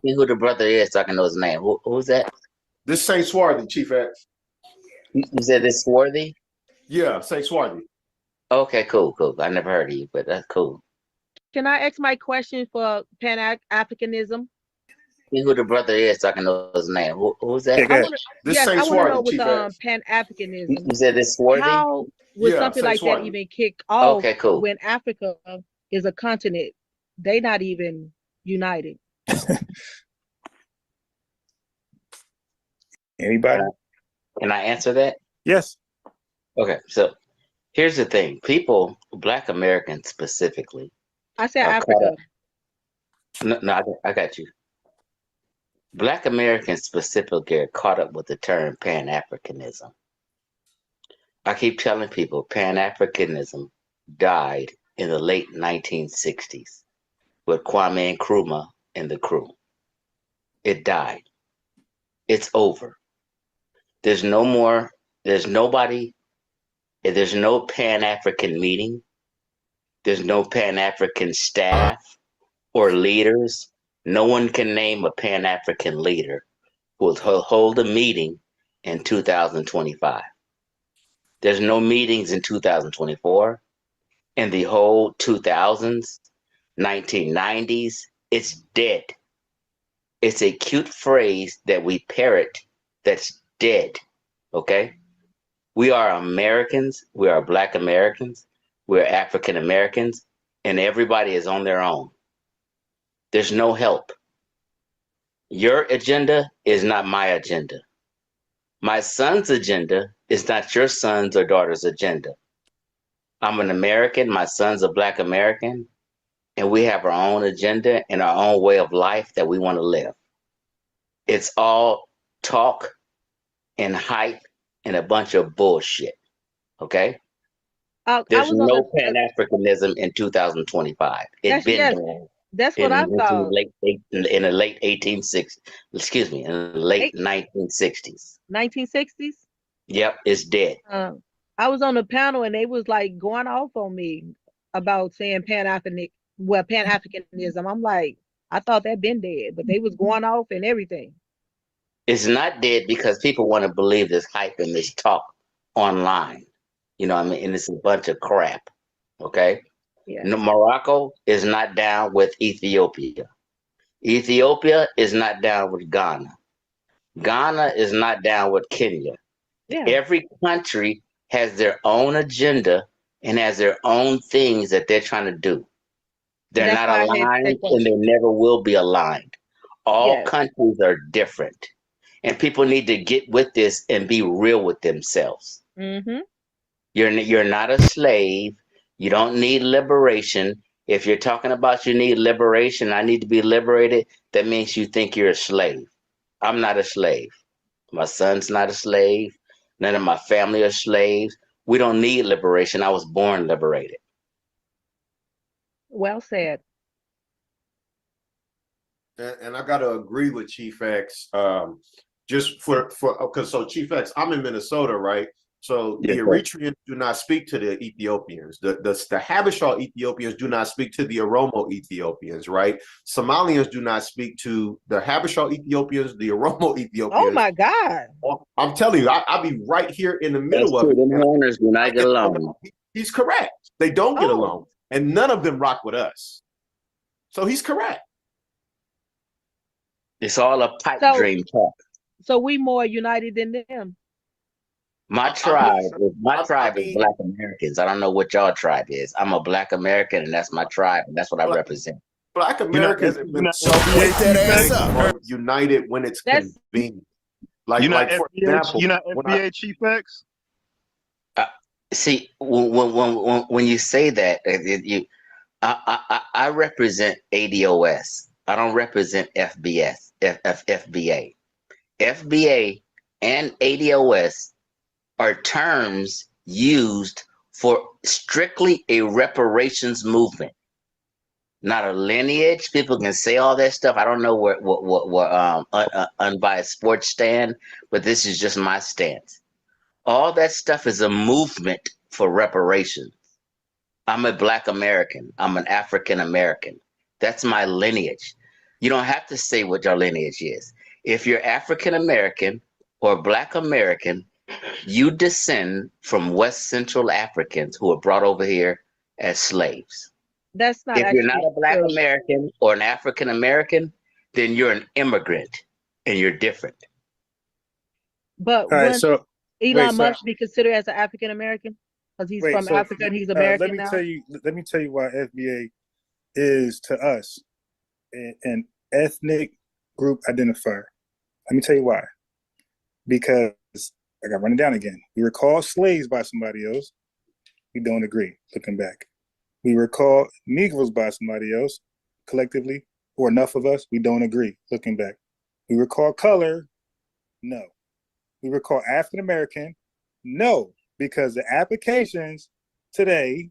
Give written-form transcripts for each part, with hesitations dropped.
See who the brother is so I can know his name. Who's that? This Saint Swarthy, Chief X. You said this Swarthy? Yeah, Saint Swarthy. Okay, cool, cool. I never heard of you, but that's cool. Can I ask my question for Pan-Africanism? See who the brother is so I can know his name. Who's that? Yeah, go I ahead. want to, This yes, Saint I want to Swarthy, know with Chief X. Pan-Africanism, You said this Swarthy? how would Yeah, something Saint like that Swarthy. even kick off Okay, cool. when Africa is a continent? They not even united. Anybody? Can I answer that? Yes. Okay, so here's the thing. People, Black Americans specifically, I said are caught Africa. up. No, I got you. Black Americans specifically are caught up with the term Pan-Africanism. I keep telling people Pan-Africanism died in the late 1960s with Kwame Nkrumah and the crew. It died. It's over. There's no more, there's nobody, there's no Pan-African meeting. There's no Pan-African staff or leaders. No one can name a Pan-African leader who will hold a meeting in 2025. There's no meetings in 2024. In the whole 2000s, 1990s, it's dead. It's a cute phrase that we parrot that's dead, okay? We are Americans. We are Black Americans. We're African Americans, and everybody is on their own. There's no help. Your agenda is not my agenda. My son's agenda is not your son's or daughter's agenda. I'm an American. My son's a Black American, and we have our own agenda and our own way of life that we want to live. It's all talk and hype and a bunch of bullshit. Okay? There's no Pan-Africanism in 2025. It's been bad. That's what I thought. In the late 1860s, excuse me, in the late 1960s. 1960s? Yep, it's dead. I was on the panel and they was like going off on me about saying Pan-Africanism. I'm like, I thought that been dead, but they was going off and everything. It's not dead because people want to believe this hype and this talk online. You know what I mean? And it's a bunch of crap. Okay? Yeah. Morocco is not down with Ethiopia. Ethiopia is not down with Ghana. Ghana is not down with Kenya. Yeah. Every country has their own agenda and has their own things that they're trying to do. They're not aligned and they never will be aligned. All countries are different. And people need to get with this and be real with themselves. Mm-hmm. You're not a slave. You don't need liberation. If you're talking about you need liberation, I need to be liberated, that means you think you're a slave. I'm not a slave. My son's not a slave. None of my family are slaves. We don't need liberation. I was born liberated. Well said. And I got to agree with Chief X. Just because so Chief X, I'm in Minnesota, right? So the Eritreans do not speak to the Ethiopians. The Habesha Ethiopians do not speak to the Oromo Ethiopians, right? Somalians do not speak to the Habesha Ethiopians, the Oromo Ethiopians. Oh my God! I'm telling you, I'll be right here in the middle of it. Them owners do not get along. He's correct. They don't get along, and none of them rock with us. So he's correct. It's all a pipe dream talk. So we more united than them. My tribe is Black Americans. I don't know what y'all tribe is. I'm a Black American, and that's my tribe, and that's what I represent. Black Americans have been so united when it's convenient. You're not FBA, Chief X? See, when you say that, I represent ADOS. I don't represent FBA. FBA and ADOS are terms used for strictly a reparations movement, not a lineage. People can say all that stuff. I don't know where unbiased sports stand, but this is just my stance. All that stuff is a movement for reparations. I'm a Black American. I'm an African American. That's my lineage. You don't have to say what your lineage is. If you're African American or Black American, you descend from West Central Africans who were brought over here as slaves. That's not If you're not actually a Black true. American or an African American, then you're an immigrant and you're different. But All right, wouldn't so wait, Elon so Musk be considered as an African American? Because he's wait, from so Africa and he's let American me now. let me tell you why FBA is to us an ethnic group identifier. Let me tell you why. Because I got running down again. We were called slaves by somebody else. We don't agree. Looking back, we were called Negroes by somebody else, collectively, or enough of us. We don't agree. Looking back, we were called color. No. We were called African American. No, because the applications today,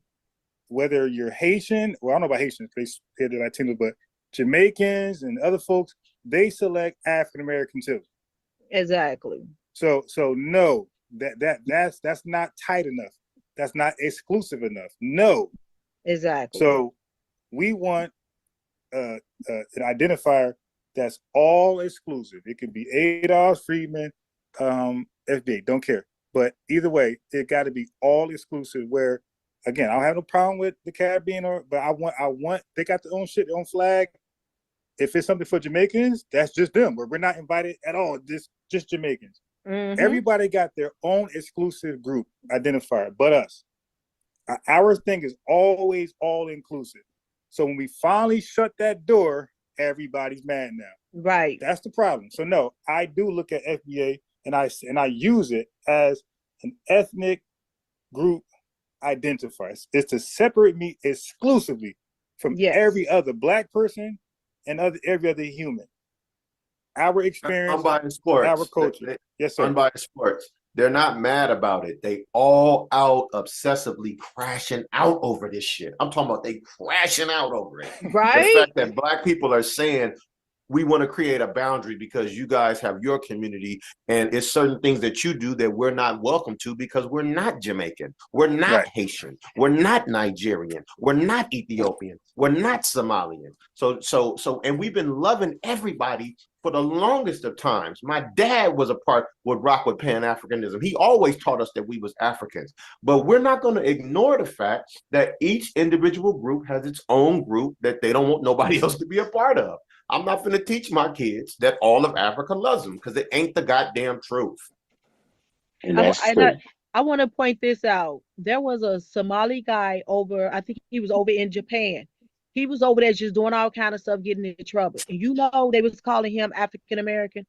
whether you're Haitian, well, I don't know about Haitians, they're the Latinos, but Jamaicans and other folks, they select African American too. Exactly. So no, that's not tight enough. That's not exclusive enough. No. Exactly. So we want an identifier that's all exclusive. It could be Adolf, Freeman, FBA, don't care. But either way, it got to be all exclusive. Where again, I don't have no problem with the Caribbean, but I want they got their own shit, their own flag. If it's something for Jamaicans, that's just them. We're not invited at all. Just Jamaicans. Mm-hmm. Everybody got their own exclusive group identifier, but us. Our thing is always all inclusive. So when we finally shut that door, everybody's mad now. Right. That's the problem. So no, I do look at FBA and I use it as an ethnic group identifier. It's to separate me exclusively from every other Black person and every other human. Our experience, unbiased sports, our culture. Yes, sir. Unbiased sports. They're not mad about it. They all out obsessively crashing out over this shit. I'm talking about they crashing out over it. Right. The fact that Black people are saying we want to create a boundary because you guys have your community and it's certain things that you do that we're not welcome to because we're not Jamaican, we're not Haitian, we're not Nigerian, we're not Ethiopian, we're not Somalian. So and we've been loving everybody for the longest of times. My dad would rock with Pan-Africanism. He always taught us that we was Africans, but we're not going to ignore the fact that each individual group has its own group that they don't want nobody else to be a part of. I'm not going to teach my kids that all of Africa loves them because it ain't the goddamn truth. And that's true. I want to point this out. There was a Somali guy over, I think he was over in Japan. He was over there just doing all kind of stuff, getting into trouble. And you know they was calling him African American.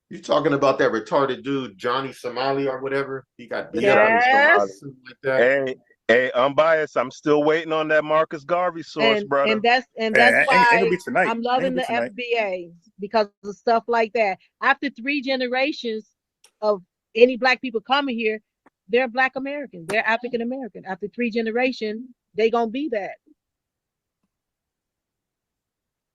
You talking about that retarded dude, Johnny Somali or whatever? He got yes. something like that. Hey, unbiased. I'm still waiting on that Marcus Garvey source, brother. And that's why I'm loving the FBA because of stuff like that. After 3 generations of any Black people coming here, they're Black American, they're African American. After 3 generations, they gonna be that.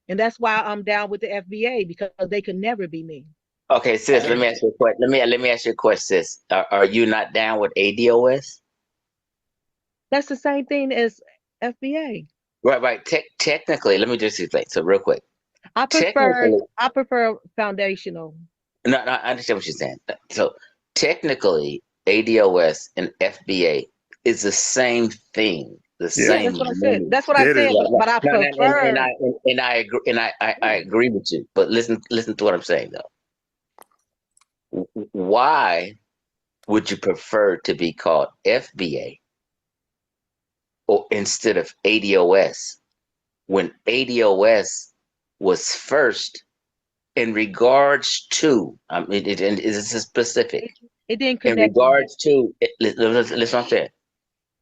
And that's why I'm down with the FBA because they could never be me. Okay, sis, let me ask you a question. Let me ask you a question, sis. Are you not down with ADOS? That's the same thing as FBA. Right. Technically, let me just explain. So real quick. I prefer foundational. No, I understand what you're saying. So technically, ADOS and FBA is the same thing. Same. That's what I said. That's what I said. But I prefer. And I agree. And I agree with you. But listen to what I'm saying though. Why would you prefer to be called FBA or instead of ADOS when ADOS was first in regards to, I mean, it is specific. It didn't connect. In regards to, listen what I'm saying.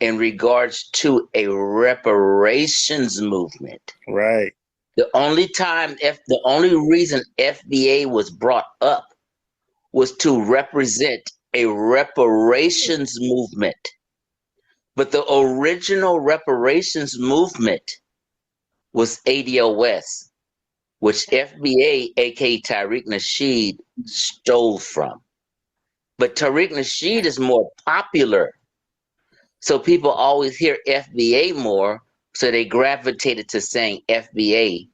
In regards to a reparations movement. Right. The only reason FBA was brought up was to represent a reparations movement. But the original reparations movement was ADOS, which FBA, aka Tariq Nasheed, stole from. But Tariq Nasheed is more popular. So people always hear FBA more, So they gravitated to saying FBA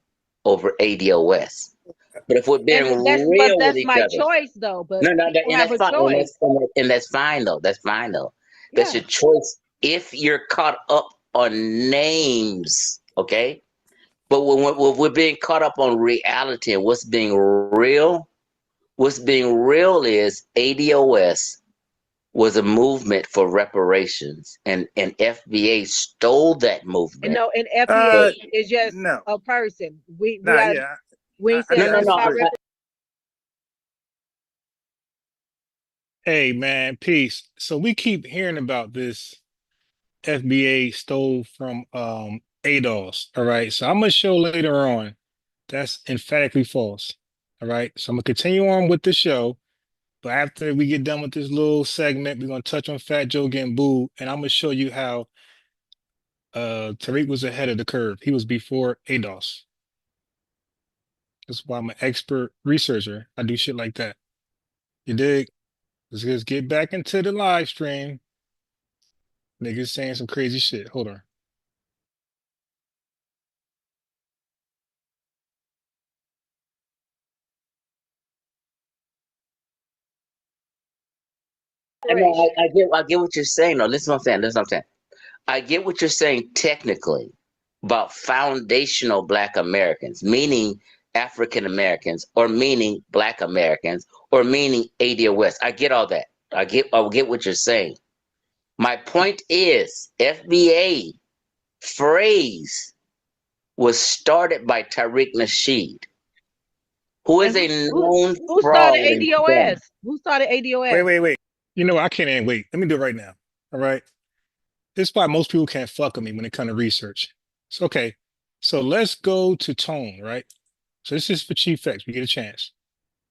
over ADOS. But if we're being real with each my other, choice, though. But no, people and have that's a fine, choice. and that's fine though. That's fine though. That's Yeah. your choice if you're caught up on names, okay? But when we're being caught up on reality and what's being real is ADOS was a movement for reparations, and FBA stole that movement. No, and FBA is just a person. We ain't saying No. Hey man, peace. So we keep hearing about this FBA stole from ADOS. All right. So I'm gonna show later on that's emphatically false. All right. So I'm gonna continue on with the show. But after we get done with this little segment, we're gonna touch on Fat Joe getting booed, and I'm gonna show you how Tariq was ahead of the curve. He was before ADOS. That's why I'm an expert researcher. I do shit like that. You dig? Let's just get back into the live stream. Niggas saying some crazy shit. Hold on. I get what you're saying. No, listen what I'm saying. I get what you're saying technically about foundational Black Americans, meaning African Americans, or meaning Black Americans, or meaning ADOS. I get all that. I get what you're saying. My point is, FBA phrase was started by Tariq Nasheed, who is a known who fraud. started ADOS? Who started ADOS? Wait. You know, I can't even wait. Let me do it right now. All right. This is why most people can't fuck with me when it comes to research. So, okay. So let's go to tone, right? So this is for Chief X. We get a chance.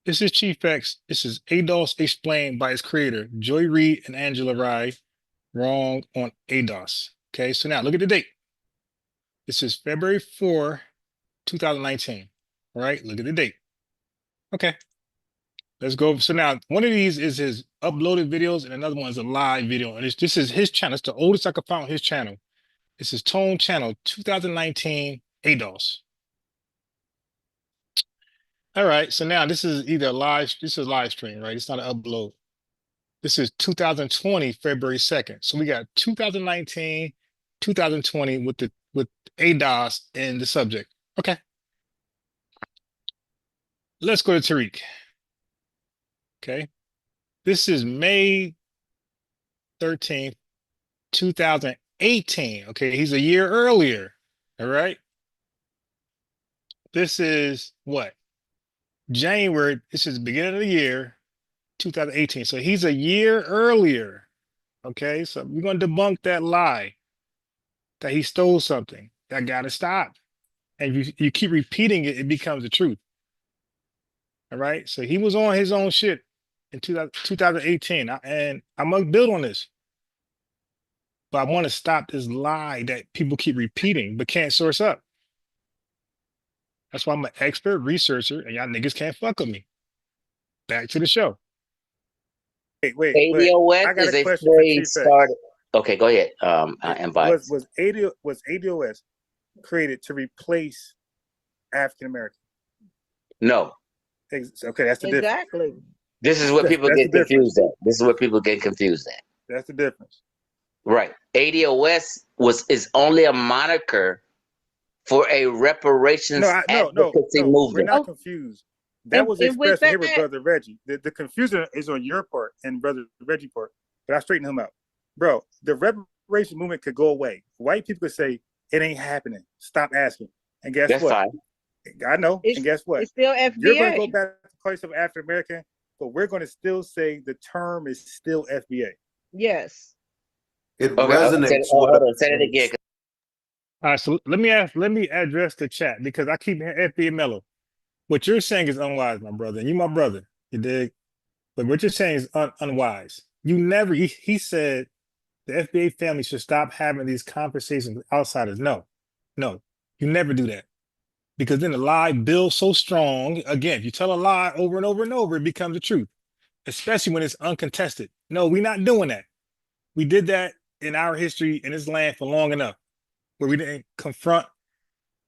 This is Chief X. This is ADOS explained by its creator, Joy Reid and Angela Rye, wrong on ADOS. Okay. So now look at the date. This is February 4, 2019. All right. Look at the date. Okay. Let's go. So now one of these is his uploaded videos and another one is a live video. And this is his channel. It's the oldest I could find on his channel. This is Tone Channel 2019 ADOS. All right. So now this is either this is live stream, right? It's not an upload. This is 2020, February 2nd. So we got 2019, 2020 with ADOS in the subject. Okay. Let's go to Tariq. Okay. This is May 13th, 2018. Okay, he's a year earlier. All right. This is what? January. This is the beginning of the year, 2018. So he's a year earlier. Okay, so we're gonna debunk that lie that he stole something. That gotta stop. And if you keep repeating it, it becomes the truth. All right. So he was on his own shit in 2018. And I'm gonna build on this. But I want to stop this lie that people keep repeating but can't source up. That's why I'm an expert researcher and y'all niggas can't fuck with me. Back to the show. Wait. ADOS I got is a a question for phrase Chief started. Okay, go ahead. Was ADOS created to replace African American? No. Okay, that's the difference. Exactly. This is what people get confused at. This is what people get confused at. That's the difference. Right. ADOS is only a moniker for a reparations advocacy movement. We're not confused. That was expressed here with Brother Reggie. The confusion is on your part and Brother Reggie part, but I straightened him out. Bro, the reparation movement could go away. White people could say, it ain't happening. Stop asking. And guess what? Fine. I know. And guess what? It's still FBA. You're going to go back to the place of African American, but we're going to still say the term is still FBA. Yes. It resonates. Say it again. All right, so let me address the chat because I keep hearing FBA Mellow. What you're saying is unwise, my brother, and you my brother, you dig? But what you're saying is unwise. You never, he said the FBA family should stop having these conversations with outsiders. No, you never do that. Because then the lie builds so strong. Again, if you tell a lie over and over and over, it becomes the truth, especially when it's uncontested. No, we're not doing that. We did that in our history in this land for long enough. where we didn't confront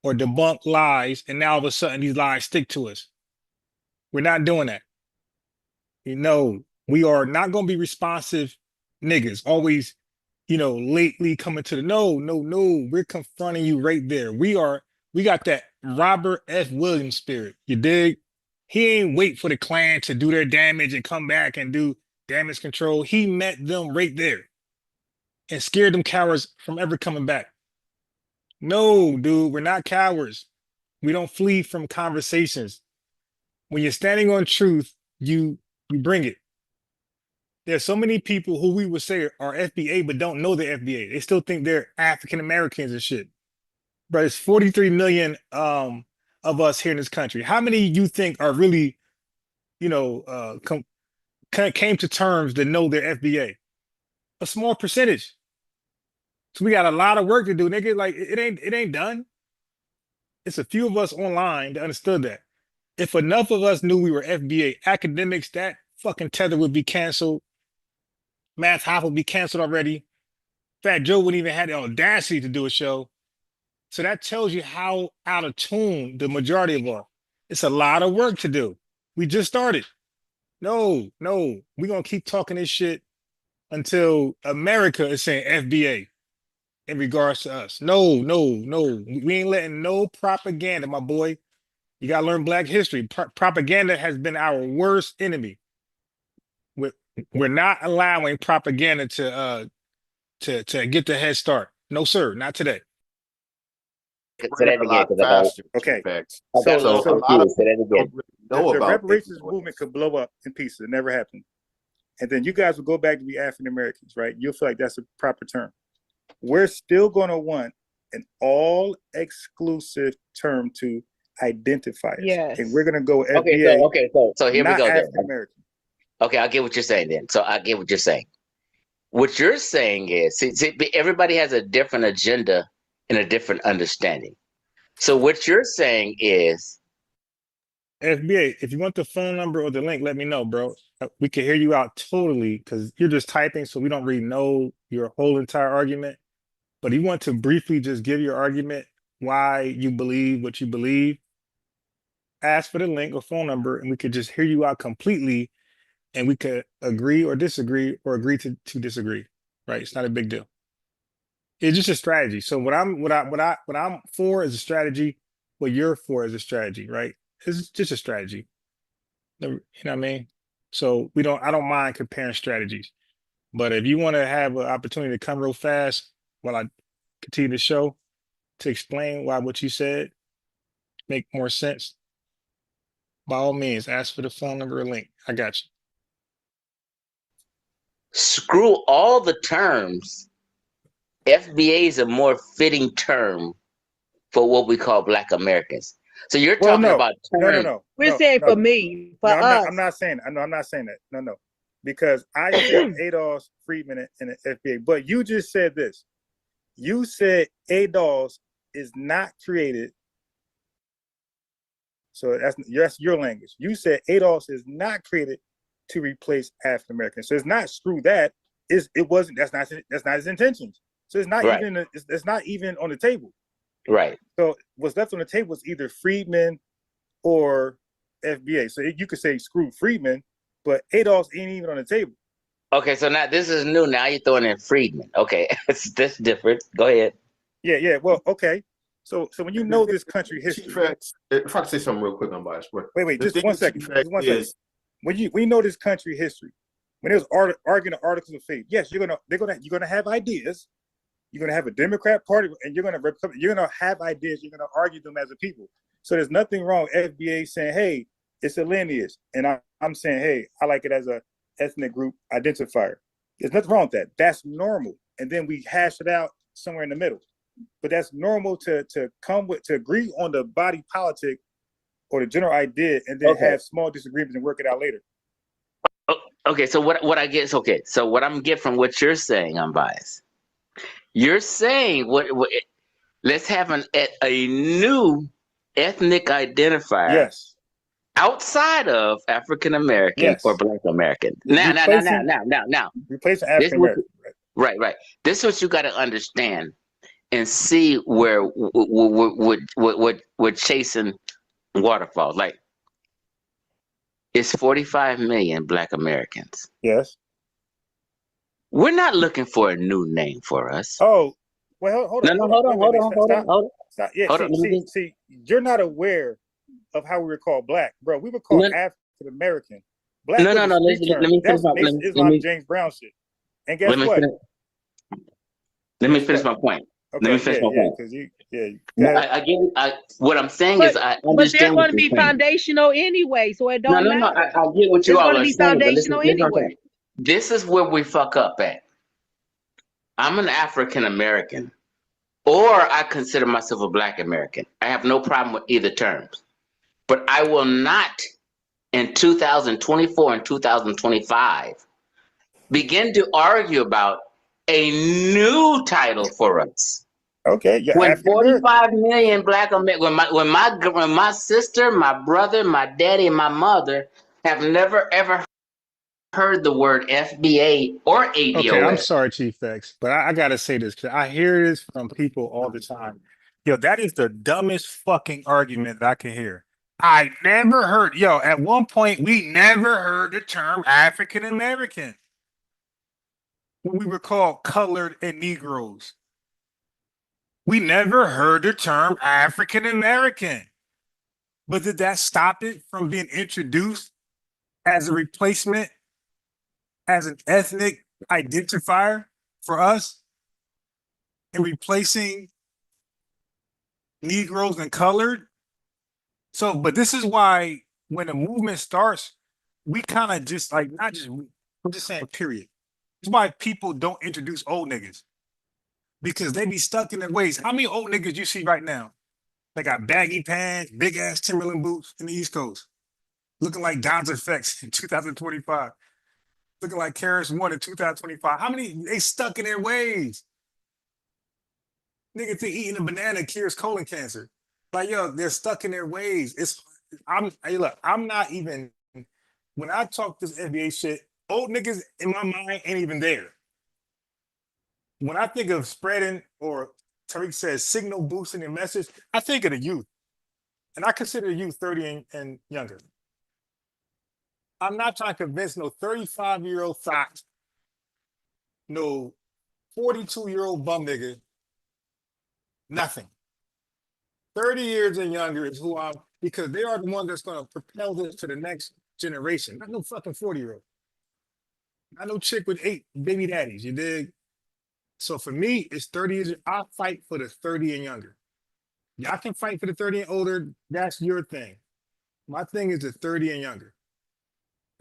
or debunk lies, and now all of a sudden these lies stick to us. We're not doing that. You know, we are not going to be responsive niggas, always, you know, lately coming to the no, we're confronting you right there. We got that Robert F. Williams spirit. You dig? He ain't wait for the Klan to do their damage and come back and do damage control. He met them right there and scared them cowards from ever coming back. No, dude, we're not cowards. We don't flee from conversations. When you're standing on truth, you bring it. There's so many people who we would say are FBA but don't know the FBA. They still think they're African Americans and shit. But it's 43 million of us here in this country. How many you think are really, you know, came to terms to know their FBA? A small percentage. So we got a lot of work to do, nigga. Like it ain't done. It's a few of us online that understood that. If enough of us knew we were FBA academics, that fucking tether would be canceled. Math Hop would be canceled already. Fat Joe wouldn't even have the audacity to do a show. So that tells you how out of tune the majority of us. It's a lot of work to do. We just started. No, we're gonna keep talking this shit until America is saying FBA in regards to us. No. We ain't letting no propaganda, my boy. You gotta learn Black history. Propaganda has been our worst enemy. We're not allowing propaganda to get the head start. No, sir, not today. Say that again. Okay. So a lot of people the reparations movement could blow up in pieces. It never happened. And then you guys will go back to be African Americans, right? You'll feel like that's a proper term. We're still going to want an all-exclusive term to identify us. Yes. And we're going to go FBA. So here we go. African American. Okay, I get what you're saying then. So I get what you're saying. What you're saying is, see, everybody has a different agenda and a different understanding. So what you're saying is, FBA, if you want the phone number or the link, let me know, bro. We can hear you out totally because you're just typing, so we don't really know your whole entire argument. But if you want to briefly just give your argument, why you believe what you believe, ask for the link or phone number, and we could just hear you out completely, and we could agree or disagree or agree to disagree. Right? It's not a big deal. It's just a strategy. So what I'm for is a strategy. What you're for is a strategy, right? It's just a strategy. You know what I mean? So I don't mind comparing strategies. But if you want to have an opportunity to come real fast while I continue the show to explain why what you said make more sense, by all means, ask for the phone number or link. I got you. Screw all the terms. FBA is a more fitting term for what we call Black Americans. So you're talking about terms. No. We're saying for me, for us. I'm not saying that. I'm not saying that. No. Because I said ADOS, Freedmen, and the FBA. But you just said this. You said ADOS is not created. So that's your language. You said ADOS is not created to replace African Americans. So it's not screw that. It wasn't. That's not his intentions. So it's not even. It's not even on the table. Right. So what's left on the table is either Freedmen or FBA. So you could say screw Freedmen, but ADOS ain't even on the table. Okay, so now this is new. Now you're throwing in Freedmen. Okay, that's different. Go ahead. Yeah. Well, okay. So when you know this country history, if I could say something real quick on bias, wait, just one second. When you know this country history, when it was arguing the Articles of Faith, yes, you're gonna have ideas. You're gonna have a Democrat Party, and you're gonna have ideas. You're gonna argue them as a people. So there's nothing wrong with FBA saying, "Hey, it's a lineage," and I'm saying, "Hey, I like it as a ethnic group identifier." There's nothing wrong with that. That's normal, and then we hash it out somewhere in the middle. But that's normal to agree on the body politic or the general idea, and then have small disagreements and work it out later. Okay, so what I get is so what I'm getting from what you're saying, I'm biased. You're saying let's have a new ethnic identifier. Yes. Outside of African American or Black American. Now. Replacing African American. Right. This is what you got to understand. and see where we're chasing waterfalls. Like, it's 45 million Black Americans. Yes. We're not looking for a new name for us. Oh, well, hold on. No, hold on. Stop. Yeah, Hold on. see, you're not aware of how we were called Black, bro. We were called African American. Black. No. Let me finish my Nation Islam James Brown shit. And guess what? Let me finish my point. Okay, let me finish my point. Because I get what I'm saying is I understand. But they're going to be foundational anyway, so it don't matter. No. I get what you all are saying. It's going to be foundational anyway. This is where we fuck up at. I'm an African American, or I consider myself a Black American. I have no problem with either terms. But I will not, in 2024 and 2025, begin to argue about a new title for us. Okay, yeah. When 45 million Black Americans, when my sister, my brother, my daddy, and my mother have never ever heard the word FBA or ADOS. Okay, I'm sorry, Chief X, but I gotta say this because I hear this from people all the time. Yo, that is the dumbest fucking argument that I can hear. I never heard, at one point, we never heard the term African American. We were called colored and Negroes. We never heard the term African American. But did that stop it from being introduced as a replacement, as an ethnic identifier for us, and replacing Negroes and colored? So, but this is why when a movement starts, we kind of just like, not just, I'm just saying, period. It's why people don't introduce old niggas, because they be stuck in their ways. How many old niggas you see right now? They got baggy pants, big ass Timberland boots in the East Coast, looking like Don's Effects in 2025, looking like Karis One in 2025. How many they stuck in their ways? Nigga think eating a banana cures colon cancer. Like, they're stuck in their ways. I'm not even, when I talk this NBA shit, old niggas in my mind ain't even there. When I think of spreading, or Tariq says signal boosting your message, I think of the youth. And I consider the youth 30 and younger. I'm not trying to convince no 35-year-old thought, no 42-year-old bum nigga, nothing. 30 years and younger is who I'm, because they are the ones that's going to propel this to the next generation. Not no fucking 40-year-old. Not no chick with 8 baby daddies, you dig? So for me, it's 30 years. I fight for the 30 and younger. Y'all can fight for the 30 and older. That's your thing. My thing is the 30 and younger.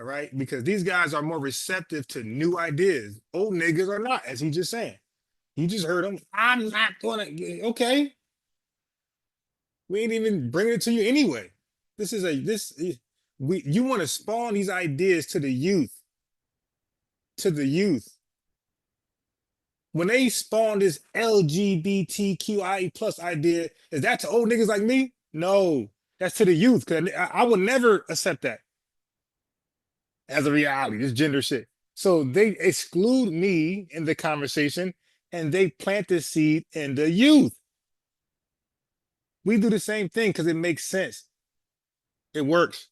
All right? Because these guys are more receptive to new ideas. Old niggas are not, as he just saying. You just heard him. I'm not going to. Okay. We ain't even bringing it to you anyway. You want to spawn these ideas to the youth. To the youth. When they spawn this LGBTQIA plus idea, is that to old niggas like me? No, that's to the youth, because I would never accept that as a reality, this gender shit. So they exclude me in the conversation, and they plant the seed in the youth. We do the same thing because it makes sense. It works.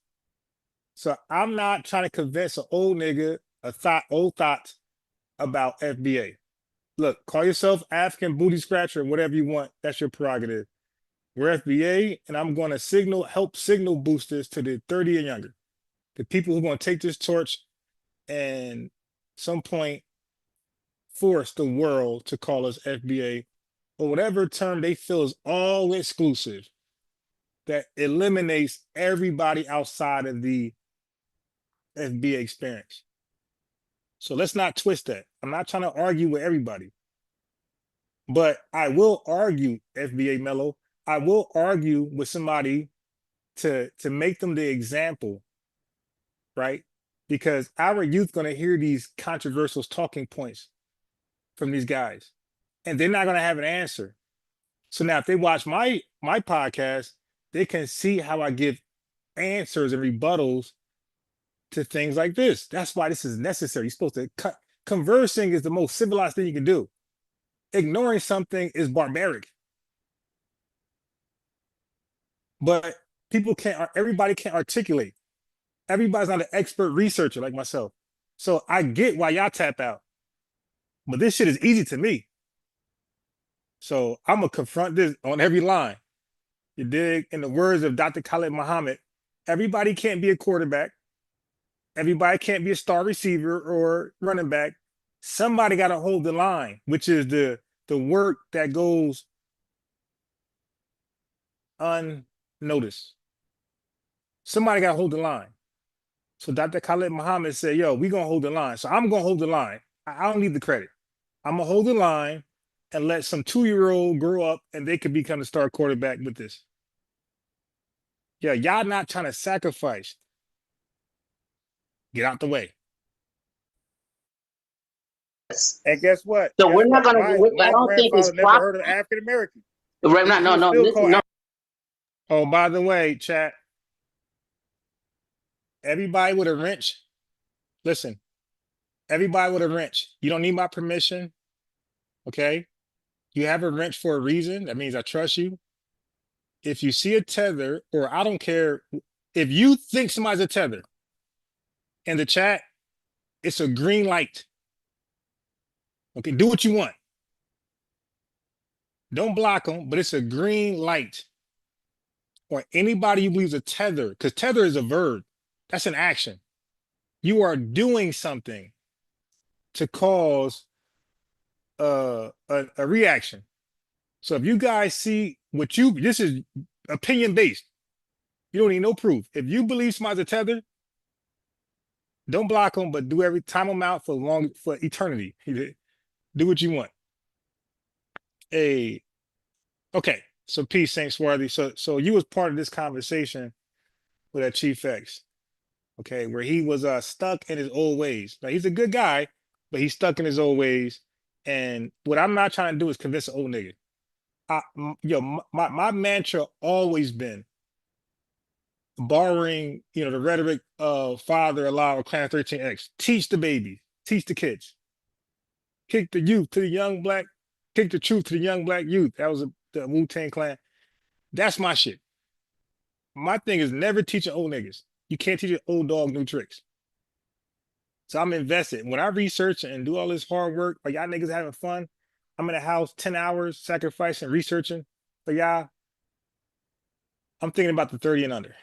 So I'm not trying to convince an old nigga, old thoughts about FBA. Look, call yourself African booty scratcher, whatever you want. That's your prerogative. We're FBA, and I'm going to help signal boosters to the 30 and younger. The people who are going to take this torch and some point force the world to call us FBA, or whatever term they feel is all exclusive, that eliminates everybody outside of the FBA experience. So let's not twist that. I'm not trying to argue with everybody. But I will argue, FBA Mello, I will argue with somebody to make them the example, right? Because our youth going to hear these controversial talking points from these guys, and they're not going to have an answer. So now if they watch my podcast, they can see how I give answers and rebuttals to things like this. That's why this is necessary. You're supposed to conversing is the most civilized thing you can do. ignoring something is barbaric. But everybody can't articulate. Everybody's not an expert researcher like myself. So I get why y'all tap out. But this shit is easy to me. So I'm going to confront this on every line. You dig? In the words of Dr. Khalid Muhammad, everybody can't be a quarterback. Everybody can't be a star receiver or running back. Somebody got to hold the line, which is the work that goes unnoticed. Somebody got to hold the line. So Dr. Khalid Muhammad said, yo, we going to hold the line. So I'm going to hold the line. I don't need the credit. I'm going to hold the line and let some 2-year-old grow up and they could become the star quarterback with this. Yeah, y'all not trying to sacrifice. Get out the way. And guess what? So we're not going to. I don't think it's never heard of African American. Right? No. Oh, by the way, chat. Everybody with a wrench. Listen. Everybody with a wrench. You don't need my permission. Okay. You have a wrench for a reason. That means I trust you. If you see a tether, or I don't care, if you think somebody's a tether in the chat, it's a green light. Okay, do what you want. Don't block them, but it's a green light. Or anybody who believes a tether, because tether is a verb. That's an action. You are doing something to cause a reaction. So if you guys see this is opinion based. You don't need no proof. If you believe somebody's a tether, don't block them, but time them out for eternity. Do what you want. Okay. So peace, Saint Swarthy. So you was part of this conversation with that Chief X. Okay, where he was stuck in his old ways. Now he's a good guy, but he's stuck in his old ways. And what I'm not trying to do is convince an old nigga. My mantra always been borrowing, the rhetoric of Father Allah or Clan 13X. Teach the babies, teach the kids. Kick the youth to the young black, kick the truth to the young black youth. That was the Wu-Tang Clan. That's my shit. My thing is never teaching old niggas. You can't teach an old dog new tricks. So I'm invested. When I research and do all this hard work, are y'all niggas having fun? I'm in the house 10 hours sacrificing, researching for y'all. I'm thinking about the 30 and under.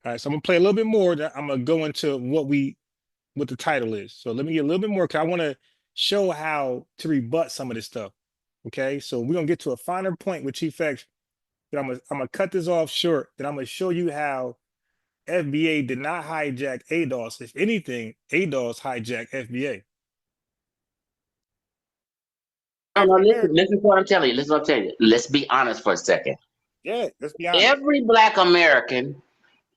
All right, so I'm gonna play a little bit more. I'm gonna go into what the title is. So let me get a little bit more, because I want to show how to rebut some of this stuff. Okay, so we're gonna get to a finer point with Chief X. But I'm gonna cut this off short. Then I'm gonna show you how FBA did not hijack ADOS. If anything, ADOS hijacked FBA. No, listen to what I'm telling you. Let's be honest for a second. Yeah, let's be honest. Every Black American,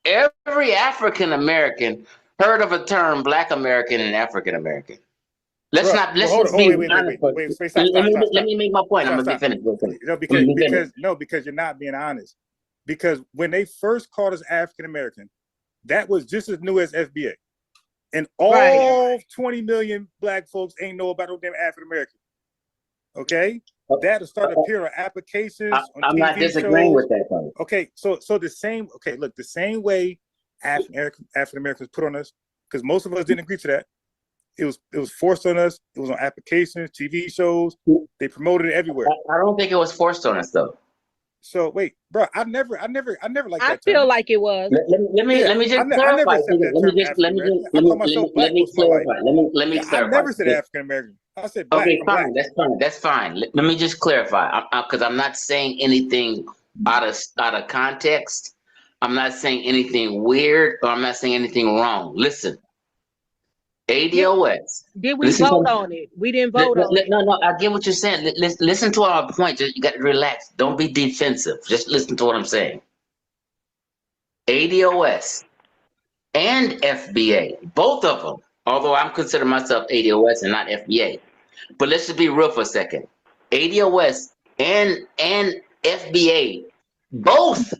every African American heard of a term Black American and African American. Let's be honest. Let me make my point. I'm gonna be finished. Because you're not being honest. Because when they first called us African American, that was just as new as FBA. And all 20 million Black folks ain't know about no damn African American. Okay? That started appearing on applications. I'm TV not disagreeing shows. with that though. Okay, so the same, the same way African Americans put on us, because most of us didn't agree to that. It was forced on us. It was on applications, TV shows. They promoted it everywhere. I don't think it was forced on us though. So wait, bro, I never liked that. I feel like it was. Let me just clarify. Let me clarify. I never said African American. I said Black. Okay, fine. That's fine. Let me just clarify, because I'm not saying anything out of context. I'm not saying anything weird, or I'm not saying anything wrong. Listen, ADOS. Did we vote on it? We didn't vote on it. No, I get what you're saying. Listen to our point. You got to relax. Don't be defensive. Just listen to what I'm saying. ADOS and FBA, both of them, although I'm considering myself ADOS and not FBA. But let's just be real for a second. ADOS and FBA, both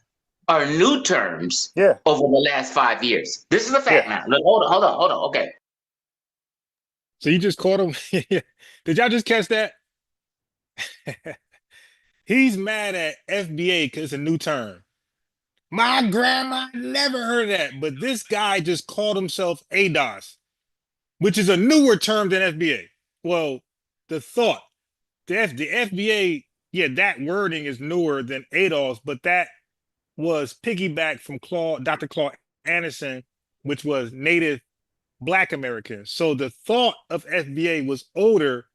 are new terms over the last 5 years. This is a fact now. Look, hold on. Okay. So you just caught him. Did y'all just catch that? He's mad at FBA because it's a new term. My grandma never heard that, but this guy just called himself ADOS, which is a newer term than FBA. Well, the thought, the FBA, yeah, that wording is newer than ADOS, but that was piggybacked from Dr. Claude Anderson, which was Native Black Americans. So the thought of FBA was older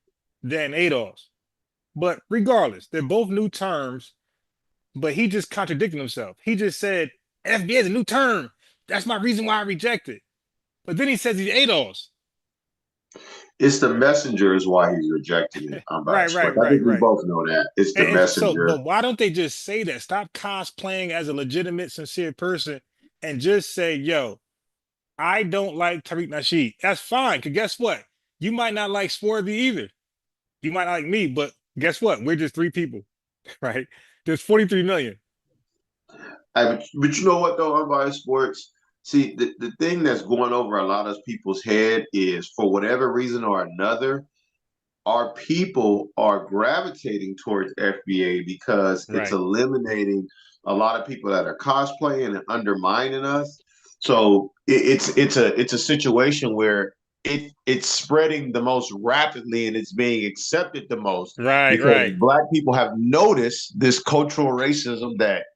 than ADOS. But regardless, they're both new terms, but he just contradicted himself. He just said, FBA is a new term. That's my reason why I reject it. But then he says he's ADOS. It's the messenger is why he's rejecting it. Right. I think we both know that. It's the messenger. So, but why don't they just say that? Stop cosplaying as a legitimate, sincere person and just say, yo, I don't like Tariq Nasheed. That's fine, because guess what? You might not like Swarthy either. You might not like me, but guess what? We're just 3 people, right? There's 43 million. But you know what, though, Unbiased Sports? See, the thing that's going over a lot of people's head is, for whatever reason or another, our people are gravitating towards FBA because it's eliminating a lot of people that are cosplaying and undermining us. So it's a situation where it's spreading the most rapidly and it's being accepted the most. Because Black people have noticed this cultural racism that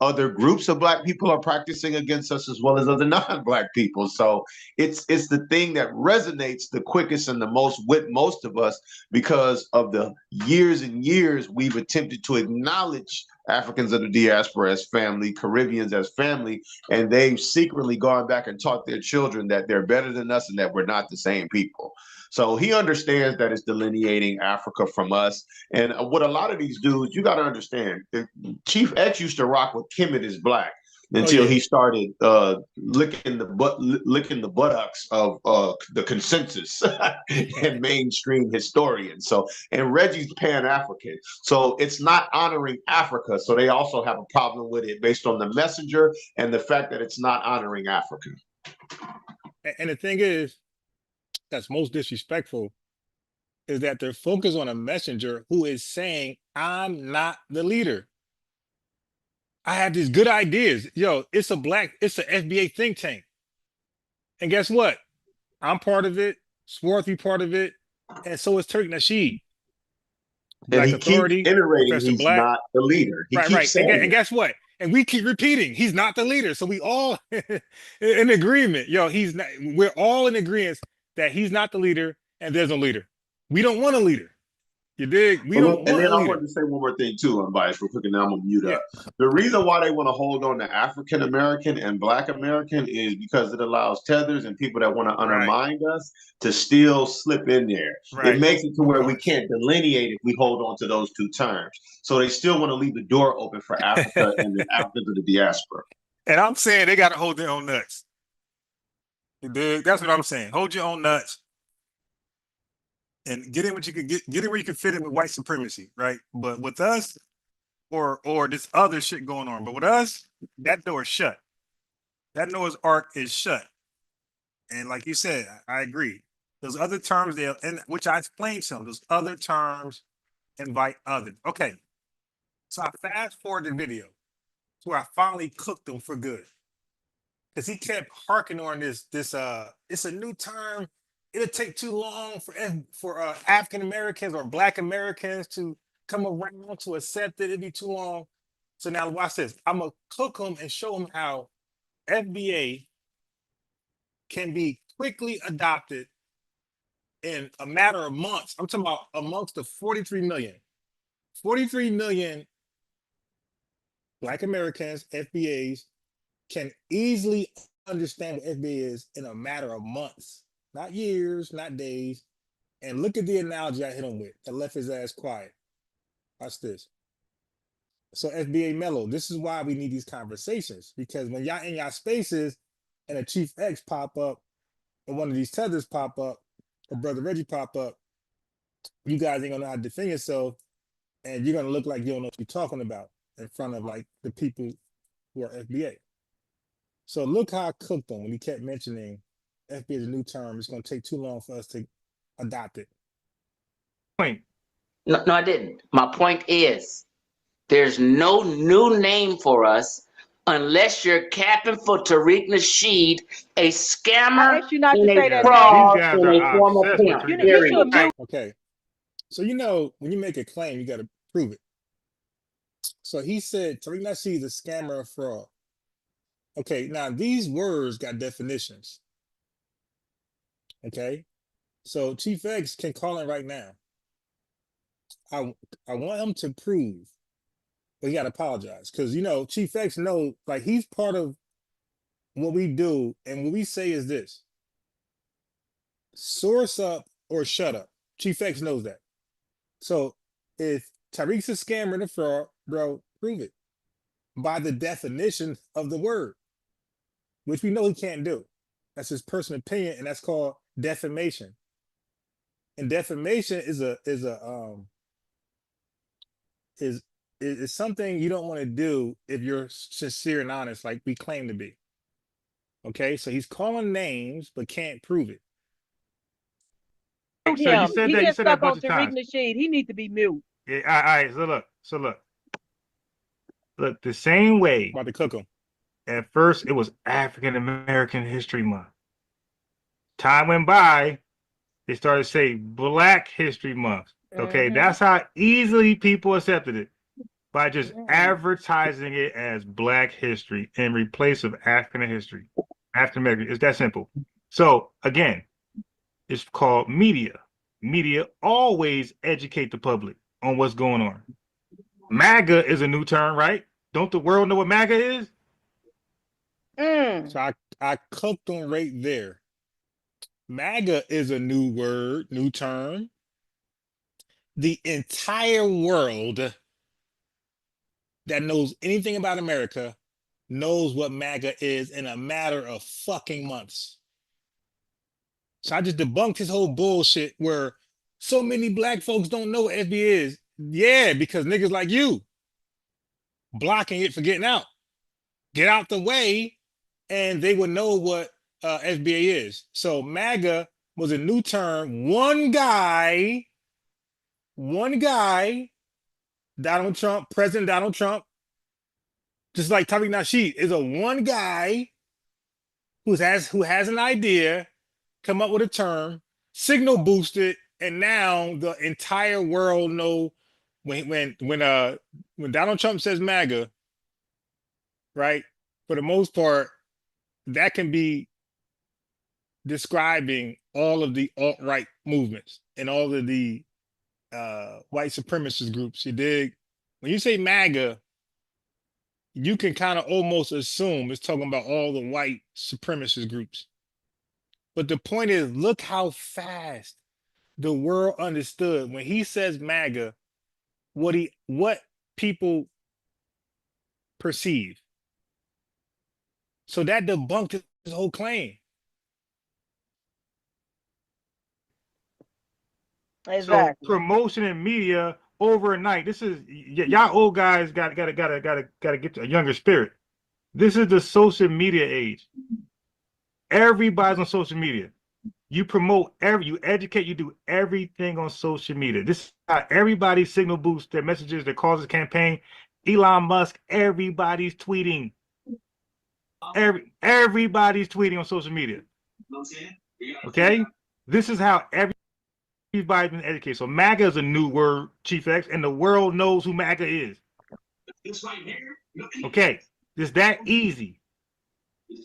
other groups of Black people are practicing against us, as well as other non-Black people. So it's the thing that resonates the quickest and the most with most of us, because of the years and years we've attempted to acknowledge Africans of the diaspora as family, Caribbeans as family, and they've secretly gone back and taught their children that they're better than us and that we're not the same people. So he understands that it's delineating Africa from us. And what a lot of these dudes, you got to understand, Chief X used to rock with Kemet is Black until he started licking the buttocks of the consensus and mainstream historians. So, and Reggie's Pan-African. So it's not honoring Africa. So they also have a problem with it based on the messenger and the fact that it's not honoring Africa. And the thing is, that's most disrespectful, is that they're focused on a messenger who is saying, I'm not the leader. I have these good ideas. Yo, it's an FBA think tank. And guess what? I'm part of it, Swarthy part of it, and so is Tariq Nasheed. Black Authority, iterating he's Black. Not the leader. He keeps saying and guess what? And we keep repeating, he's not the leader. So we all in agreement. Yo, he's not. We're all in agreement that he's not the leader, and there's a leader. We don't want a leader. You dig? We don't want a leader. I wanted to say one more thing too, Unbiased, real quick, and then I'm gonna mute up. The reason why they want to hold on to African American and Black American is because it allows tethers and people that want to undermine us to still slip in there. It makes it to where we can't delineate if we hold on to those 2 terms. So they still want to leave the door open for Africa and the Africans of the diaspora. And I'm saying they got to hold their own nuts. You dig? That's what I'm saying. Hold your own nuts. And get in what you can get in where you can fit in with white supremacy, right? But with us, or this other shit going on. But with us, that door is shut. That Noah's Ark is shut. And like you said, I agree. Those other terms there, and which I explained some, those other terms invite others. Okay. So I fast forward the video to where I finally cooked them for good. Because he kept harking on this, it's a new term. It'll take too long for African Americans or Black Americans to come around to accept it. It'd be too long. So now watch this. I'm gonna cook them and show them how FBA can be quickly adopted in a matter of months. I'm talking about amongst the 43 million. 43 million Black Americans, FBAs, can easily understand what FBA is in a matter of months. Not years, not days. And look at the analogy I hit him with that left his ass quiet. Watch this. So FBA Mellow, this is why we need these conversations, because when y'all in y'all spaces and a Chief X pop up and one of these tethers pop up or Brother Reggie pop up, you guys ain't gonna know how to defend yourself, and you're gonna look like you don't know what you're talking about in front of like the people who are FBA. So look how I cooked them when he kept mentioning FBA is a new term. It's going to take too long for us to adopted. Point. No, I didn't. My point is, there's no new name for us unless you're capping for Tariq Nasheed, a scammer I asked you not and to say a that fraud These guys and a are former obsessed with pimp. Tariq You should Nasheed. mute. Okay. So when you make a claim, you got to prove it. So he said Tariq Nasheed is a scammer or fraud. Okay, now these words got definitions. Okay, so Chief X can call in right now. I want him to prove, but he got to apologize because Chief X knows, like, he's part of what we do, and what we say is this: source up or shut up. Chief X knows that. So if Tariq's a scammer and a fraud, bro, prove it by the definition of the word, which we know he can't do. That's his personal opinion, and that's called defamation. And defamation is something you don't want to do if you're sincere and honest, like we claim to be. Okay, so he's calling names but can't prove it. So you said that. You said that a bunch of Tariq times. Nasheed. He needs to be mute. Yeah. All right. So look. The same way. About to cook him. At first, it was African American History Month. Time went by, they started to say Black History Month. Okay, that's how easily people accepted it, by just advertising it as Black history in replace of African history, African American. It's that simple. So again, it's called media. Media always educate the public on what's going on. MAGA is a new term, right? Don't the world know what MAGA is? So I cooked on right there. MAGA is a new word, new term. The entire world that knows anything about America knows what MAGA is in a matter of fucking months. So I just debunked his whole bullshit where so many black folks don't know what FBA is. Yeah, because niggas like you blocking it for getting out. Get out the way and they would know what FBA is. So MAGA was a new term. One guy, Donald Trump, President Donald Trump, just like Tariq Nasheed, is a one guy who has an idea, come up with a term, signal boosted, and now the entire world know when Donald Trump says MAGA, right? For the most part, that can be describing all of the alt-right movements and all of the white supremacist groups. You dig? When you say MAGA, you can kind of almost assume it's talking about all the white supremacist groups. But the point is, look how fast the world understood when he says MAGA, what people perceive. So that debunked his whole claim. Exactly. So promotion and media overnight. This is y'all old guys got to get to a younger spirit. This is the social media age. Everybody's on social media. You promote you educate, you do everything on social media. This is how everybody signal boosts their messages, their causes, campaign. Elon Musk, everybody's tweeting. Everybody's tweeting on social media. Okay? This is how everybody's been educated. So MAGA is a new word, Chief X, and the world knows who MAGA is. Okay, it's that easy.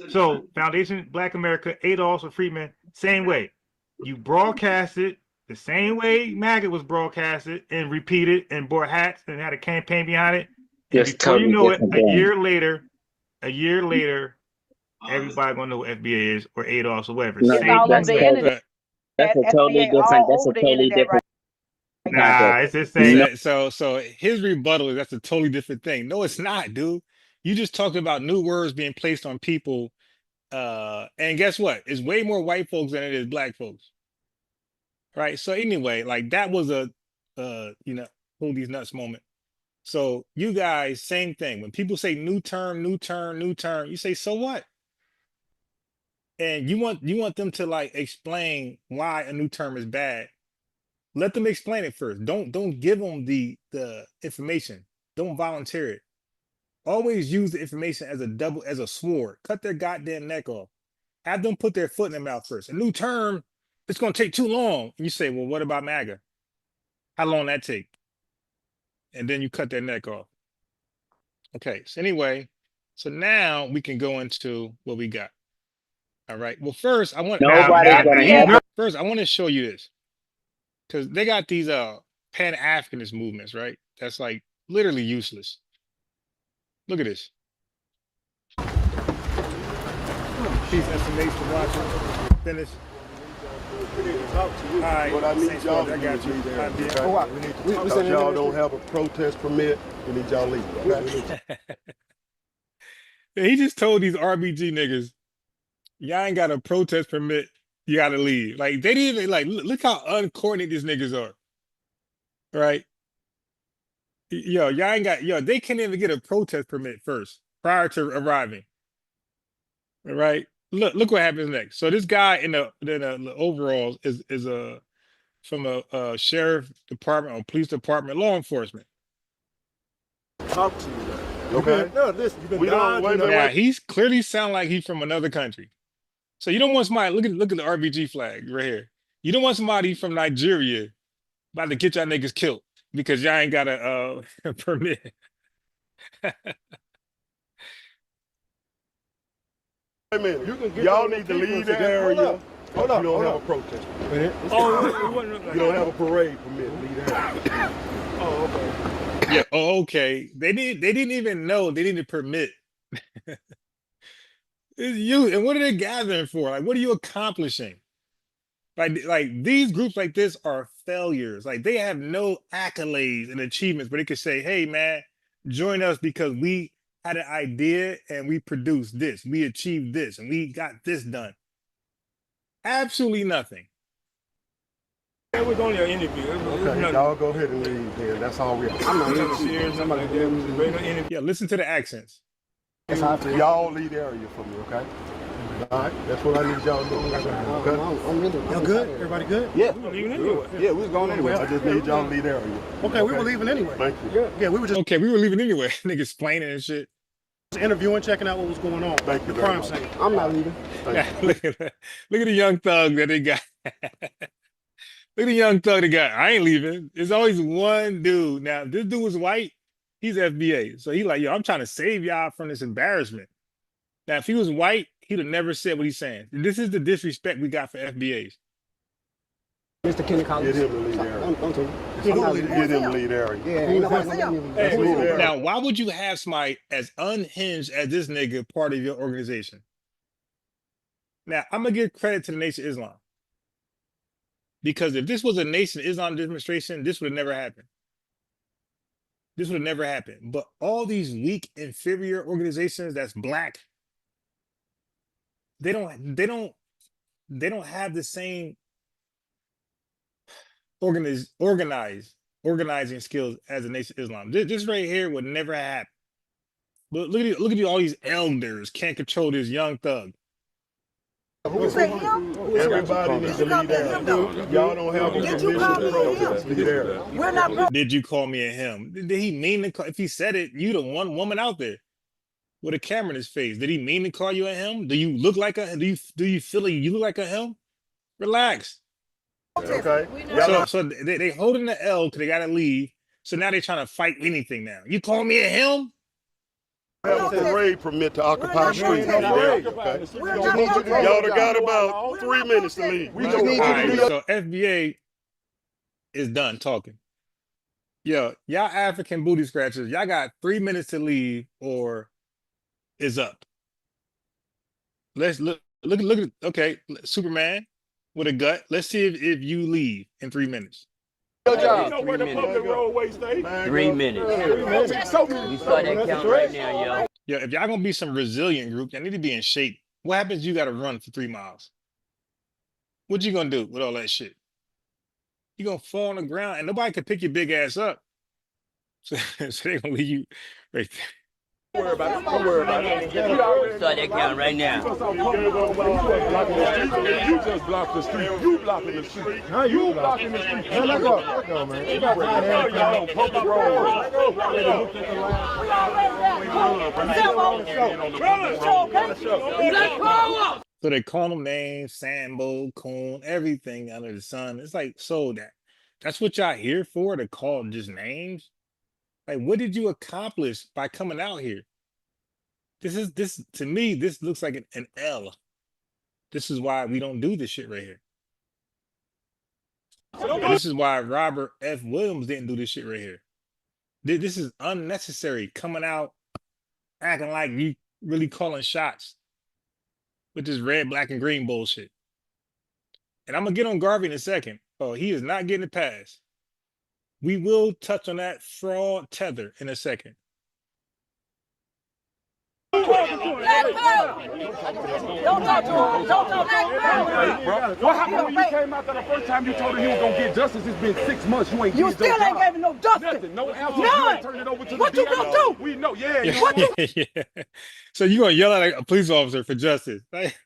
So Foundation Black America, Adolf or Freeman, same way. You broadcast it the same way MAGA was broadcasted and repeated and bought hats and had a campaign behind it. And before totally you know it, a year later, everybody gonna know what FBA is or ADOS or whatever. No, that's a totally different. Nah, it's the same. So his rebuttal is that's a totally different thing. No, it's not, dude. You just talked about new words being placed on people, and guess what? It's way more white folks than it is black folks, right? So anyway, like that was a, hold these nuts moment. So you guys, same thing. When people say new term, you say so what? and you want them to like explain why a new term is bad. Let them explain it first. Don't give them the information. Don't volunteer it. Always use the information as a sword. Cut their goddamn neck off. Have them put their foot in their mouth first. A new term, it's gonna take too long. And you say, well, what about MAGA? How long that take? And then you cut their neck off. Okay, so anyway, so now we can go into what we got. All right. Well, first I want to show you this. Because they got these Pan-Africanist movements, right? That's like literally useless. Look at this. Peace, SMH for watching. Finish. All right. But I need y'all to got you. Because y'all don't have a protest permit, we need y'all leave. Okay? He just told these RBG niggas, y'all ain't got a protest permit, you gotta leave. Like they didn't even like look how uncoordinated these niggas are. Right? Y'all ain't got they can't even get a protest permit first prior to arriving. All right. Look what happens next. So this guy in the overalls is from a sheriff department or police department, law enforcement. Talk to you. Okay. No, listen, we don't wait. Now he's clearly sound like he's from another country. So you don't want somebody look at the RBG flag right here. You don't want somebody from Nigeria about to get y'all niggas killed because y'all ain't got a permit. Wait a minute. Y'all need to leave that area. Hold up. You don't have a protest permit. You don't have a parade permit. Leave that. Oh, okay. Yeah. Oh, okay. They didn't even know they needed a permit. It's you. And what are they gathering for? Like, what are you accomplishing? Like these groups like this are failures. Like they have no accolades and achievements, but they could say, hey man, join us because we had an idea and we produced this, we achieved this, and we got this done. Absolutely nothing. That was only an interview. Okay, y'all go ahead and leave then. That's all we have. I'm not even serious. I'm like that. Yeah, listen to the accents. Y'all leave the area for me, okay? All right, that's what I need y'all to do. Okay? Y'all good? Everybody good? Yeah. We were leaving anyway. Yeah, we was going anyway. I just need y'all to leave the area. Okay, we were leaving anyway. Thank you. Yeah, we were just we were leaving anyway. Niggas explaining and shit. interviewing, checking out what was going on. Thank you. The crime scene. I'm not leaving. Look at the young thug that they got. Look at the young thug they got. I ain't leaving. There's always one dude. Now, this dude was white. He's FBA. So he like, yo, I'm trying to save y'all from this embarrassment. Now, if he was white, he'd have never said what he's saying. This is the disrespect we got for FBAs. Mr. Kenny Collins. Get him to lead area. Get him to lead area. Yeah. Now, why would you have somebody as unhinged as this nigga part of your organization? Now, I'm going to give credit to the Nation of Islam. Because if this was a Nation of Islam demonstration, this would have never happened. This would have never happened. But all these weak, inferior organizations that's black, they don't have the same organizing skills as the Nation of Islam. This right here would never happen. But look at all these elders can't control this young thug. Everybody needs to lead area. Y'all don't have permission to protest. Lead area. Did you call me a him? Did he mean to call? If he said it, you the one woman out there with a camera in his face. Did he mean to call you a him? Do you look like a? Do you feel like you look like a him? Relax. Okay. So they holding the L because they gotta leave. So now they're trying to fight anything now. You call me a him? Have a parade permit to occupy the street. Y'all got about 3 minutes to leave. So FBA is done talking. Yo, y'all African booty scratchers, y'all got 3 minutes to leave or is up. Let's look at okay, Superman with a gut. Let's see if you leave in 3 minutes. Good job. You know where the public roadway stay? 3 minutes. We start that count right now, y'all. Yeah, if y'all gonna be some resilient group, y'all need to be in shape. What happens if you gotta run for 3 miles? What you gonna do with all that shit? You gonna fall on the ground and nobody can pick your big ass up. So they gonna leave you right there. Don't worry about it. Don't worry about it. Start that count right now. You just blocked the street. You blocking the street. Huh? You blocking the street. Man, let go. Let go, man. You got Y'all on public road. So they call them names, Sambo, Coon, everything under the sun. It's like, so that's what y'all here for, to call just names? Like, what did you accomplish by coming out here? This to me, this looks like an L. This is why we don't do this shit right here. And this is why Robert F. Williams didn't do this shit right here. This is unnecessary, coming out acting like you really calling shots with this red, black, and green bullshit. And I'm gonna get on Garvey in a second. Oh, he is not getting it passed. We will touch on that fraud tether in a second. Don't talk to him. Don't talk to him. What happened when you came out there the first time you told him he was going to get justice? It's been 6 months. You ain't still ain't gave him no justice. Nothing. No answer. None. You ain't turned it over to what the you gonna do? We know. Yeah. Yeah. So you gonna yell at a police officer for justice? Like,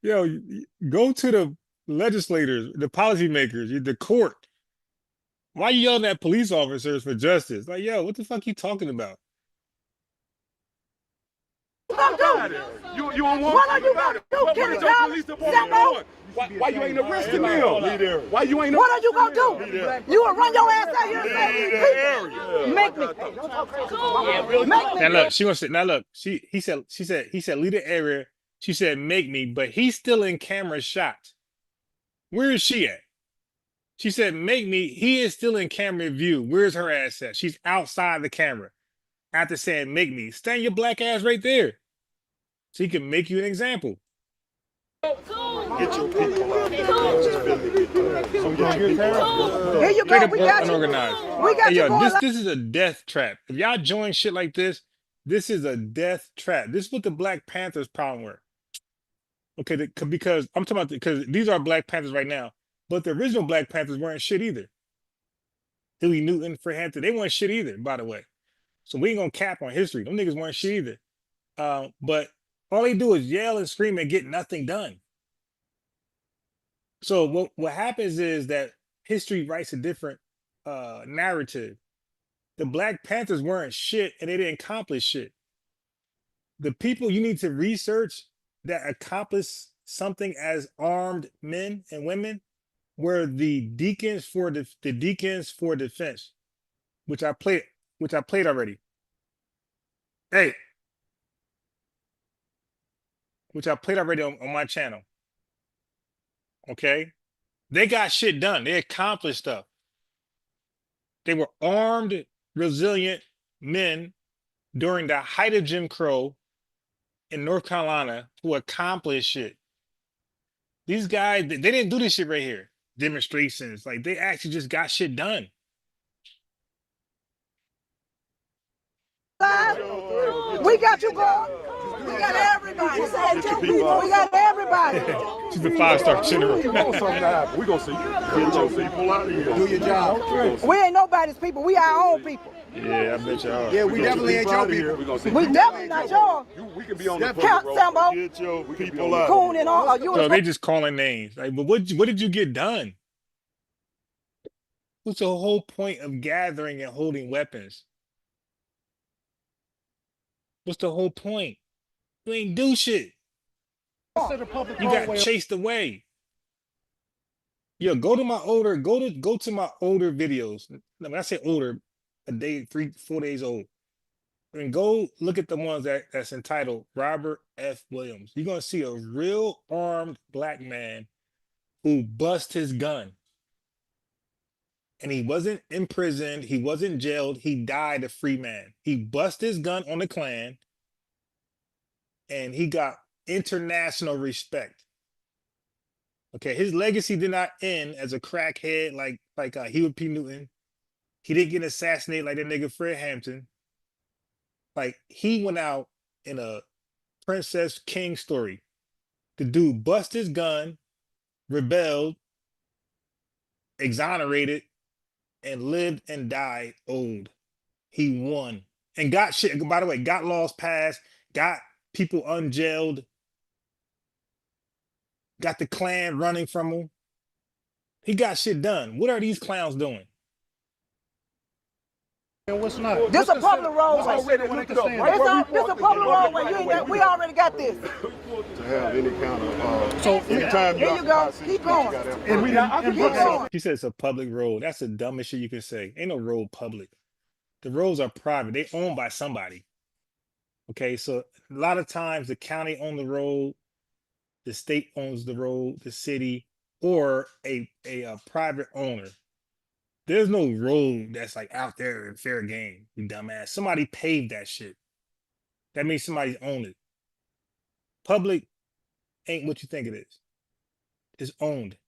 yo, go to the legislators, the policymakers, the court. Why you yelling at police officers for justice? Like, yo, what the fuck you talking about? You don't want what are you gonna do, Kenny Collins? Why you ain't arresting them? Why you ain't? What are you gonna do? You will run your ass out here and say, make me. Now look, she wants to. Now look, he said leave the area. She said make me, but he's still in camera shot. Where is she at? She said make me. He is still in camera view. Where's her ass at? She's outside the camera. After saying make me, stand your black ass right there, so he can make you an example. Get your people out there. Here you go. We got unorganized. We got hey, yo, this is a death trap. If y'all join shit like this is a death trap. This is what the Black Panthers problem were. Okay, because I'm talking about because these are Black Panthers right now, but the original Black Panthers weren't shit either. Huey Newton, Fred Hampton, they weren't shit either, by the way. So we ain't gonna cap on history. Them niggas weren't shit either. But all they do is yell and scream and get nothing done. So what happens is that history writes a different narrative. The Black Panthers weren't shit and they didn't accomplish shit. The people you need to research that accomplished something as armed men and women were the deacons for the deacons for defense, which I played already. Hey, which I played already on my channel. Okay, they got shit done. They accomplished stuff. They were armed, resilient men during the height of Jim Crow in North Carolina who accomplished shit. These guys, they didn't do this shit right here. Demonstrations, like they actually just got shit done. We got you going. We got everybody. We got everybody. She's a 5-star general. We gonna see you. Get your people out of here. Do your job. We ain't nobody's people. We our own people. Yeah, I bet y'all. Yeah, we definitely ain't your people. We definitely not yours. We can be on the Count Sambo. Get your people out. Coon and all. So they just calling names. Like, but what did you get done? What's the whole point of gathering and holding weapons? What's the whole point? You ain't do shit. You got chased away. Yo, go to my older videos. When I say older, a day, 3-4 days old. And go look at the ones that's entitled Robert F. Williams. You're gonna see a real armed Black man who bust his gun. And he wasn't imprisoned, he wasn't jailed, he died a free man. He bust his gun on the Klan and he got international respect. Okay, his legacy did not end as a crackhead like Huey P. Newton. He didn't get assassinated like that nigga Fred Hampton. Like, he went out in a Princess King story. The dude bust his gun, rebelled, exonerated, and lived and died old. He won. and got shit. By the way, got laws passed, got people unjailed, got the Klan running from him. He got shit done. What are these clowns doing? And what's not? This a public roadway. This a public roadway. We already got this. To have any kind of So anytime here you go. Keep going. She said it's a public road. That's the dumbest shit you can say. Ain't no road public. The roads are private. They owned by somebody. Okay, so a lot of times the county owns the road, the state owns the road, the city, or a private owner. There's no road that's like out there in fair game, you dumbass. Somebody paved that shit. That means somebody owned it. Public ain't what you think it is. It's owned.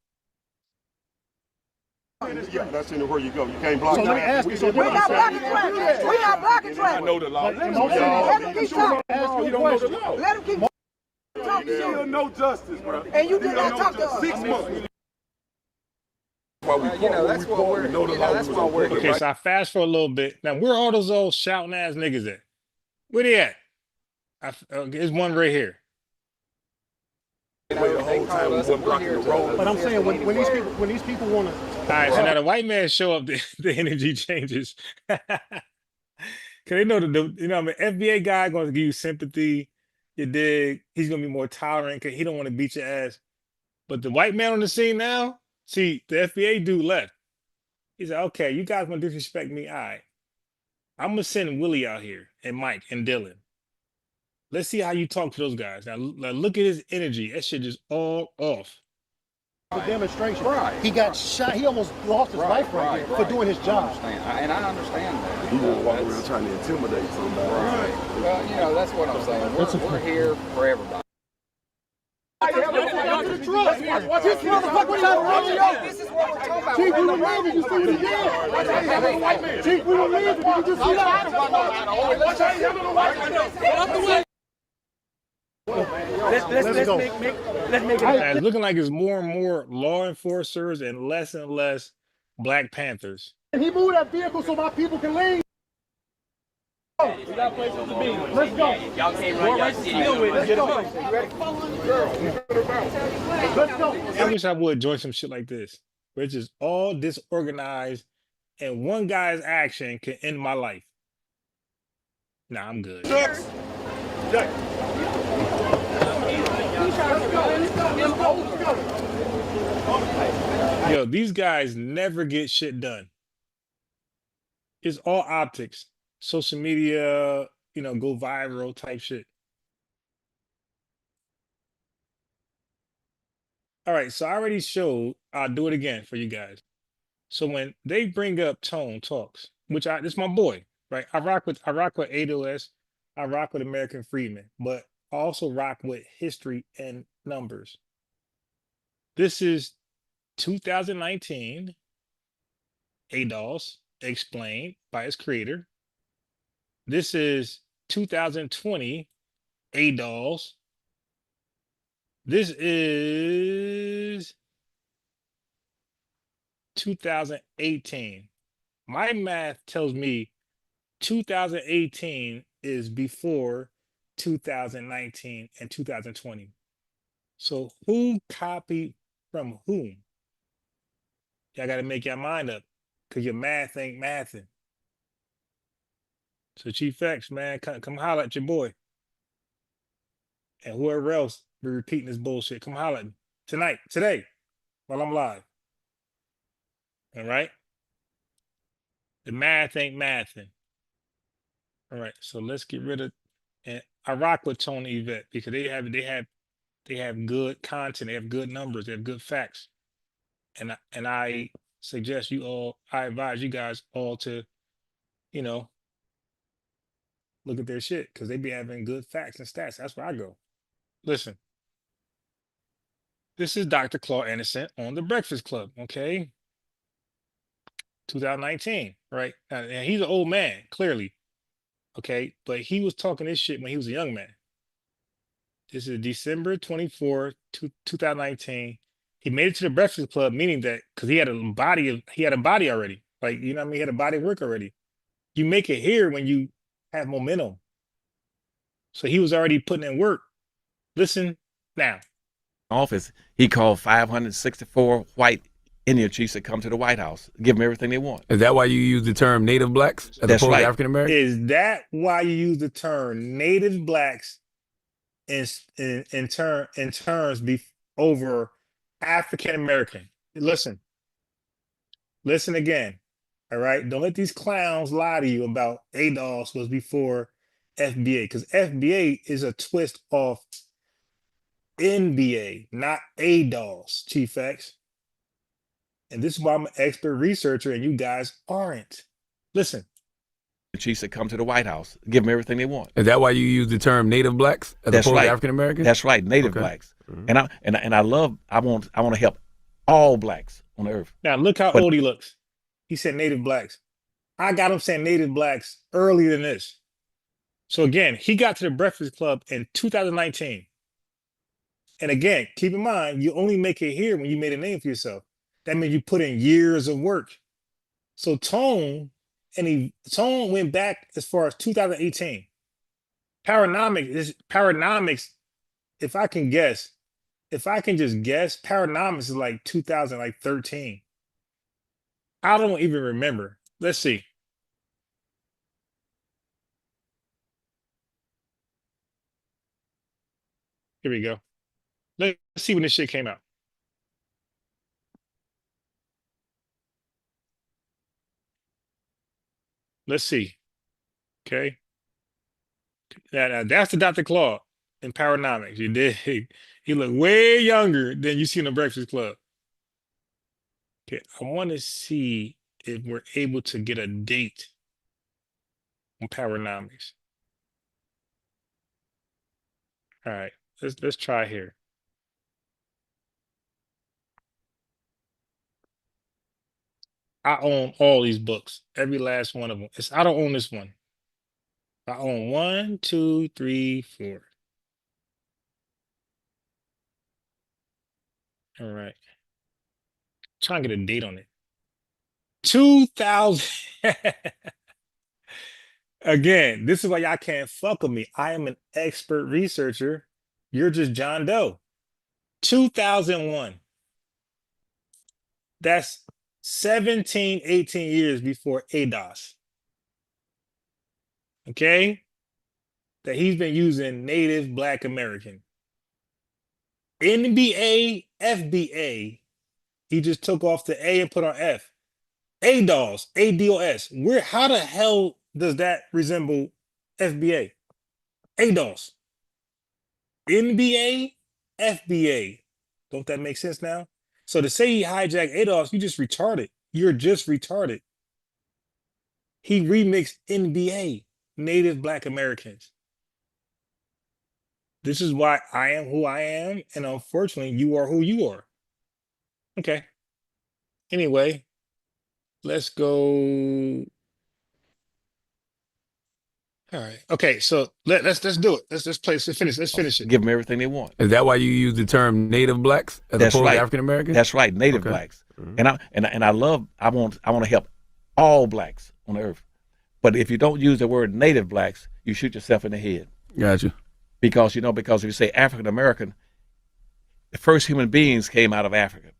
Yeah, that's anywhere you go. You can't block. So let me ask you. We're not blocking traffic. We're not blocking I traffic. know the law. Let him keep talking. You don't know the law. Let him keep talking. Still no justice, bro. And you did not talk to us. 6 months. That's what we're. Okay, so I fast for a little bit. Now, where are all those old shouting ass niggas at? Where they at? There's one right here. The whole time we wasn't blocking the road. But I'm saying when these people want to. All right, so now the white man show up, the energy changes. Cause they know FBA guy going to give you sympathy. You dig? He's gonna be more tolerant because he don't want to beat your ass. But the white man on the scene now, see, the FBA dude left. He said, "Okay, you guys want to disrespect me? All right, I'm gonna send Willie out here and Mike and Dylan. Let's see how you talk to those guys. Now look at his energy. That shit is all off." The demonstration. Right. He got shot. He almost lost his life right here for doing his job. And I understand that. He was walking around trying to intimidate somebody. Right. Well, that's what I'm saying. We're here for everybody. This motherfucker trying to run you over. This is what we're talking about. Chief, we were leaving. You see what he did? Chief, we were leaving. You just see that? Let's make it. It's looking like it's more and more law enforcers and less Black Panthers. And he moved that vehicle so my people can leave. We got places to be. Let's go. Y'all can't run your city. Let's go. Let's go. I wish I would join some shit like this, where it's just all disorganized and one guy's action can end my life. Nah, I'm good. Yo, these guys never get shit done. It's all optics. Social media, go viral type shit. All right, so I already showed, I'll do it again for you guys. So when they bring up Tone Talks, which this is my boy, right? I rock with ADOS, I rock with American Freedmen, but I also rock with history and numbers. This is 2019, ADOS, explained by its creator. This is 2020, ADOS. This is 2018. My math tells me 2018 is before 2019 and 2020. So who copied from whom? Y'all got to make your mind up because your math ain't mathing. So Chief X, man, come holler at your boy. And whoever else be repeating this bullshit, come holler at me today, while I'm live. All right? The math ain't mathing. All right, so let's get rid of, and I rock with Tony Yvette because they have good content, they have good numbers, they have good facts. And I suggest I advise you guys all to, look at their shit because they be having good facts and stats. That's where I go. Listen, this is Dr. Claude Anderson on The Breakfast Club, okay? 2019, right? And he's an old man, clearly, okay? But he was talking this shit when he was a young man. This is December 24, 2019. He made it to The Breakfast Club, meaning that because he had a body already. Like, he had a body of work already. You make it here when you have momentum. So he was already putting in work. Listen now. Office, he called 564 white Indian chiefs that come to the White House, give them everything they want. Is that why you use the term Native blacks as opposed to African Americans? Is that why you use the term Native blacks in terms over African American? Listen again. All right, don't let these clowns lie to you about ADOS was before FBA, because FBA is a twist off NBA, not ADOS, Chief X. And this is why I'm an expert researcher and you guys aren't. Listen. The chiefs that come to the White House, give them everything they want. Is that why you use the term Native blacks as opposed to African Americans? That's right, Native blacks. And I want to help all blacks on the earth. Now look how old he looks. He said Native blacks. I got him saying Native blacks earlier than this. So again, he got to the Breakfast Club in 2019. And again, keep in mind, you only make it here when you made a name for yourself. That means you put in years of work. So Tone went back as far as 2018. Paranomics, if I can just guess, Paranomics is like 2013. I don't even remember. Let's see. Here we go. Let's see when this shit came out. Let's see. Okay. Now that's the Dr. Claude in Paranomics. You did. He looked way younger than you see in the Breakfast Club. Okay, I want to see if we're able to get a date on Paranomics. All right, let's try here. I own all these books, every last one of them. I don't own this one. I own 1, 2, 3, 4. All right. Trying to get a date on it. 2000. Again, this is why y'all can't fuck with me. I am an expert researcher. You're just John Doe. 2001. That's 17, 18 years before ADOS. Okay? That he's been using Native Black American. NBA, FBA, he just took off the A and put on F. ADOS, ADOS. How the hell does that resemble FBA? ADOS. NBA, FBA. Don't that make sense now? So to say he hijacked ADOS, you just retarded. You're just retarded. He remixed NBA, Native Black Americans. This is why I am who I am, and unfortunately, you are who you are. Okay. Anyway, let's go. All right. Okay, so let's do it. Let's play. Let's finish it. Give them everything they want. Is that why you use the term Native blacks as opposed to African Americans? That's right, Native blacks. And I want to help all blacks on the earth. But if you don't use the word Native blacks, you shoot yourself in the head. Gotcha. Because if you say African American, the first human beings came out of Africa.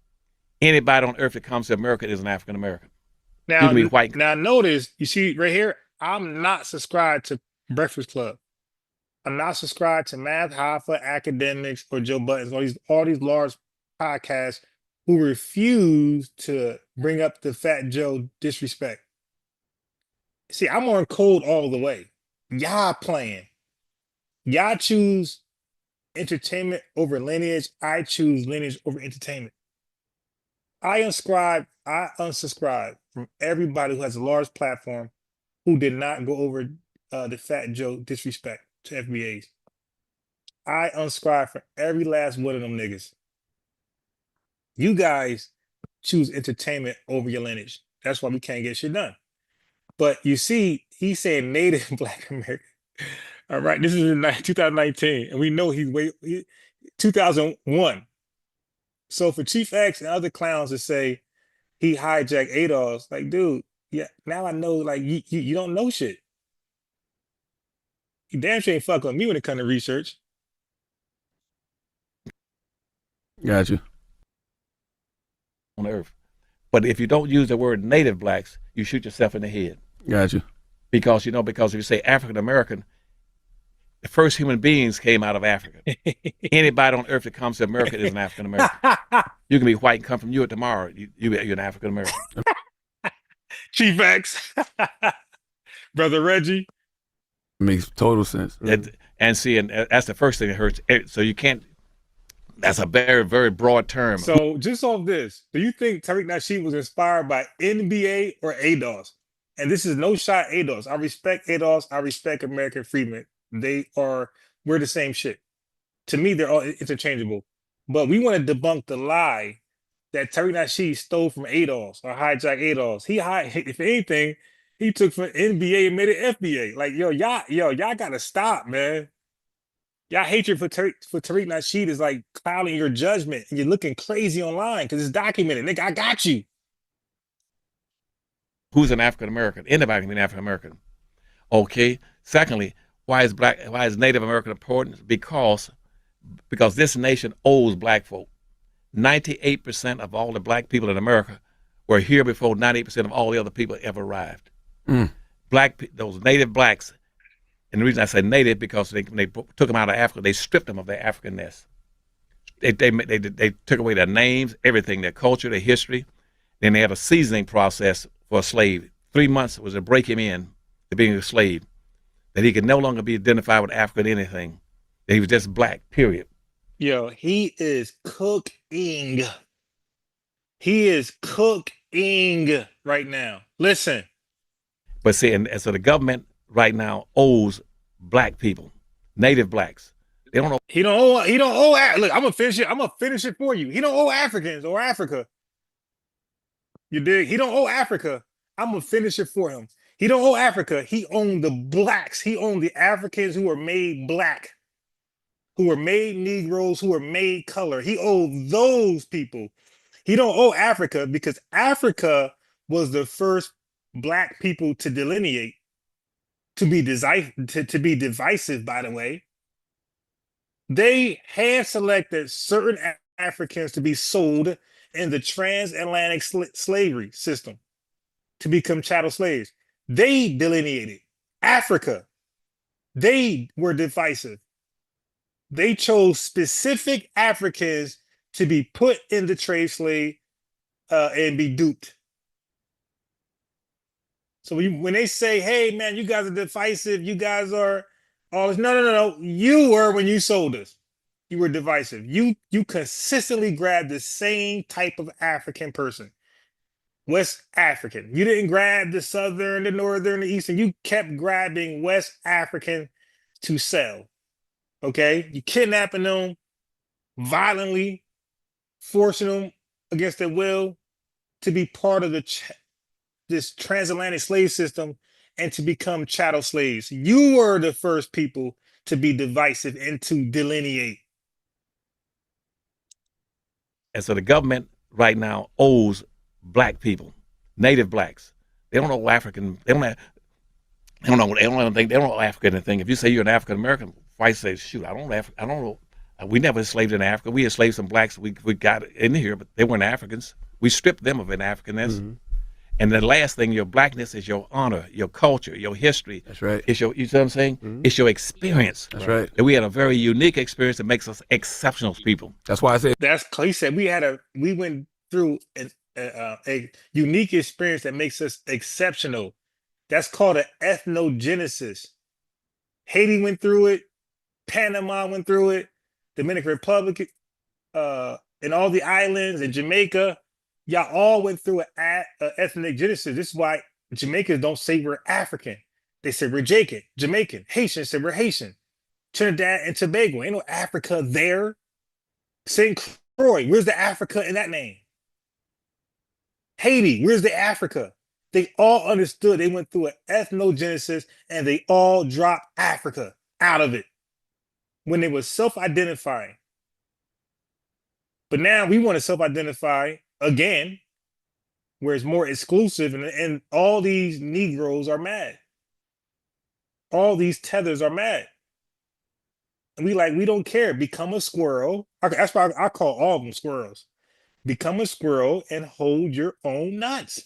Anybody on earth that comes to America is an African American. Now, you can be white. Now notice, you see right here, I'm not subscribed to Breakfast Club. I'm not subscribed to Math Hoffa, Academics, or Joe Buttons, all these large podcasts who refuse to bring up the Fat Joe disrespect. See, I'm on code all the way. Y'all playing. Y'all choose entertainment over lineage. I choose lineage over entertainment. I unsubscribe from everybody who has a large platform who did not go over the Fat Joe disrespect to FBAs. I unsubscribe from every last one of them niggas. You guys choose entertainment over your lineage. That's why we can't get shit done. But you see, he's saying Native Black American. All right, this is in 2019, and we know he's 2001. So for Chief X and other clowns to say he hijacked ADOS, like, dude, yeah, now I know, like, you don't know shit. You damn sure ain't fuck with me when it comes to research. Got you. On Earth. But if you don't use the word native blacks, you shoot yourself in the head. Got you. Because if you say African American, the first human beings came out of Africa. Anybody on Earth that comes to America is an African American. You can be white and come from Europe tomorrow. You're an African American. Chief X. Brother Reggie. Makes total sense. And that's the first thing that hurts. So you can't. That's a very, very broad term. So just off this, do you think Tariq Nasheed was inspired by NBA or ADOS? And this is no shot ADOS. I respect ADOS. I respect American Freedmen. We're the same shit. To me, they're all interchangeable. But we want to debunk the lie that Tariq Nasheed stole from ADOS or hijacked ADOS. If anything, he took from NBA and made it FBA. Like, y'all gotta stop, man. Y'all hatred for Tariq Nasheed is like clouding your judgment, and you're looking crazy online because it's documented. Nigga, I got you. Who's an African American? Anybody can be an African American. Okay. Secondly, why is Native American important? Because this nation owes black folk. 98% of all the black people in America were here before 98% of all the other people ever arrived. Those native blacks. And the reason I say native because when they took them out of Africa, they stripped them of their Africanness. They took away their names, everything, their culture, their history. Then they had a seasoning process for a slave. 3 months was to break him in to being a slave, that he could no longer be identified with Africa or anything. That he was just black, period. Yo, he is cooking. He is cooking right now. Listen. But see, and so the government right now owes black people, native blacks. They don't know. He don't owe. Look, I'm gonna finish it. I'm gonna finish it for you. He don't owe Africans or Africa. You dig? He don't owe Africa. I'm gonna finish it for him. He don't owe Africa. He owned the blacks. He owned the Africans who were made black, who were made Negroes, who were made color. He owed those people. He don't owe Africa because Africa was the first black people to delineate, to be divisive, by the way. They hand selected certain Africans to be sold in the transatlantic slavery system to become chattel slaves. They delineated Africa. They were divisive. They chose specific Africans to be put in the trade slave and be duped. So when they say, hey, man, you guys are divisive, you guys are all this. No. You were when you sold us. You were divisive. You consistently grabbed the same type of African person. West African. You didn't grab the Southern, the Northern, the Eastern. You kept grabbing West African to sell. Okay? You kidnapping them violently, forcing them against their will to be part of this transatlantic slave system and to become chattel slaves. You were the first people to be divisive and to delineate. And so the government right now owes black people, native blacks. They don't know African. They don't know African anything. If you say you're an African American, whites say, shoot, I don't know. We never enslaved in Africa. We enslaved some blacks. We got in here, but they weren't Africans. We stripped them of an Africanness. Mm-hmm. And the last thing, your blackness is your honor, your culture, your history. That's right. It's you see what I'm saying? Mm-hmm. It's your experience. That's right. And we had a very unique experience that makes us exceptional people. That's why I said. He said we went through a unique experience that makes us exceptional. That's called an ethnogenesis. Haiti went through it. Panama went through it. Dominican Republic, and all the islands and Jamaica. Y'all all went through an ethnic genesis. This is why Jamaicans don't say we're African. They say we're Jamaican. Haitians say we're Haitian. Trinidad and Tobago. Ain't no Africa there. St. Croix, where's the Africa in that name? Haiti, where's the Africa? They all understood they went through an ethnogenesis and they all dropped Africa out of it when they were self-identifying. But now we want to self-identify again, where it's more exclusive, and all these Negroes are mad. all these tethers are mad. And we don't care. Become a squirrel. That's why I call all of them squirrels. Become a squirrel and hold your own nuts.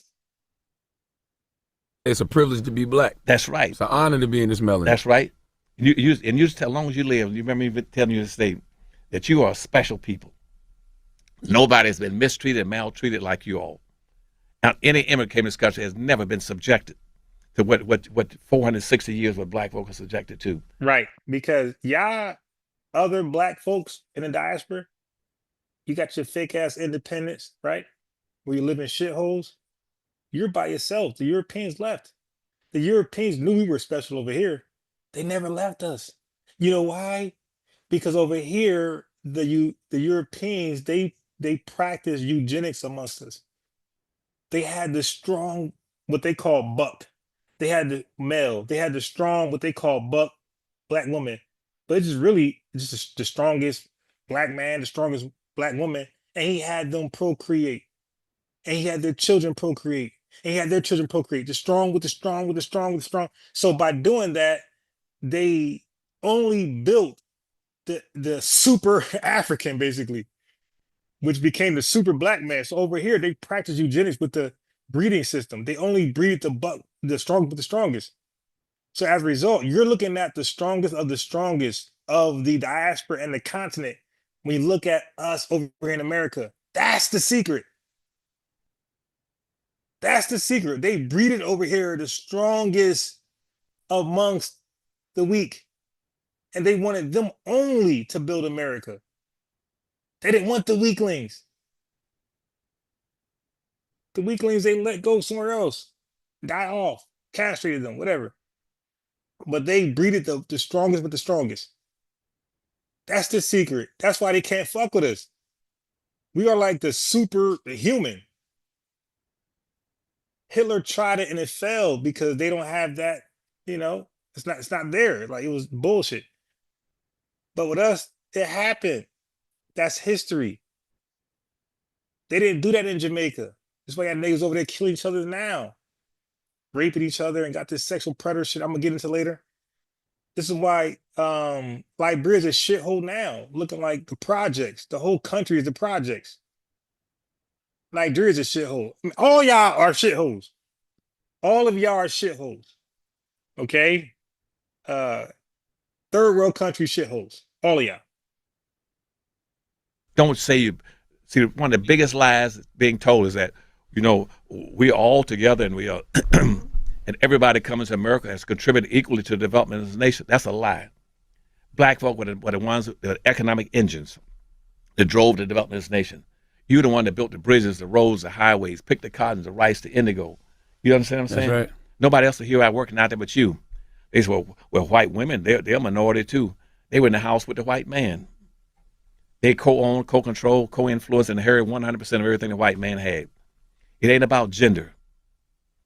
It's a privilege to be black. That's right. It's an honor to be in this melanin. That's right. You as long as you live, you remember me telling you to say that you are a special people. Nobody has been mistreated, maltreated like you all. Now, any immigrant came to this country has never been subjected to what 460 years what black folks are subjected to. Right. Because y'all other black folks in the diaspora, you got your fake ass independence, right? Where you live in shitholes. You're by yourself. The Europeans left. The Europeans knew we were special over here. They never left us. You know why? Because over here, the Europeans, they practice eugenics amongst us. They had the strong, what they call buck. They had the male. They had the strong, what they call buck, black woman. But it's just the strongest black man, the strongest black woman. And he had them procreate. And he had their children procreate. And he had their children procreate. The strong with the strong with the strong with the strong. So by doing that, they only built the super African, basically, which became the super black man. So over here, they practice eugenics with the breeding system. They only breed the strong with the strongest. So as a result, you're looking at the strongest of the diaspora and the continent. When you look at us over here in America, that's the secret. That's the secret. They breeded over here the strongest amongst the weak. And they wanted them only to build America. They didn't want the weaklings. The weaklings, they let go somewhere else, die off, castrated them, whatever. But they breeded the strongest with the strongest. That's the secret. That's why they can't fuck with us. We are like the human. Hitler tried it and it failed because they don't have that, it's not there. Like, it was bullshit. But with us, it happened. That's history. They didn't do that in Jamaica. That's why you got niggas over there killing each other now, raping each other, and got this sexual predator shit I'm gonna get into later. This is why Liberia's a shithole now, looking like the projects. The whole country is the projects. Nigeria's a shithole. I mean, all y'all are shitholes. All of y'all are shitholes. Okay? Third world country shitholes. All of y'all. Don't say you see, one of the biggest lies being told is that, we're all together and we are and everybody coming to America has contributed equally to the development of this nation. That's a lie. Black folk were the ones, the economic engines that drove the development of this nation. You're the one that built the bridges, the roads, the highways, picked the cotton, the rice, the indigo. You understand what I'm saying? That's right. Nobody else here out working out there but you. They say, well, white women, they're a minority too. They were in the house with the white man. They co-own, co-control, co-influence, and inherit 100% of everything the white man had. It ain't about gender.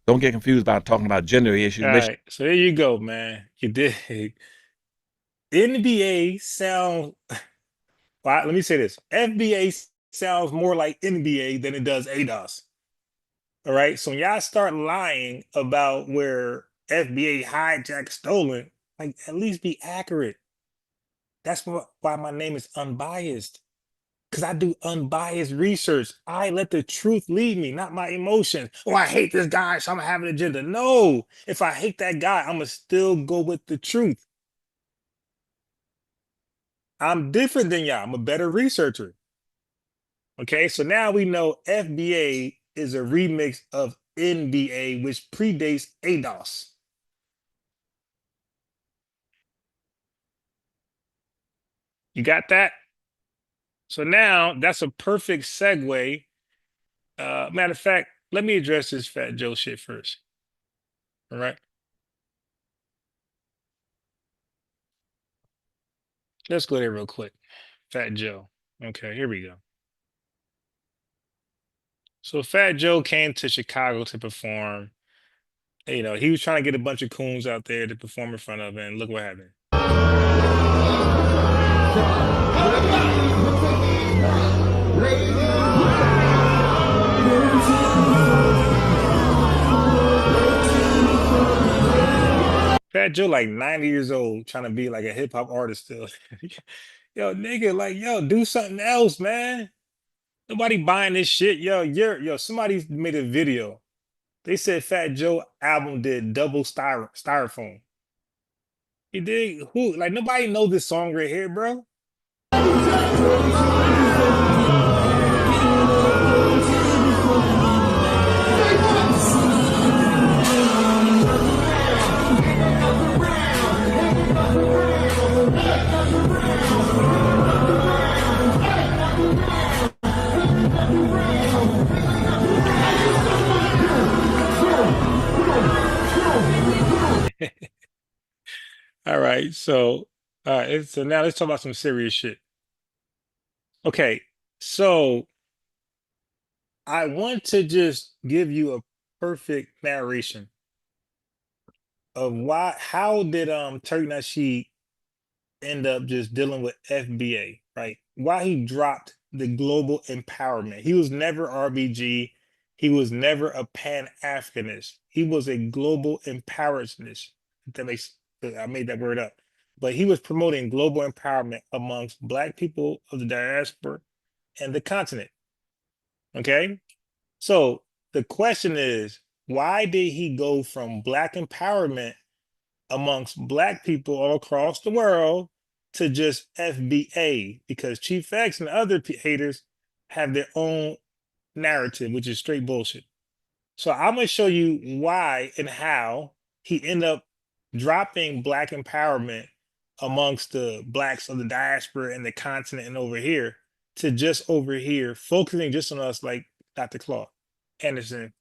Don't get confused about talking about gender issues. All right, so there you go, man. You did. NBA sounds, well, let me say this. FBA sounds more like NBA than it does ADOS. All right, so when y'all start lying about where FBA hijacked, stolen, like, at least be accurate. That's why my name is Unbiased. Because I do unbiased research. I let the truth lead me, not my emotions. Oh, I hate this guy, so I'm gonna have an agenda. No, if I hate that guy, I'm gonna still go with the truth. I'm different than y'all. I'm a better researcher. Okay, so now we know FBA is a remix of NBA, which predates ADOS. You got that? So now that's a perfect segue. Matter of fact, let me address this Fat Joe shit first. All right. Let's go there real quick. Fat Joe. Okay, here we go. So Fat Joe came to Chicago to perform. He was trying to get a bunch of coons out there to perform in front of him, and look what happened. Fat Fat Joe like 90 years old trying to be like a hip hop artist still. Yo, nigga, like, yo, do something else, man. Nobody buying this shit. Yo, somebody made a video. They said Fat Joe album did double styrofoam. He did who? Like nobody know this song right here, bro. All right, so now let's talk about some serious shit. Okay, so I want to just give you a perfect narration of how did Tariq Nasheed end up just dealing with FBA, right? Why he dropped the global empowerment. He was never RBG. He was never a Pan-Africanist. He was a global empowerist. I made that word up. But he was promoting global empowerment amongst Black people of the diaspora and the continent. Okay? So the question is, why did he go from Black empowerment amongst Black people all across the world to just FBA? Because Chief X and other haters have their own narrative, which is straight bullshit. So I'm going to show you why and how he ended up dropping Black empowerment amongst the Blacks of the diaspora and the continent and over here to just over here, focusing just on us like Dr. Claude Anderson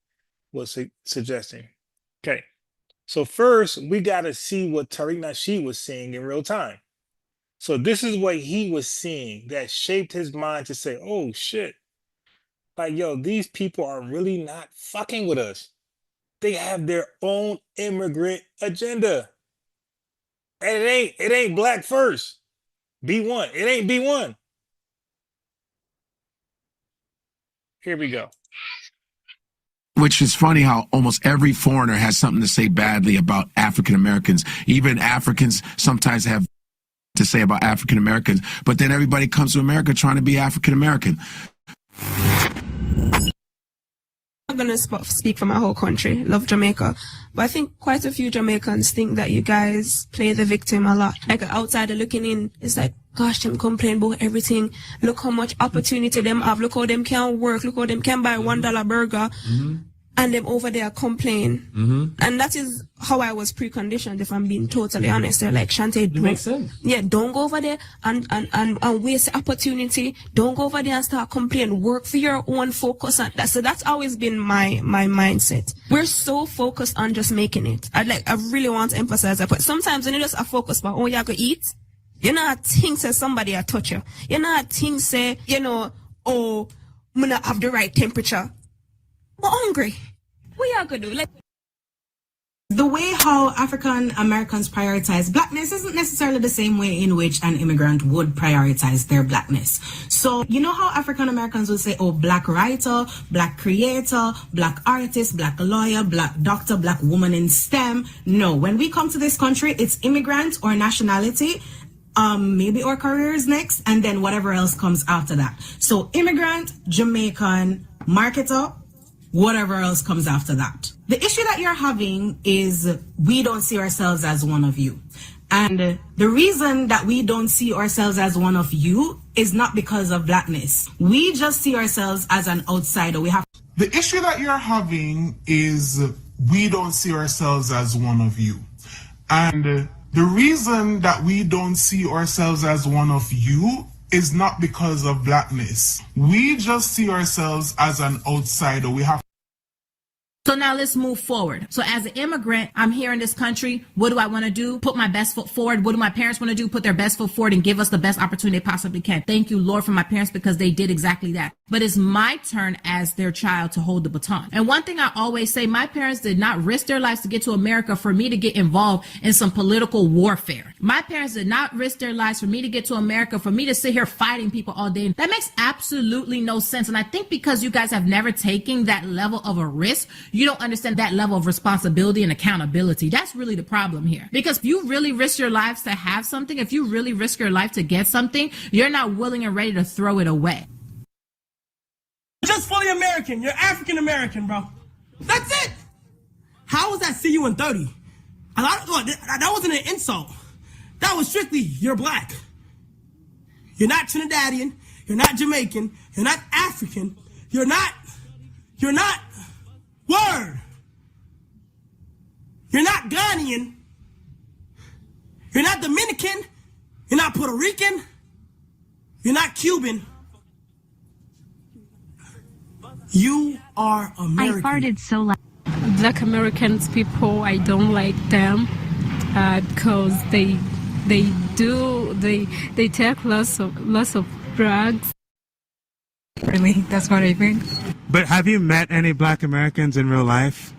was suggesting. Okay, so first we got to see what Tariq Nasheed was seeing in real time. So this is what he was seeing that shaped his mind to say, oh shit, like, yo, these people are really not fucking with us. They have their own immigrant agenda. And it ain't Black first. B1. It ain't B1. Here we go. Which is funny how almost every foreigner has something to say badly about African Americans. Even Africans sometimes have to say about African Americans, but then everybody comes to America trying to be African American. I'm going to speak for my whole country, love Jamaica, but I think quite a few Jamaicans think that you guys play the victim a lot. Like outsider looking in, it's like, gosh, them complain about everything. Look how much opportunity them have. Look how them can work. Look how them can buy $1 burger. And them over there complain. And that is how I was preconditioned, if I'm being totally honest. They're like, Shante, makes sense. Yeah, don't go over there and waste the opportunity. Don't go over there and start complaining. Work for your own focus on that. So that's always been my mindset. We're so focused on just making it. I really want to emphasize that. But sometimes when you just are focused on, oh, you go eat, you know, things say somebody a touch you. You know, things say, you know, oh, I'm not have the right temperature. We're hungry. What y'all gonna do? The way how African Americans prioritize Blackness isn't necessarily the same way in which an immigrant would prioritize their Blackness. So, you know how African Americans would say, oh, Black writer, Black creator, Black artist, Black lawyer, Black doctor, Black woman in STEM. No, when we come to this country, it's immigrant or nationality. Maybe our careers next, and then whatever else comes after that. So immigrant, Jamaican, marketer, whatever else comes after that. The issue that you're having is we don't see ourselves as one of you. And the reason that we don't see ourselves as one of you is not because of Blackness. We just see ourselves as an outsider. The issue that you're having is we don't see ourselves as one of you. And the reason that we don't see ourselves as one of you is not because of Blackness. We just see ourselves as an outsider. So now let's move forward. So as an immigrant, I'm here in this country. What do I want to do? Put my best foot forward. What do my parents want to do? Put their best foot forward and give us the best opportunity they possibly can. Thank you, Lord, for my parents, because they did exactly that. But it's my turn as their child to hold the baton. And one thing I always say, my parents did not risk their lives to get to America for me to get involved in some political warfare. My parents did not risk their lives for me to get to America, for me to sit here fighting people all day. That makes absolutely no sense. And I think because you guys have never taken that level of a risk, you don't understand that level of responsibility and accountability. That's really the problem here. Because if you really risk your lives to have something, if you really risk your life to get something, you're not willing and ready to throw it away. Just fully American. You're African American, bro. That's it. How was that see you in 30? That wasn't an insult. That was strictly, you're black. You're not Trinidadian. You're not Jamaican. You're not African. You're not, word. You're not Ghanaian. You're not Dominican. You're not Puerto Rican. You're not Cuban. You are American. I farted so loud. Black Americans people, I don't like them because they take lots of drugs. Really, that's what I think. But have you met any Black Americans in real life?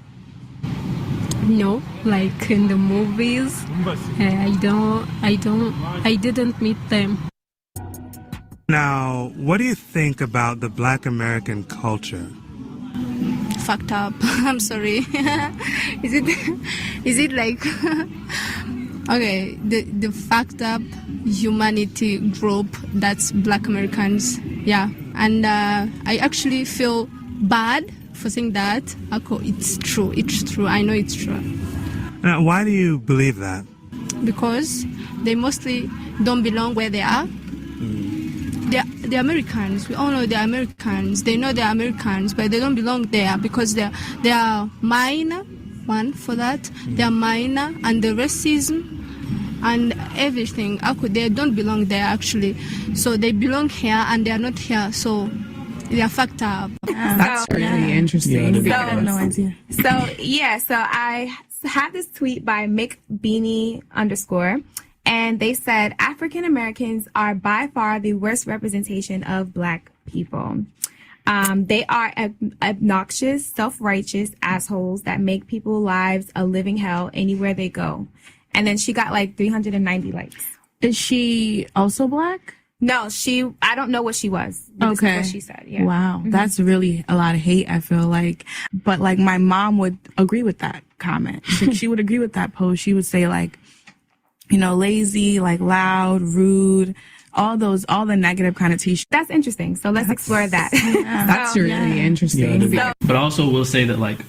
No, like in the movies. I didn't meet them. Now, what do you think about the Black American culture? Fucked up. I'm sorry. Is it like okay, the fucked up humanity group that's Black Americans, yeah. And I actually feel bad for saying that. It's true. I know it's true. Now, why do you believe that? Because they mostly don't belong where they are. They're Americans. We all know they're Americans. They know they're Americans, but they don't belong there because they are minor. One for that. They are minor, and the racism and everything. They don't belong there actually. So they belong here, and they are not here. So they are fucked up. That's really interesting. I have no idea. So I had this tweet by McBeanie _ and they said African Americans are by far the worst representation of Black people. They are obnoxious, self-righteous assholes that make people's lives a living hell anywhere they go. And then she got like 390 likes. Is she also Black? No, I don't know what she was. Okay. This is what she said. Yeah. Wow. Mm-hmm. That's really a lot of hate, I feel like. But like my mom would agree with that comment. She would agree with that post. She would say like, you know, lazy, like loud, rude, all the negative connotations. That's interesting. So let's explore that. That's really interesting. Yeah, but I also will say that like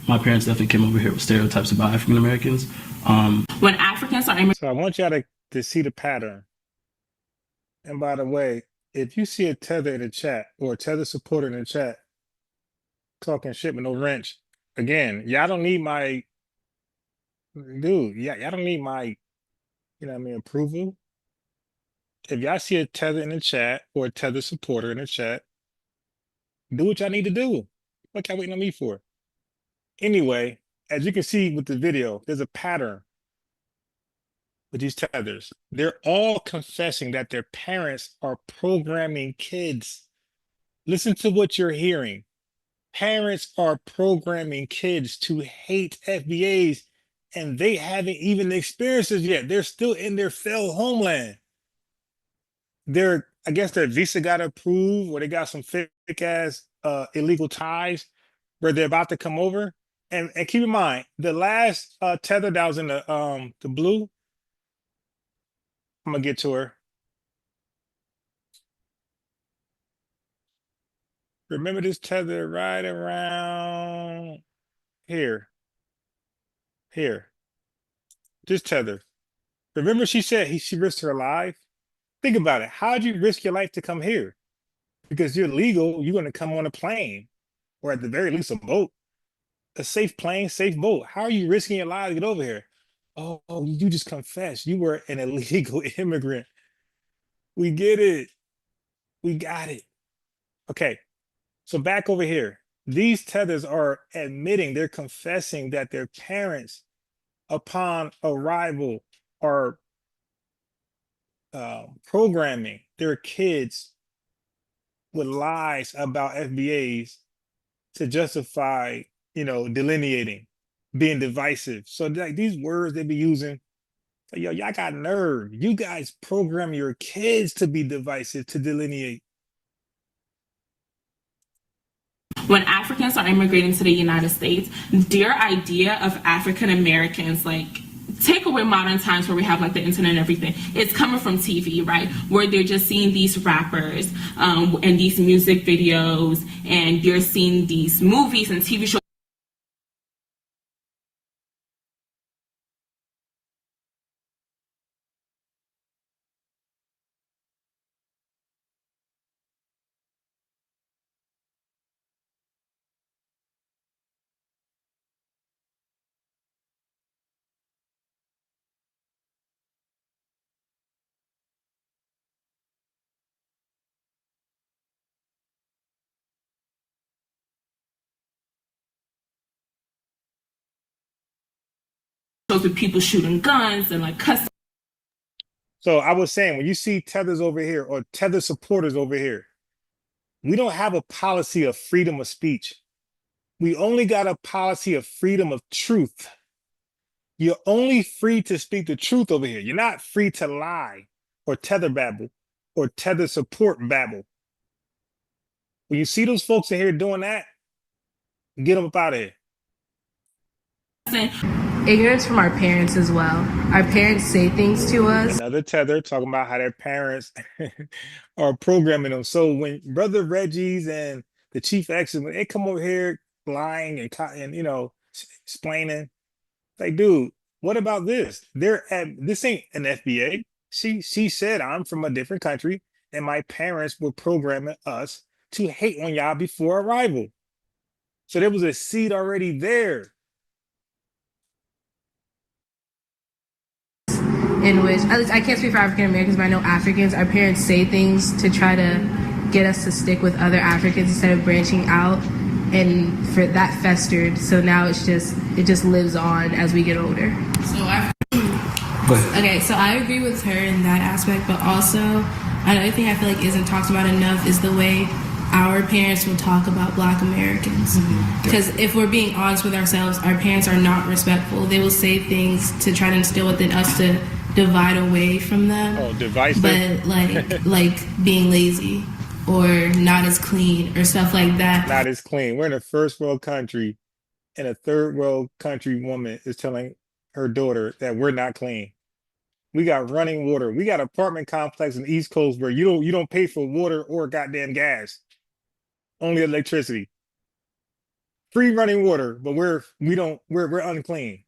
my parents definitely came over here with stereotypes about African Americans. When Africans are So I want y'all to see the pattern. And by the way, if you see a tether in the chat or a tether supporter in the chat talking shit with no wrench, again, y'all don't need my y'all don't need my approval. If y'all see a tether in the chat or a tether supporter in the chat, do what y'all need to do. What y'all waiting on me for? Anyway, as you can see with the video, there's a pattern with these tethers. They're all confessing that their parents are programming kids. Listen to what you're hearing. Parents are programming kids to hate FBAs, and they haven't even experienced it yet. They're still in their failed homeland. I guess their visa got approved, or they got some fake ass illegal ties where they're about to come over. And keep in mind, the last tether that was in the blue, I'm gonna get to her. Remember this tether right around here. This tether. Remember she said she risked her life? Think about it. How'd you risk your life to come here? Because you're legal, you're gonna come on a plane, or at the very least a boat. A safe plane, safe boat. How are you risking your life to get over here? Oh, you just confessed. You were an illegal immigrant. We get it. We got it. Okay, so back over here. These tethers are admitting, they're confessing that their parents, upon arrival, are programming their kids with lies about FBAs to justify, delineating, being divisive. So like these words they be using, y'all got nerve. You guys program your kids to be divisive, to delineate. when Africans are immigrating to the United States, their idea of African Americans, like, take away modern times where we have like the internet and everything, it's coming from TV, right? Where they're just seeing these rappers and these music videos, and you're seeing these movies and TV shows. With people shooting guns and like cussing. So I was saying, when you see tethers over here or tether supporters over here, we don't have a policy of freedom of speech. We only got a policy of freedom of truth. You're only free to speak the truth over here. You're not free to lie or tether babble or tether support babble. When you see those folks in here doing that, get them up out of here. Ignorance from our parents as well. Our parents say things to us. Another tether talking about how their parents are programming them. So when Brother Reggie's and the Chief X, when they come over here lying and you know, explaining, like, dude, what about this? This ain't an FBA. She said, I'm from a different country and my parents were programming us to hate on y'all before arrival. So there was a seed already there. In which, at least I can't speak for African Americans, but I know Africans, our parents say things to try to get us to stick with other Africans instead of branching out, and for that festered. So now it just lives on as we get older. Okay, so I agree with her in that aspect, but also another thing I feel like isn't talked about enough is the way our parents will talk about Black Americans. Because if we're being honest with ourselves, our parents are not respectful. They will say things to try to instill within us to divide away from them. Oh, divisive. But like being lazy or not as clean or stuff like that. Not as clean. We're in a first world country, and a third world country woman is telling her daughter that we're not clean. We got running water. We got apartment complex in the East Coast where you don't pay for water or goddamn gas. Only electricity. Free running water, but we're unclean.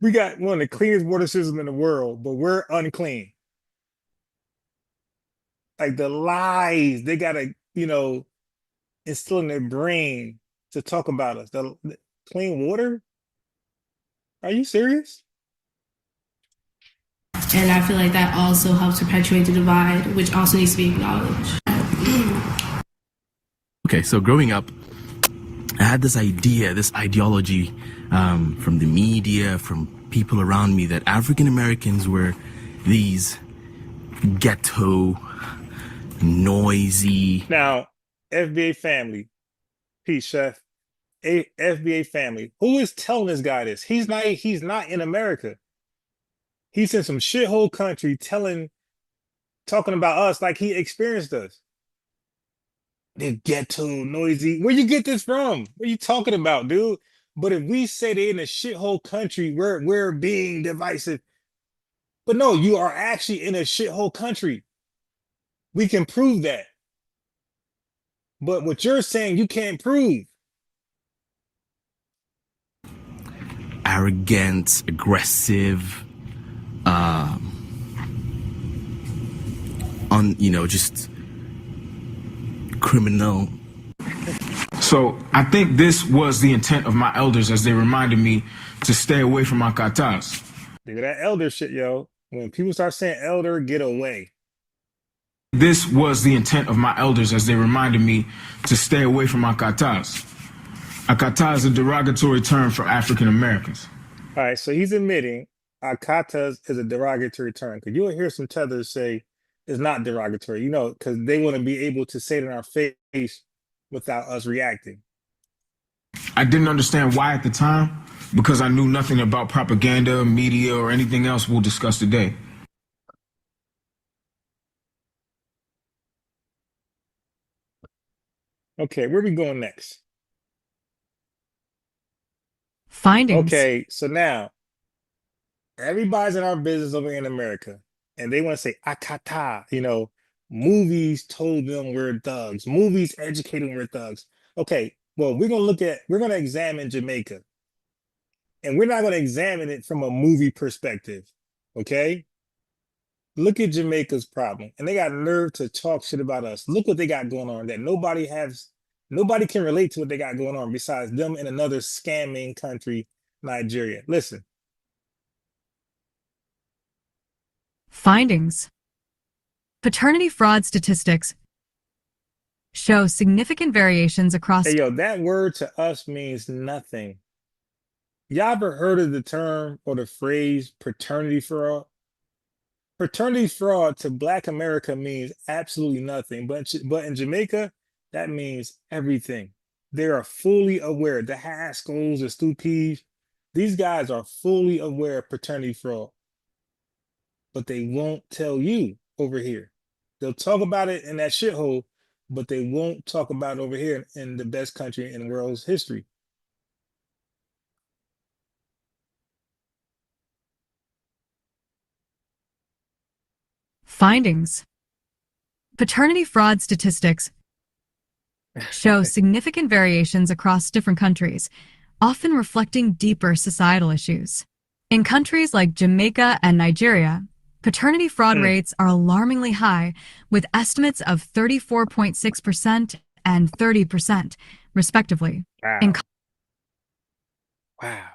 We got one of the cleanest water systems in the world, but we're unclean. Like the lies they gotta, instill in their brain to talk about us. The clean water? Are you serious? And I feel like that also helps perpetuate the divide, which also needs to be acknowledged. Okay, so growing up, I had this ideology from the media, from people around me, that African Americans were these ghetto, noisy. Now, FBA family, peace, chef. FBA family. Who is telling this guy this? He's not in America. He's in some shithole country talking about us like he experienced us. They're ghetto, noisy. Where you get this from? What are you talking about, dude? But if we say they're in a shithole country, we're being divisive. But no, you are actually in a shithole country. We can prove that. But what you're saying, you can't prove. Arrogant, aggressive, just criminal. So I think this was the intent of my elders as they reminded me to stay away from my katas. Look at that elder shit, yo. When people start saying elder, get away. This was the intent of my elders as they reminded me to stay away from my katas. Akata is a derogatory term for African Americans. All right, so he's admitting Akatas is a derogatory term. Because you'll hear some tethers say it's not derogatory, because they want to be able to say it in our face without us reacting. I didn't understand why at the time, because I knew nothing about propaganda, media, or anything else we'll discuss today. Okay, where we going next? Findings. Okay, so now everybody's in our business over in America, and they want to say akata, movies told them we're thugs, movies educating we're thugs. Okay, well, we're gonna examine Jamaica, and we're not gonna examine it from a movie perspective. Okay, look at Jamaica's problem, and they got nerve to talk shit about us. Look what they got going on that nobody can relate to what they got going on besides them in another scamming country, Nigeria. Listen. Findings. Paternity fraud statistics show significant variations across. Hey, yo, that word to us means nothing. Y'all ever heard of the term or the phrase paternity fraud? Paternity fraud to Black America means absolutely nothing, but in Jamaica, that means everything. They are fully aware. The Haskells, the Stupees, these guys are fully aware of paternity fraud, but they won't tell you over here. They'll talk about it in that shithole, but they won't talk about it over here in the best country in the world's history. Findings. Paternity fraud statistics show significant variations across different countries, often reflecting deeper societal issues. In countries like Jamaica and Nigeria, paternity fraud rates are alarmingly high, with estimates of 34.6% and 30%, respectively. Wow. Wow.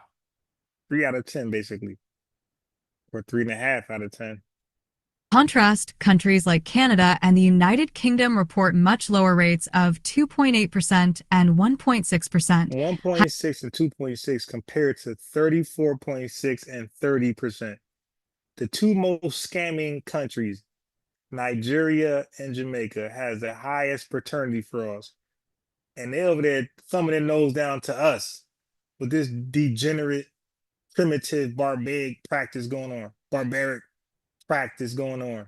3 out of 10, basically. Or 3.5 out of 10. Contrast, countries like Canada and the United Kingdom report much lower rates of 2.8% and 1.6%. 1.6 and 2.6 compared to 34.6 and 30%. The two most scamming countries, Nigeria and Jamaica, has the highest paternity frauds. And they over there thumbing their nose down to us with this degenerate, primitive, barbaric practice going on.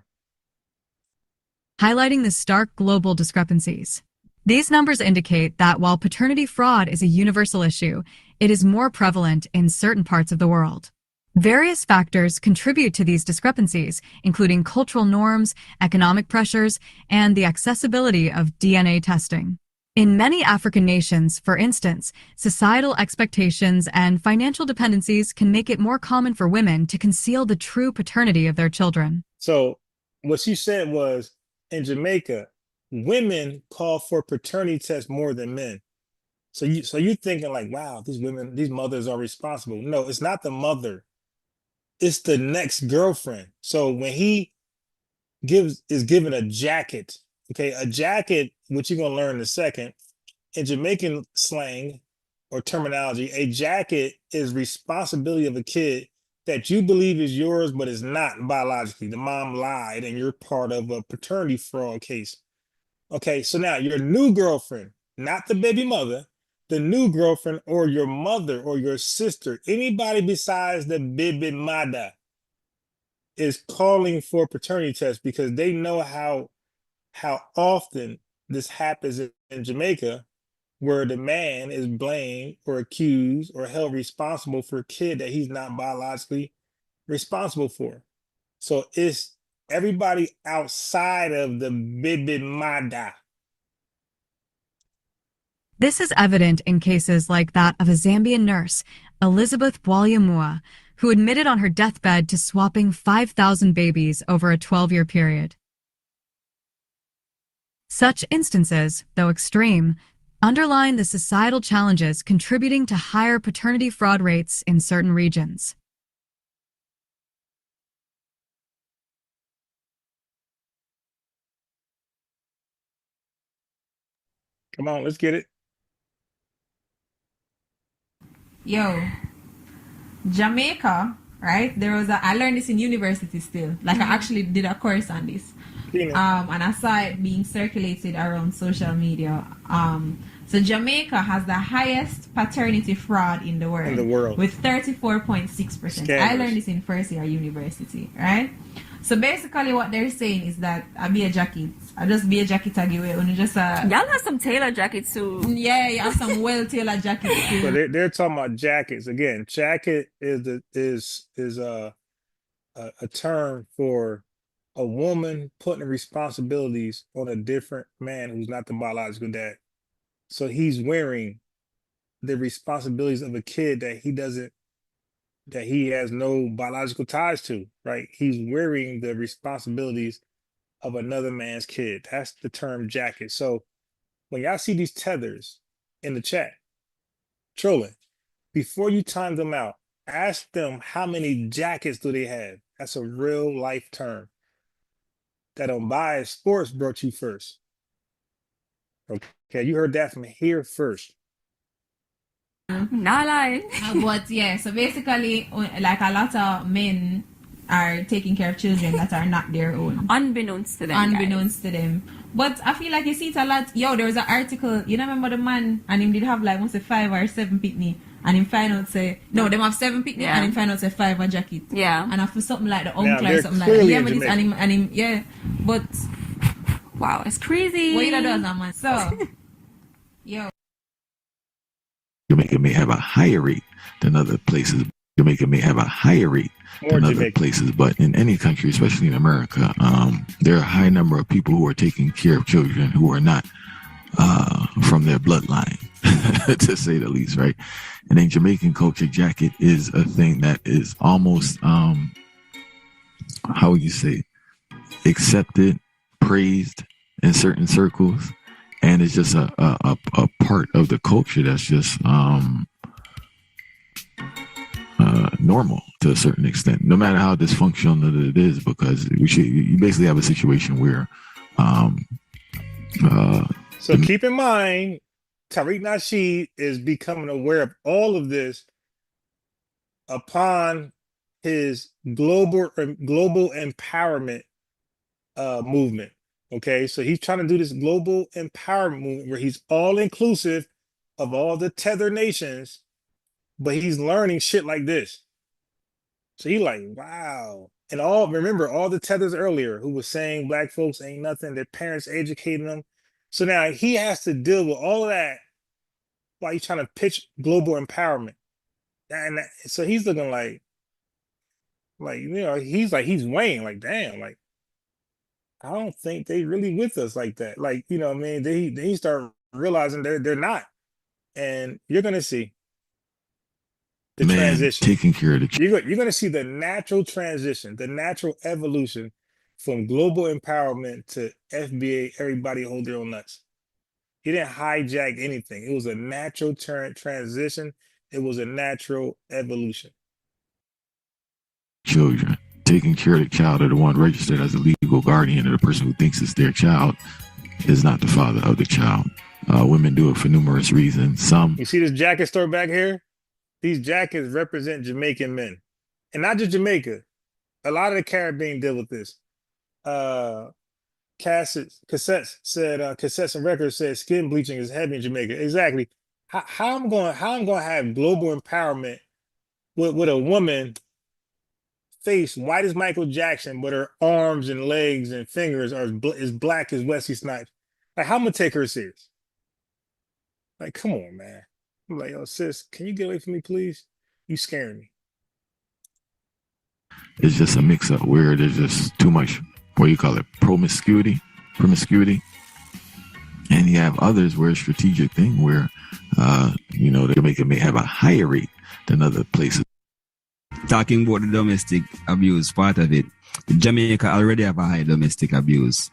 Highlighting the stark global discrepancies. These numbers indicate that while paternity fraud is a universal issue, it is more prevalent in certain parts of the world. Various factors contribute to these discrepancies, including cultural norms, economic pressures, and the accessibility of DNA testing. In many African nations, for instance, societal expectations and financial dependencies can make it more common for women to conceal the true paternity of their children. So what she said was, in Jamaica, women call for paternity tests more than men. So you're thinking like, wow, these mothers are responsible. No, it's not the mother. It's the next girlfriend. So when he is given a jacket, okay, a jacket, which you're gonna learn in a second, in Jamaican slang or terminology, a jacket is responsibility of a kid that you believe is yours, but is not biologically. The mom lied and you're part of a paternity fraud case. Okay, so now your new girlfriend, not the baby mother, the new girlfriend or your mother or your sister, anybody besides the baby mother is calling for paternity tests because they know how often this happens in Jamaica, where the man is blamed or accused or held responsible for a kid that he's not biologically responsible for. So it's everybody outside of the baby mother. This is evident in cases like that of a Zambian nurse, Elizabeth Bwalyamua, who admitted on her deathbed to swapping 5,000 babies over a 12-year period. Such instances, though extreme, underline the societal challenges contributing to higher paternity fraud rates in certain regions. Come on, let's get it. Yo, Jamaica, right? I learned this in university still. Like I actually did a course on this. And I saw it being circulated around social media. So Jamaica has the highest paternity fraud in the world. With 34.6%. I learned this in first year university, right? So basically, what they're saying is that I be a jacket. I just be a jacket I give away. Only just y'all have some tailor jackets too. Yeah, you have some well tailored jackets too. So they're talking about jackets again. Jacket is a term for a woman putting responsibilities on a different man who's not the biological dad. So he's wearing the responsibilities of a kid that he has no biological ties to, right? He's wearing the responsibilities of another man's kid. That's the term jacket. So when y'all see these tethers in the chat trolling, before you time them out, ask them how many jackets do they have. That's a real life term that Unbiased Sports brought you first. Okay, you heard that from here first. Not lying. But yeah, so basically, like a lot of men are taking care of children that are not their own. Unbeknownst to them. Unbeknownst to them. But I feel like you see it a lot. Yo, there was an article, you know, remember the man, and him did have like, once a 5 or 7 pitney, and him find out say, no, them have 7 pitney, and him find out say 5 a jacket. Yeah. And I feel something like the uncle or something like that. Yeah, but this, and him, yeah. But, wow, it's crazy. What you do as a man? So, yo. Jamaica may have a higher rate than other places. Jamaica may have a higher rate than other places, but in any country, especially in America, there are a high number of people who are taking care of children who are not from their bloodline, to say the least, right? And in Jamaican culture, jacket is a thing that is almost, how would you say, accepted, praised in certain circles. And it's just a part of the culture that's just normal to a certain extent, no matter how dysfunctional it is, because you basically have a situation where so keep in mind, Tariq Nasheed is becoming aware of all of this upon his global empowerment movement. Okay, so he's trying to do this global empowerment movement where he's all inclusive of all the tether nations, but he's learning shit like this. So he like, wow. And remember all the tethers earlier who was saying black folks ain't nothing, their parents educating them. So now he has to deal with all of that while he's trying to pitch global empowerment. And so he's looking like, you know, he's weighing like, damn, like, I don't think they really with us like that. Like, you know what I mean? They start realizing they're not. And you're going to see the transition. Taking care of the you're going to see the natural transition, the natural evolution from global empowerment to FBA, everybody hold their own nuts. He didn't hijack anything. It was a natural transition. It was a natural evolution. Children. Taking care of the child, or the one registered as a legal guardian, or the person who thinks it's their child, is not the father of the child. Women do it for numerous reasons. You see this jacket store back here? These jackets represent Jamaican men, and not just Jamaica. A lot of the Caribbean deal with this. Cassettes and records said skin bleaching is heavy in Jamaica. Exactly. How I'm going to have global empowerment with a woman face white as Michael Jackson, but her arms and legs and fingers are as black as Wesley Snipes. Like, how I'm gonna take her serious? Like, come on, man. I'm like, yo, sis, can you get away from me, please? You scaring me. It's just a mix-up where there's just too much, what do you call it, promiscuity, and you have others where it's a strategic thing where, you know, Jamaica may have a higher rate than other places. Talking about the domestic abuse part of it, Jamaica already have a high domestic abuse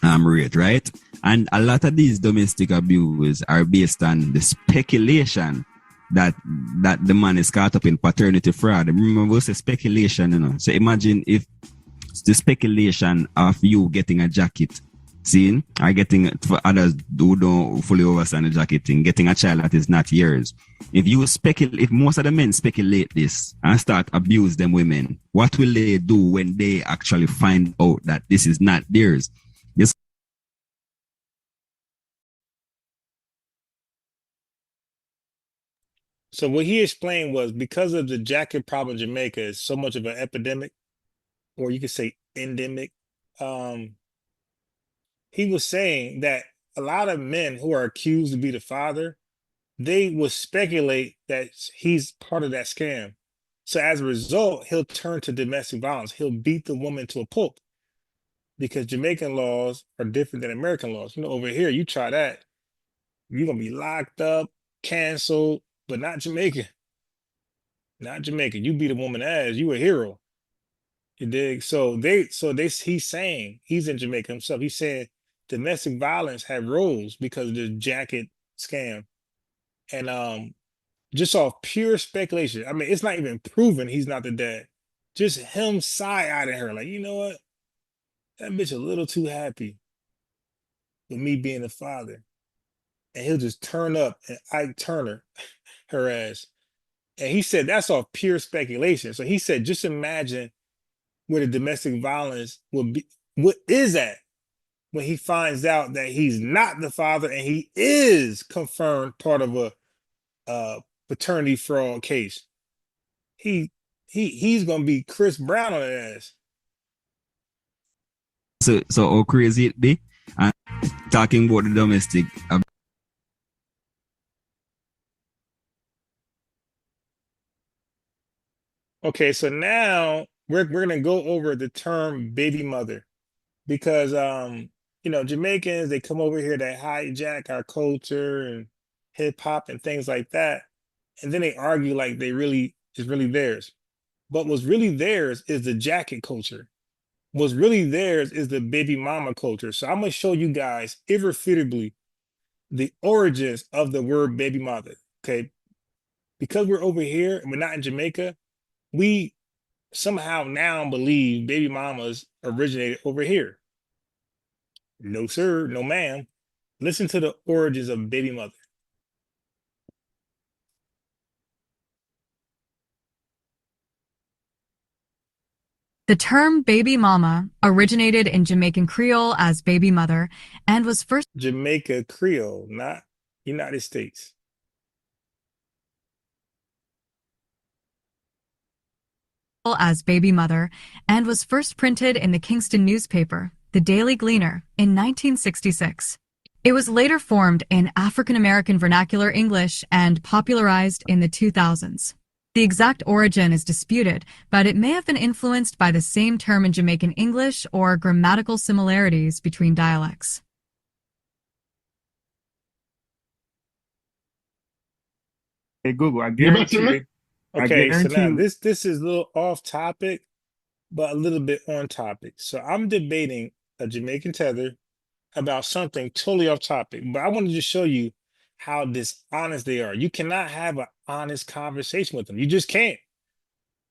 rate, right? And a lot of these domestic abuse are based on the speculation that the man is caught up in paternity fraud. Remember, it's a speculation, you know. So imagine if the speculation of you getting a jacket, seeing, or getting, for others who don't fully understand the jacket thing, getting a child that is not yours. If most of the men speculate this and start abuse them women, what will they do when they actually find out that this is not theirs? Yes. So what he explained was because of the jacket problem in Jamaica is so much of an epidemic, or you could say endemic. He was saying that a lot of men who are accused to be the father, they will speculate that he's part of that scam. So as a result, he'll turn to domestic violence. He'll beat the woman to a pulp because Jamaican laws are different than American laws. You know, over here, you try that, you're gonna be locked up, canceled, but not Jamaican. Not Jamaican. You beat a woman ass, you a hero. You dig? He's saying, he's in Jamaica himself. He's saying domestic violence had rose because of the jacket scam. And just off pure speculation. I mean, it's not even proven he's not the dad. Just him side-eyeing her, like, you know what? That bitch a little too happy with me being the father. And he'll just turn up and Ike Turner her ass. And he said that's off pure speculation. So he said, just imagine where the domestic violence will be. What is that when he finds out that he's not the father and he is confirmed part of a paternity fraud case? He's gonna be Chris Brown on that ass. So how crazy it be? And talking about the domestic. Okay, so now we're gonna go over the term baby mother because you know, Jamaicans, they come over here, they hijack our culture and hip hop and things like that, and then they argue like it's really theirs. But what's really theirs is the jacket culture. What's really theirs is the baby mama culture. So I'm gonna show you guys irrefutably the origins of the word baby mother. Okay, because we're over here and we're not in Jamaica, we somehow now believe baby mamas originated over here. No, sir, no, ma'am. Listen to the origins of baby mother. The term baby mama originated in Jamaican Creole as baby mother and was first Jamaica Creole, not United States. as baby mother and was first printed in the Kingston newspaper, The Daily Gleaner, in 1966. It was later formed in African American vernacular English and popularized in the 2000s. The exact origin is disputed, but it may have been influenced by the same term in Jamaican English or grammatical similarities between dialects. Hey Google, I guarantee you. Okay, so now this is a little off topic, but a little bit on topic. So I'm debating a Jamaican tether about something totally off topic, but I wanted to show you how dishonest they are. You cannot have an honest conversation with them. You just can't.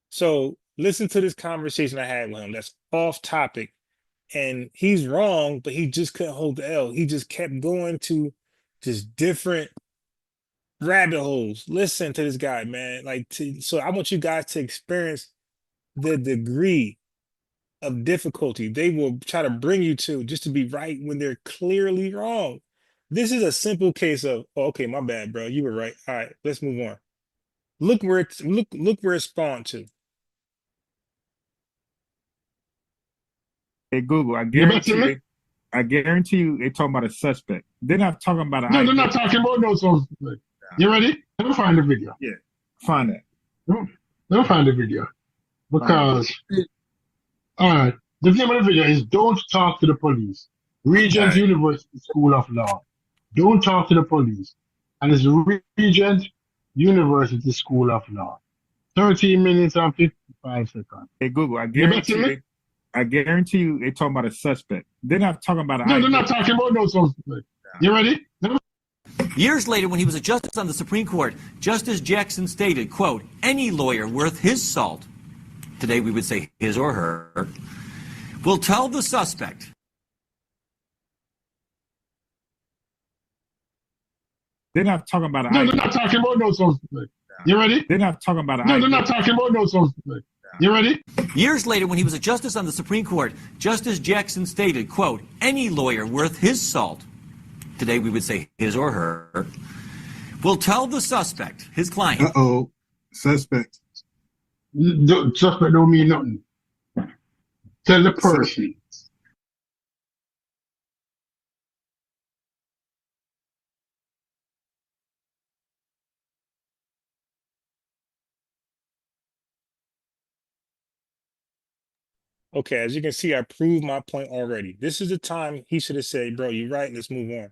So listen to this conversation I had with him that's off topic. And he's wrong, but he just couldn't hold the L. He just kept going to just different rabbit holes. Listen to this guy, man. So I want you guys to experience the degree of difficulty they will try to bring you to just to be right when they're clearly wrong. This is a simple case of, oh, okay, my bad, bro. You were right. All right, let's move on. Look where it spawned to. Hey Google, I guarantee you they're talking about a suspect. They're not talking about No, they're not talking about no suspect. You ready? Let me find the video. Yeah, find that. Let me find the video. Because, all right, the name of the video is Don't Talk to the Police. Regent University School of Law. Don't talk to the police. And it's Regent University School of Law. 13 minutes and 55 seconds. Hey Google, I guarantee you they're talking about a suspect. They're not talking about No, they're not talking about no suspect. You ready? Years later, when he was a justice on the Supreme Court, Justice Jackson stated, quote, any lawyer worth his salt, today we would say his or her, will tell the suspect. They're not talking about No, they're not talking about no suspect. You ready? They're not talking about No, they're not talking about no suspect. You ready? Years later, when he was a justice on the Supreme Court, Justice Jackson stated, quote, any lawyer worth his salt, today we would say his or her, will tell the suspect, his client. Suspect. Suspect don't mean nothing. Tell the person. Okay, as you can see, I proved my point already. This is the time he should have said, bro, you're right, let's move on.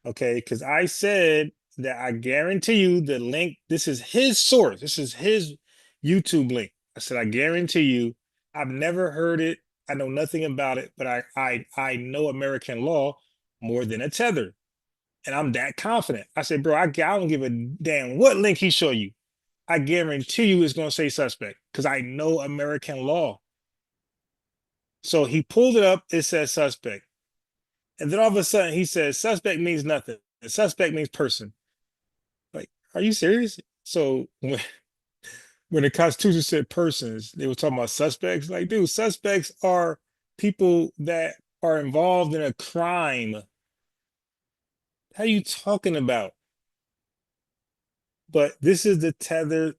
Okay, because I said that I guarantee you the link, this is his source, this is his YouTube link. I said, I guarantee you, I've never heard it, I know nothing about it, but I know American law more than a tether. And I'm that confident. I said, bro, I don't give a damn what link he show you. I guarantee you it's gonna say suspect because I know American law. So he pulled it up, it says suspect. And then all of a sudden he says suspect means nothing. And suspect means person. Like, are you serious? So when the Constitution said persons, they were talking about suspects. Like, dude, suspects are people that are involved in a crime. How are you talking about? But this is the tether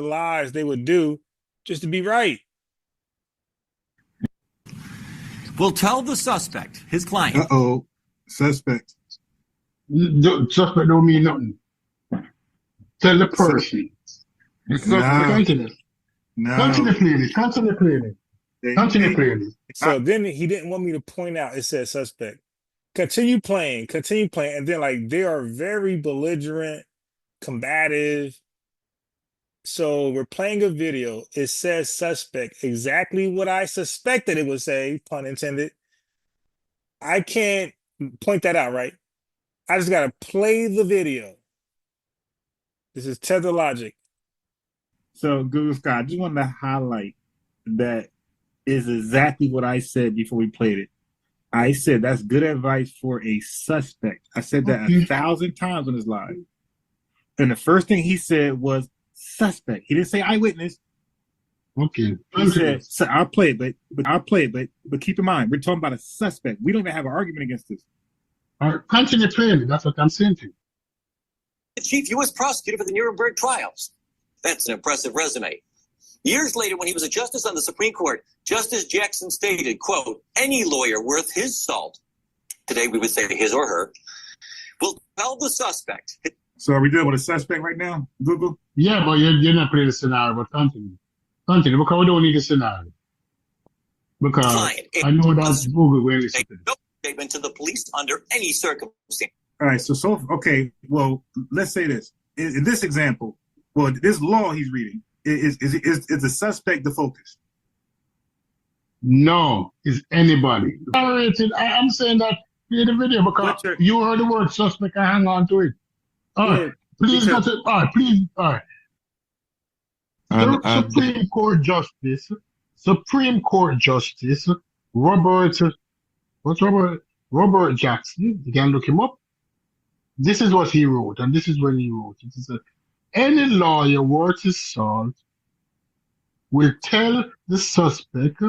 lies they would do just to be right. Will tell the suspect, his client. Uh-oh. Suspect. Suspect don't mean nothing. Tell the person. Continue. Continue playing. Continue playing. Continue playing. So then he didn't want me to point out it said suspect. Continue playing, and then like they are very belligerent, combative. So we're playing a video. It says suspect, exactly what I suspected it would say, pun intended. I can't point that out, right? I just gotta play the video. This is tether logic. So, Google Scott, I just wanted to highlight that is exactly what I said before we played it. I said that's good advice for a suspect. I said that 1,000 times on his live. And the first thing he said was suspect. He didn't say eyewitness. Okay. He said, so I'll play it, but keep in mind, we're talking about a suspect. We don't even have an argument against this. All right, continue playing. That's what I'm saying to you. The chief U.S. prosecutor for the Nuremberg trials. That's an impressive resume. Years later, when he was a justice on the Supreme Court, Justice Jackson stated, quote, any lawyer worth his salt, today we would say his or her, will tell the suspect. So are we dealing with a suspect right now, Google? Yeah, but you're not playing the scenario, but continue. Continue, because we don't need a scenario. Because I know that Google will listen to no statement to the police under any circumstance. All right, so okay, well, let's say this. In this example, well, this law he's reading, is the suspect the focus? No, it's anybody. I'm saying that in the video because you heard the word suspect, I hang on to it. All right, please, all right, please, all right. Supreme Court Justice Robert Jackson. You can look him up. This is what he wrote, and this is when he wrote it. He said, any lawyer worth his salt will tell the suspect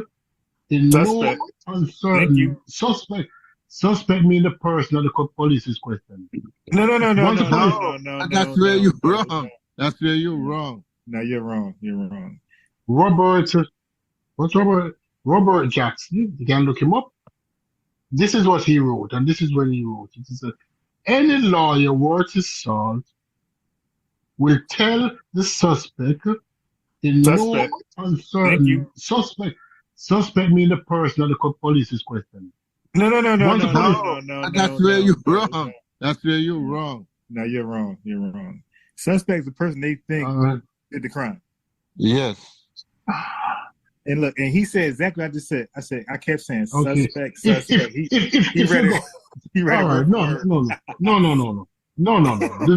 in no uncertain suspect mean the person that the police is questioning. No. That's where you're wrong. That's where you're wrong. No, you're wrong. You're wrong. Robert Jackson. You can look him up. This is what he wrote, and this is when he wrote it. He said, any lawyer worth his salt will tell the suspect in no uncertain suspect mean the person that the police is questioning. No. That's where you're wrong. That's where you're wrong. No, you're wrong. You're wrong. Suspect's the person they think did the crime. Yes. And look, and he said exactly what I just said. I kept saying suspect. He read it. He read it. No.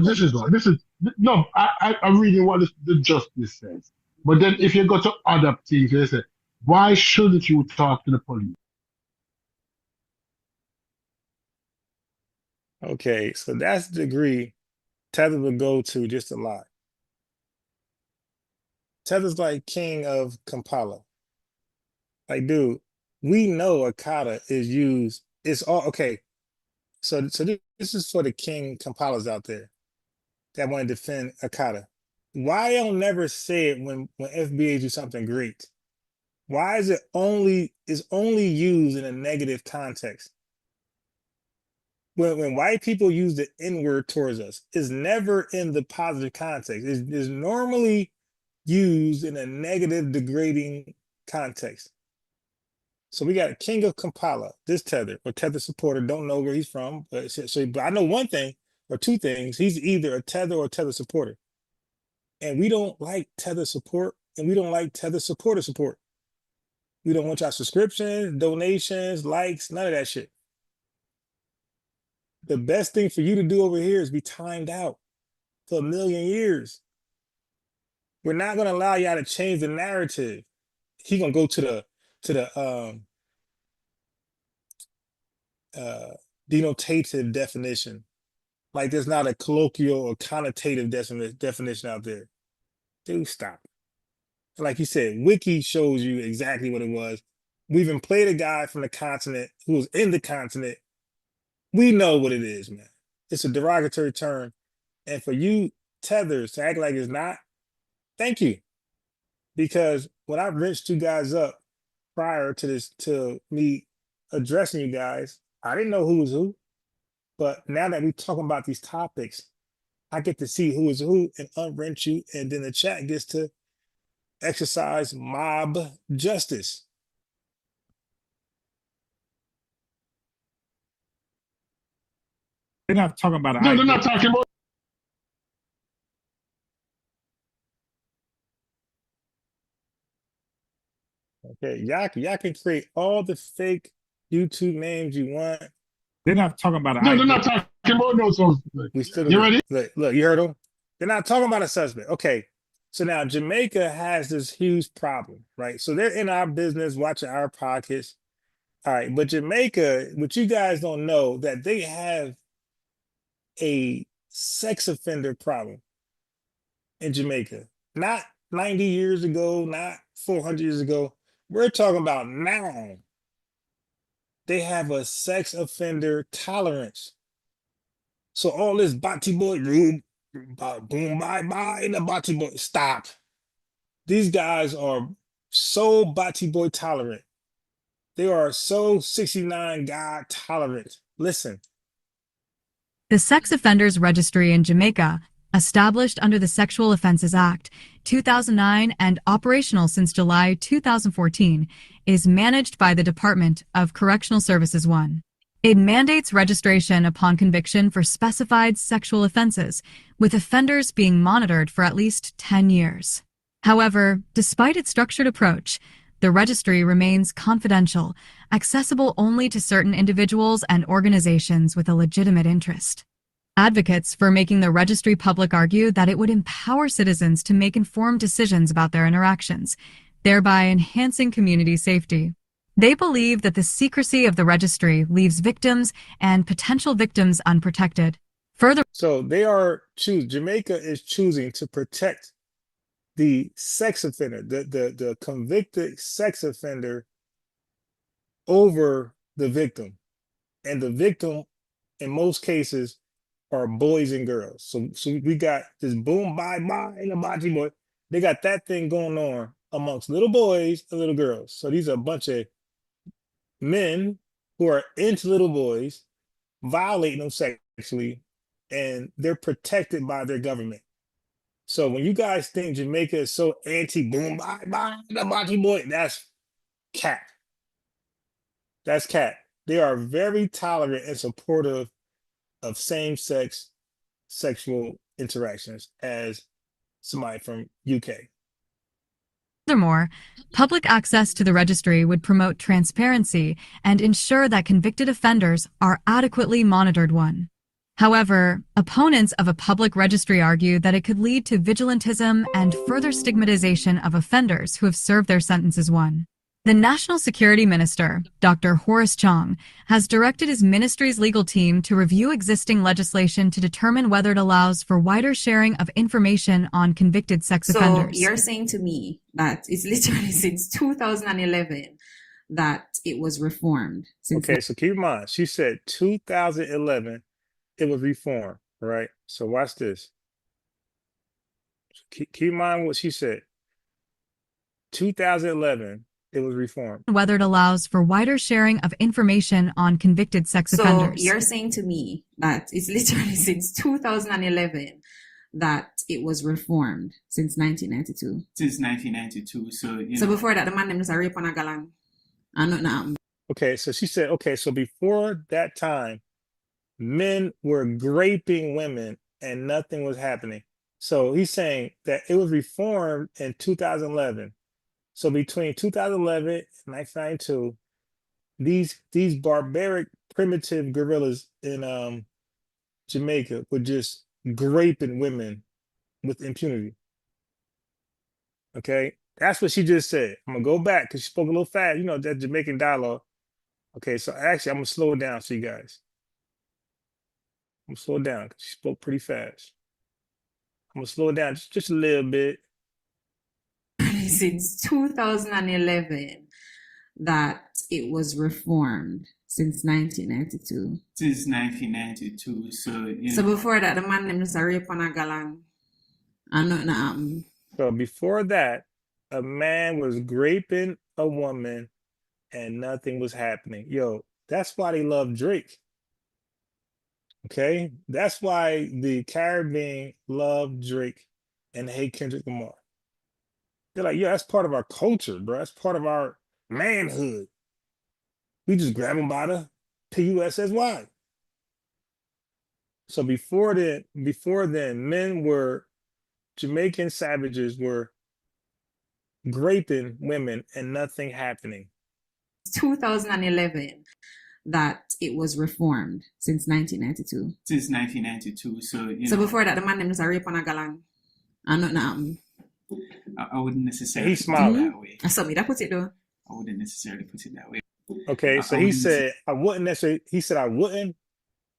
This is no. I'm reading what the justice says. But then if you go to other things, they say, why shouldn't you talk to the police? Okay, so that's the degree Tether would go to just a lot. Tether's like king of Kampala. Like, dude, we know Akata is used. It's all okay. So this is for the king Kampalas out there that want to defend Akata. Why y'all never say it when FBA do something great? Why is it only used in a negative context? When white people use the N-word towards us, it's never in the positive context. It's normally used in a negative, degrading context. So we got a king of Kampala, this tether or tether supporter, don't know where he's from. But I know one thing or two things. He's either a tether or tether supporter. And we don't like tether support, and we don't like tether supporter support. We don't want y'all subscriptions, donations, likes, none of that shit. The best thing for you to do over here is be timed out for 1 million years. We're not gonna allow y'all to change the narrative. He gonna go to the denotative definition. Like there's not a colloquial or connotative definition out there. Dude, stop. Like you said, Wiki shows you exactly what it was. We even played a guy from the continent who was in the continent. We know what it is, man. It's a derogatory term. And for you tethers to act like it's not, thank you. Because when I rinsed you guys up prior to this, to me addressing you guys, I didn't know who was who. But now that we're talking about these topics, I get to see who is who and unrinse you. And then the chat gets to exercise mob justice. They're not talking about No, they're not talking about. Okay, y'all can create all the fake YouTube names you want. They're not talking about No, they're not talking about no suspect. We still You ready? Look, you heard them? They're not talking about a suspect. Okay. So now Jamaica has this huge problem, right? So they're in our business, watching our pockets. All right, but Jamaica, what you guys don't know, that they have a sex offender problem in Jamaica. Not 90 years ago, not 400 years ago. We're talking about now. They have a sex offender tolerance. So all this Bati boy, boom, bye, bye, the Bati boy, stop. These guys are so Bati boy tolerant. They are so 69 God tolerant. Listen. The Sex Offenders Registry in Jamaica, established under the Sexual Offenses Act, 2009 and operational since July 2014, is managed by the Department of Correctional Services 1. It mandates registration upon conviction for specified sexual offenses, with offenders being monitored for at least 10 years. However, despite its structured approach, the registry remains confidential, accessible only to certain individuals and organizations with a legitimate interest. Advocates for making the registry public argue that it would empower citizens to make informed decisions about their interactions, thereby enhancing community safety. They believe that the secrecy of the registry leaves victims and potential victims unprotected. Further, so Jamaica is choosing to protect the sex offender, the convicted sex offender over the victim. And the victim, in most cases, are boys and girls. So we got this boom, bye, bye, and the Baji boy. They got that thing going on amongst little boys and little girls. So these are a bunch of men who are into little boys, violating them sexually, and they're protected by their government. So when you guys think Jamaica is so anti-boom, bye, bye, the Baji boy, that's cat. That's cat. They are very tolerant and supportive of same-sex sexual interactions as somebody from UK. Furthermore, public access to the registry would promote transparency and ensure that convicted offenders are adequately monitored. However, opponents of a public registry argue that it could lead to vigilantism and further stigmatization of offenders who have served their sentences. The National Security Minister, Dr. Horace Chong, has directed his ministry's legal team to review existing legislation to determine whether it allows for wider sharing of information on convicted sex offenders. So you're saying to me that it's literally since 2011 that it was reformed. Okay, so keep in mind, she said 2011 it was reformed, right? So watch this. Keep in mind what she said. 2011 it was reformed. Whether it allows for wider sharing of information on convicted sex So offenders. you're saying to me that it's literally since 2011 that it was reformed since 1992. Since 1992. So before that, the man named Rape on a Galang. I know now. Okay, so she said, okay, so before that time, men were raping women and nothing was happening. So he's saying that it was reformed in 2011. So between 2011 and 1992, these barbaric, primitive guerrillas in Jamaica were just raping women with impunity. Okay, that's what she just said. I'm gonna go back because she spoke a little fast. You know that Jamaican dialogue. Okay, so actually I'm gonna slow it down for you guys. I'm gonna slow it down because she spoke pretty fast. I'm gonna slow it down just a little bit. Since 2011 that it was reformed since 1992. Since 1992. So before that, the man named Rape on a Galang. I know now. So before that, a man was raping a woman and nothing was happening. Yo, that's why they love Drake. Okay? That's why the Caribbean love Drake and hate Kendrick Lamar. They're like, yeah, that's part of our culture, bro. That's part of our manhood. We just grab them by the PUSSY. So before then, men were Jamaican savages were raping women and nothing happening. 2011 that it was reformed since 1992. Since 1992. So before that, the man named Rape on a Galang. I know now. I wouldn't necessarily He's smiling that way. I saw me that put it though. I wouldn't necessarily put it that way. Okay, so he said I wouldn't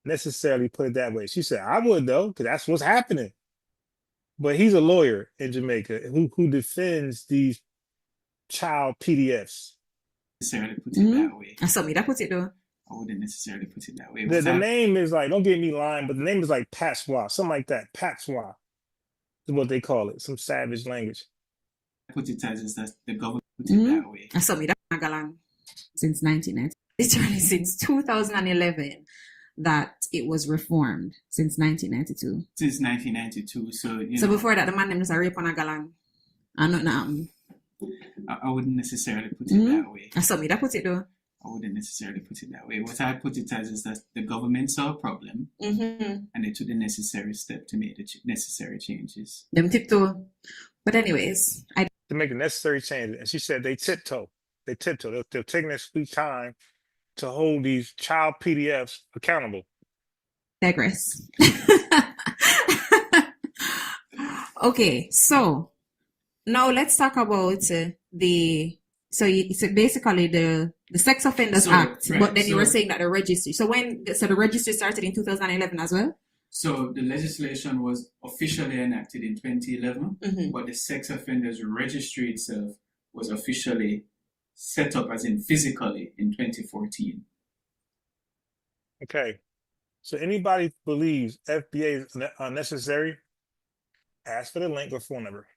necessarily put it that way. She said I would though, because that's what's happening. But he's a lawyer in Jamaica who defends these child PDFs. Necessarily put it that way. I saw me that put it though. I wouldn't necessarily put it that way. The name is like, don't get me lying, but the name is like patois, something like that. Patois is what they call it, some savage language. Put it as that the government put it that way. I saw me that Galang since 1990. Literally since 2011 that it was reformed since 1992. Since 1992. So before that, the man named Rape on a Galang. I know now. I wouldn't necessarily put it that way. I saw me that put it though. I wouldn't necessarily put it that way. What I put it as is that the government saw a problem and they took the necessary step to make the necessary changes. Them tiptoe. But anyways, to make the necessary changes. And she said they tiptoe. They tiptoe. They're taking their sweet time to hold these child PDFs accountable. Digress. Okay, so now let's talk about basically the Sex Offenders Act, right, but then you were saying that the registry. So the registry started in 2011 as well? So the legislation was officially enacted in 2011, but the Sex Offenders Registry itself was officially set up as in physically in 2014. Okay. So anybody believes FBA is unnecessary, ask for the link or phone number.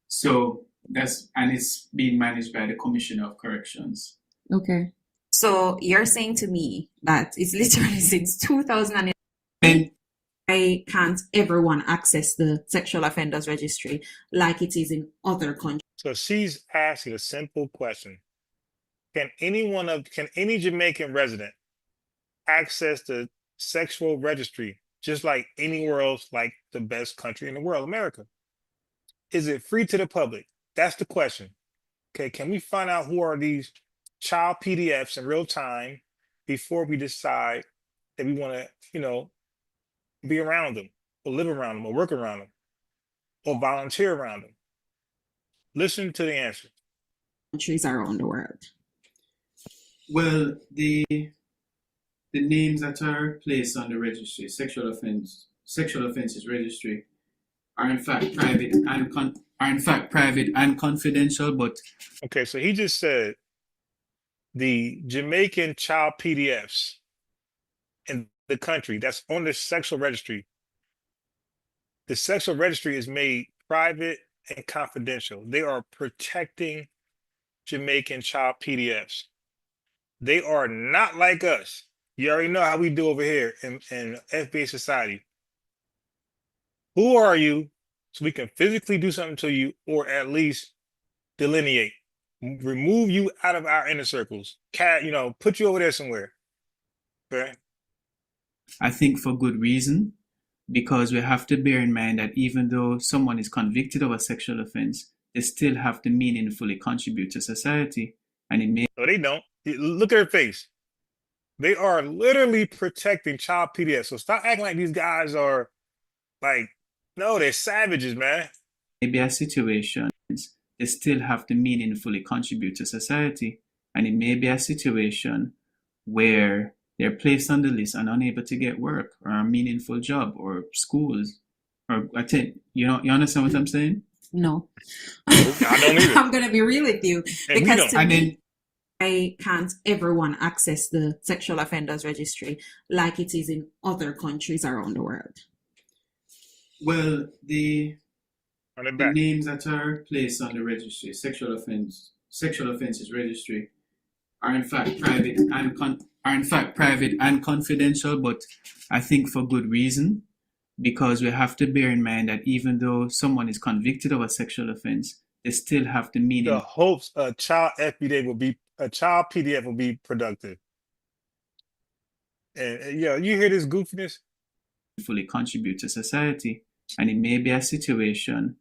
So it's being managed by the Commissioner of Corrections. Okay. So you're saying to me that it's literally since 2011 I can't everyone access the sexual offenders registry like it is in other countries. So she's asking a simple question. Can any Jamaican resident access the sexual registry just like anywhere else, like the best country in the world, America? Is it free to the public? That's the question. Okay, can we find out who are these child PDFs in real time before we decide that we want to, be around them or live around them or work around them or volunteer around them? Listen to the answer. Countries around the world. Well, the names that are placed on the registry, sexual offences registry, are in fact private and confidential. But okay, so he just said the Jamaican child PDFs in the country that's on the sexual registry. The sexual registry is made private and confidential. They are protecting Jamaican child PDFs. They are not like us. You already know how we do over here in FBA society. Who are you so we can physically do something to you or at least delineate, remove you out of our inner circles, put you over there somewhere. Okay. I think for good reason, because we have to bear in mind that even though someone is convicted of a sexual offense, they still have to meaningfully contribute to society. And it may. No, they don't. Look at her face. They are literally protecting child PDFs. So stop acting like these guys are like, no, they're savages, man. Maybe a situation they still have to meaningfully contribute to society. And it may be a situation where they're placed on the list and unable to get work or a meaningful job or schools. Or you understand what I'm saying? No. I don't either. I'm going to be real with you. Because to me, I can't everyone access the sexual offenders registry like it is in other countries around the world. Well, the names that are placed on the registry, sexual offenses registry, are in fact private and confidential. But I think for good reason, because we have to bear in mind that even though someone is convicted of a sexual offense, they still have to mean the hopes a child PDF will be productive. And you hear this goofiness? Fully contribute to society. And it may be a situation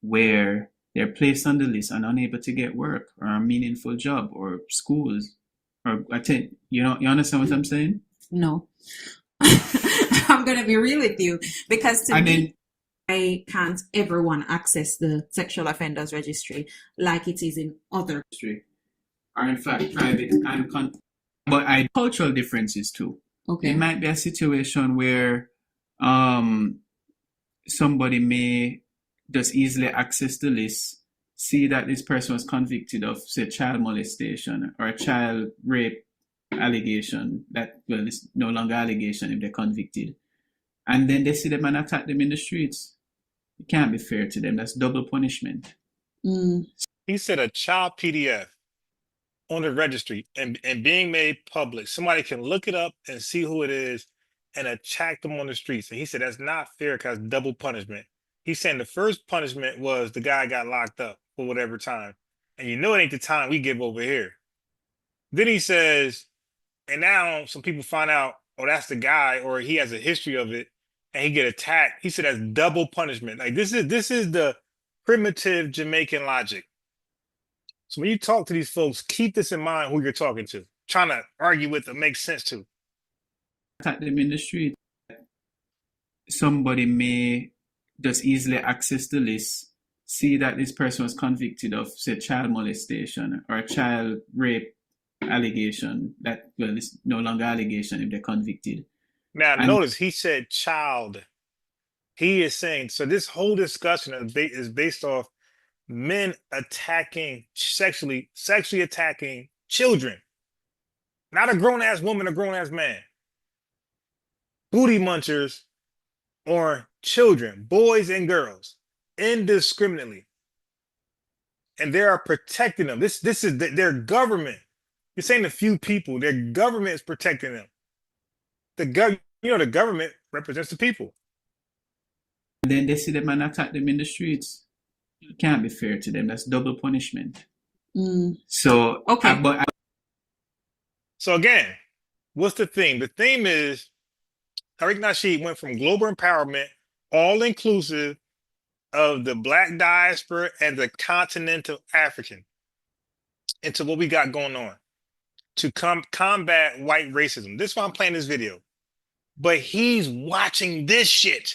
where they're placed on the list and unable to get work or a meaningful job or schools. Or you understand what I'm saying? No. I'm going to be real with you, because to me, I can't everyone access the sexual offenders registry like it is in other countries. Are in fact private and but cultural differences too. Okay. It might be a situation where somebody may just easily access the list, see that this person was convicted of, say, child molestation or a child rape allegation that, well, it's no longer allegation if they're convicted. And then they see them and attack them in the streets. It can't be fair to them. That's double punishment. He said a child PDF on the registry and being made public. Somebody can look it up and see who it is and attack them on the streets. And he said that's not fair because double punishment. He's saying the first punishment was the guy got locked up for whatever time. And it ain't the time we give over here. Then he says, and now some people find out, oh, that's the guy, or he has a history of it, and he get attacked. He said that's double punishment. Like this is the primitive Jamaican logic. So when you talk to these folks, keep this in mind who you're talking to, trying to argue with them makes sense to. Attack them in the street. Somebody may just easily access the list, see that this person was convicted of, say, child molestation or a child rape allegation that, well, it's no longer allegation if they're convicted. Now, notice he said child. He is saying, so this whole discussion is based off men attacking, sexually attacking children. Not a grown-ass woman, a grown-ass man. Booty munchers or children, boys and girls, indiscriminately. And they are protecting them. This is their government. You're saying a few people, their government is protecting them. The government represents the people. And then they see them and attack them in the streets. It can't be fair to them. That's double punishment. So, okay. So again, what's the theme? The theme is Tariq Nasheed went from global empowerment, all inclusive of the Black diaspora and the continental African, into what we got going on to combat white racism. This is why I'm playing this video. But he's watching this shit.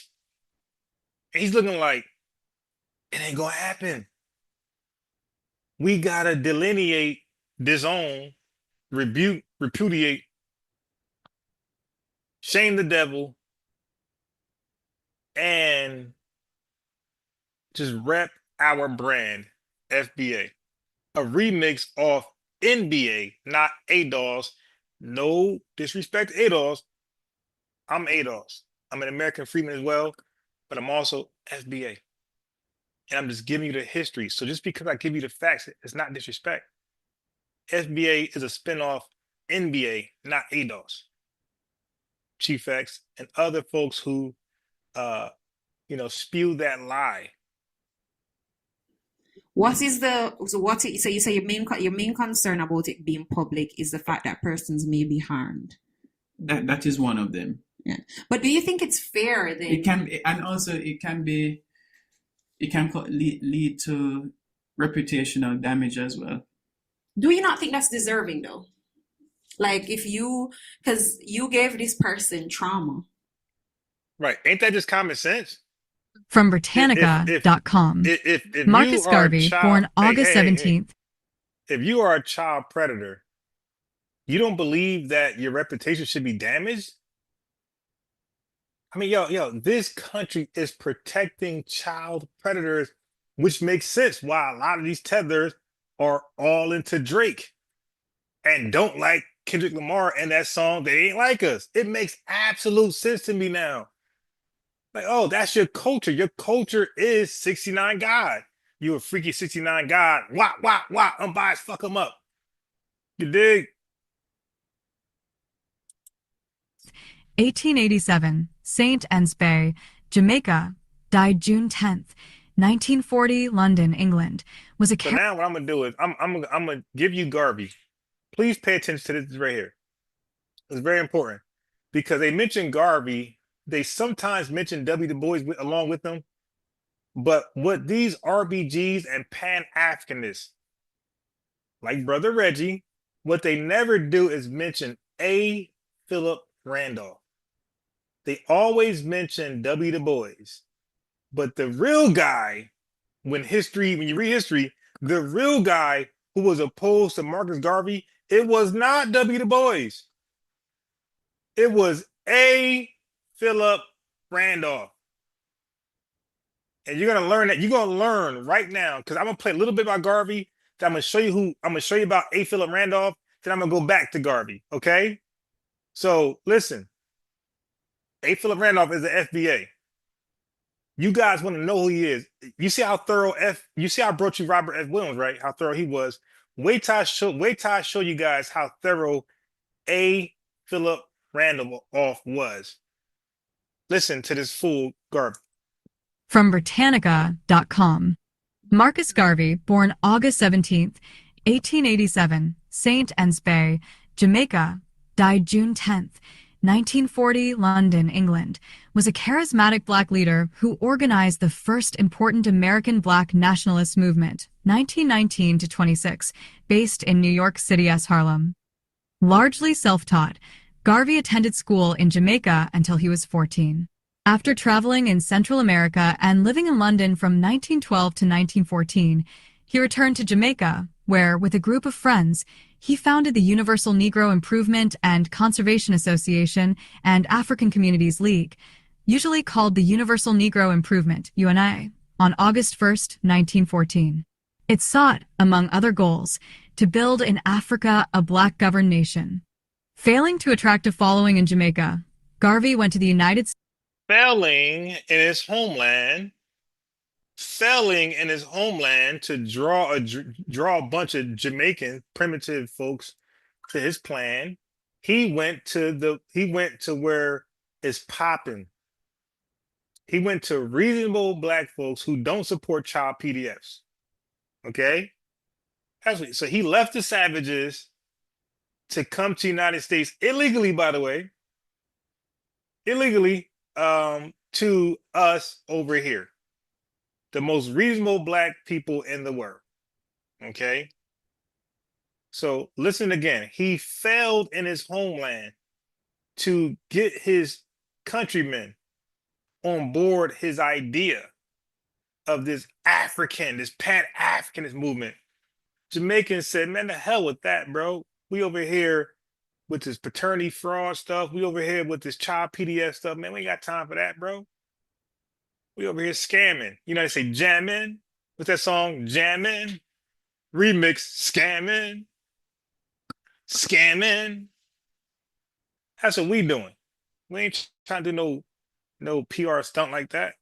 And he's looking like, it ain't gonna happen. We gotta delineate, disown, repudiate, shame the devil, and just rep our brand, FBA. A remix of NBA, not ADOS. No disrespect to ADOS. I'm ADOS. I'm an American freedman as well, but I'm also FBA. And I'm just giving you the history. So just because I give you the facts, it's not disrespect. FBA is a spinoff NBA, not ADOS. Chief X and other folks who, spew that lie. What is the so you say your main concern about it being public is the fact that persons may be harmed. That is one of them. Yeah, but do you think it's fair then? It can, and also it can lead to reputational damage as well. Do you not think that's deserving though? Like because you gave this person trauma. Right. Ain't that just common sense? From Britannica.com. If Marcus you are a Garvey, child- born August hey, 17th. If you are a child predator, you don't believe that your reputation should be damaged? I mean, yo, this country is protecting child predators, which makes sense why a lot of these tethers are all into Drake and don't like Kendrick Lamar and that song, They Ain't Like Us. It makes absolute sense to me now. Like, oh, that's your culture. Your culture is 69 God. You a freaky 69 God. Wah, unbiased, fuck them up. You dig? 1887, St. Anne's Bay, Jamaica, died June 10th. 1940, London, England, was a... So now what I'm going to do is I'm gonna give you Garvey. Please pay attention to this right here. It's very important because they mention Garvey. They sometimes mention W. Du Bois along with them. But what these RBGs and Pan-Africanists, like Brother Reggie, what they never do is mention A. Philip Randolph. They always mention W. Du Bois. But the real guy, when you read history, the real guy who was opposed to Marcus Garvey, it was not W. Du Bois. It was A. Philip Randolph. And you're gonna learn that. You're gonna learn right now, because I'm gonna play a little bit about Garvey. Then I'm gonna show you about A. Philip Randolph. Then I'm gonna go back to Garvey. Okay. So listen, A. Philip Randolph is the FBA. You guys want to know who he is. You see how thorough you see how I brought you Robert F. Williams, right? How thorough he was. Wait till I show you guys how thorough A. Philip Randolph was. Listen to this fool Garvey. From Britannica.com. Marcus Garvey, born August 17th, 1887, St. Anne's Bay, Jamaica, died June 10th. 1940, London, England, was a charismatic Black leader who organized the first important American Black nationalist movement, 1919 to 26, based in New York City-S Harlem. Largely self-taught, Garvey attended school in Jamaica until he was 14. After traveling in Central America and living in London from 1912 to 1914, he returned to Jamaica, where, with a group of friends, he founded the Universal Negro Improvement and Conservation Association and African Communities League, usually called the Universal Negro Improvement, UNI, on August 1, 1914. It sought, among other goals, to build in Africa a Black-governed nation. Failing to attract a following in Jamaica, Garvey went to the United States. Failing in his homeland to draw a bunch of Jamaican primitive folks to his plan. He went to where it's popping. He went to reasonable Black folks who don't support child PDFs. Okay? So he left the savages to come to the United States illegally, by the way. Illegally, to us over here. The most reasonable Black people in the world. Okay? So listen again. He failed in his homeland to get his countrymen on board his idea of this Pan-Africanist movement. Jamaicans said, man, the hell with that, bro. We over here with this paternity fraud stuff. We over here with this child PDF stuff. Man, we ain't got time for that, bro. We over here scamming. You know, they say jamming. What's that song? Jamming. Remix. Scamming. That's what we doing. We ain't trying to do no PR stunt like that.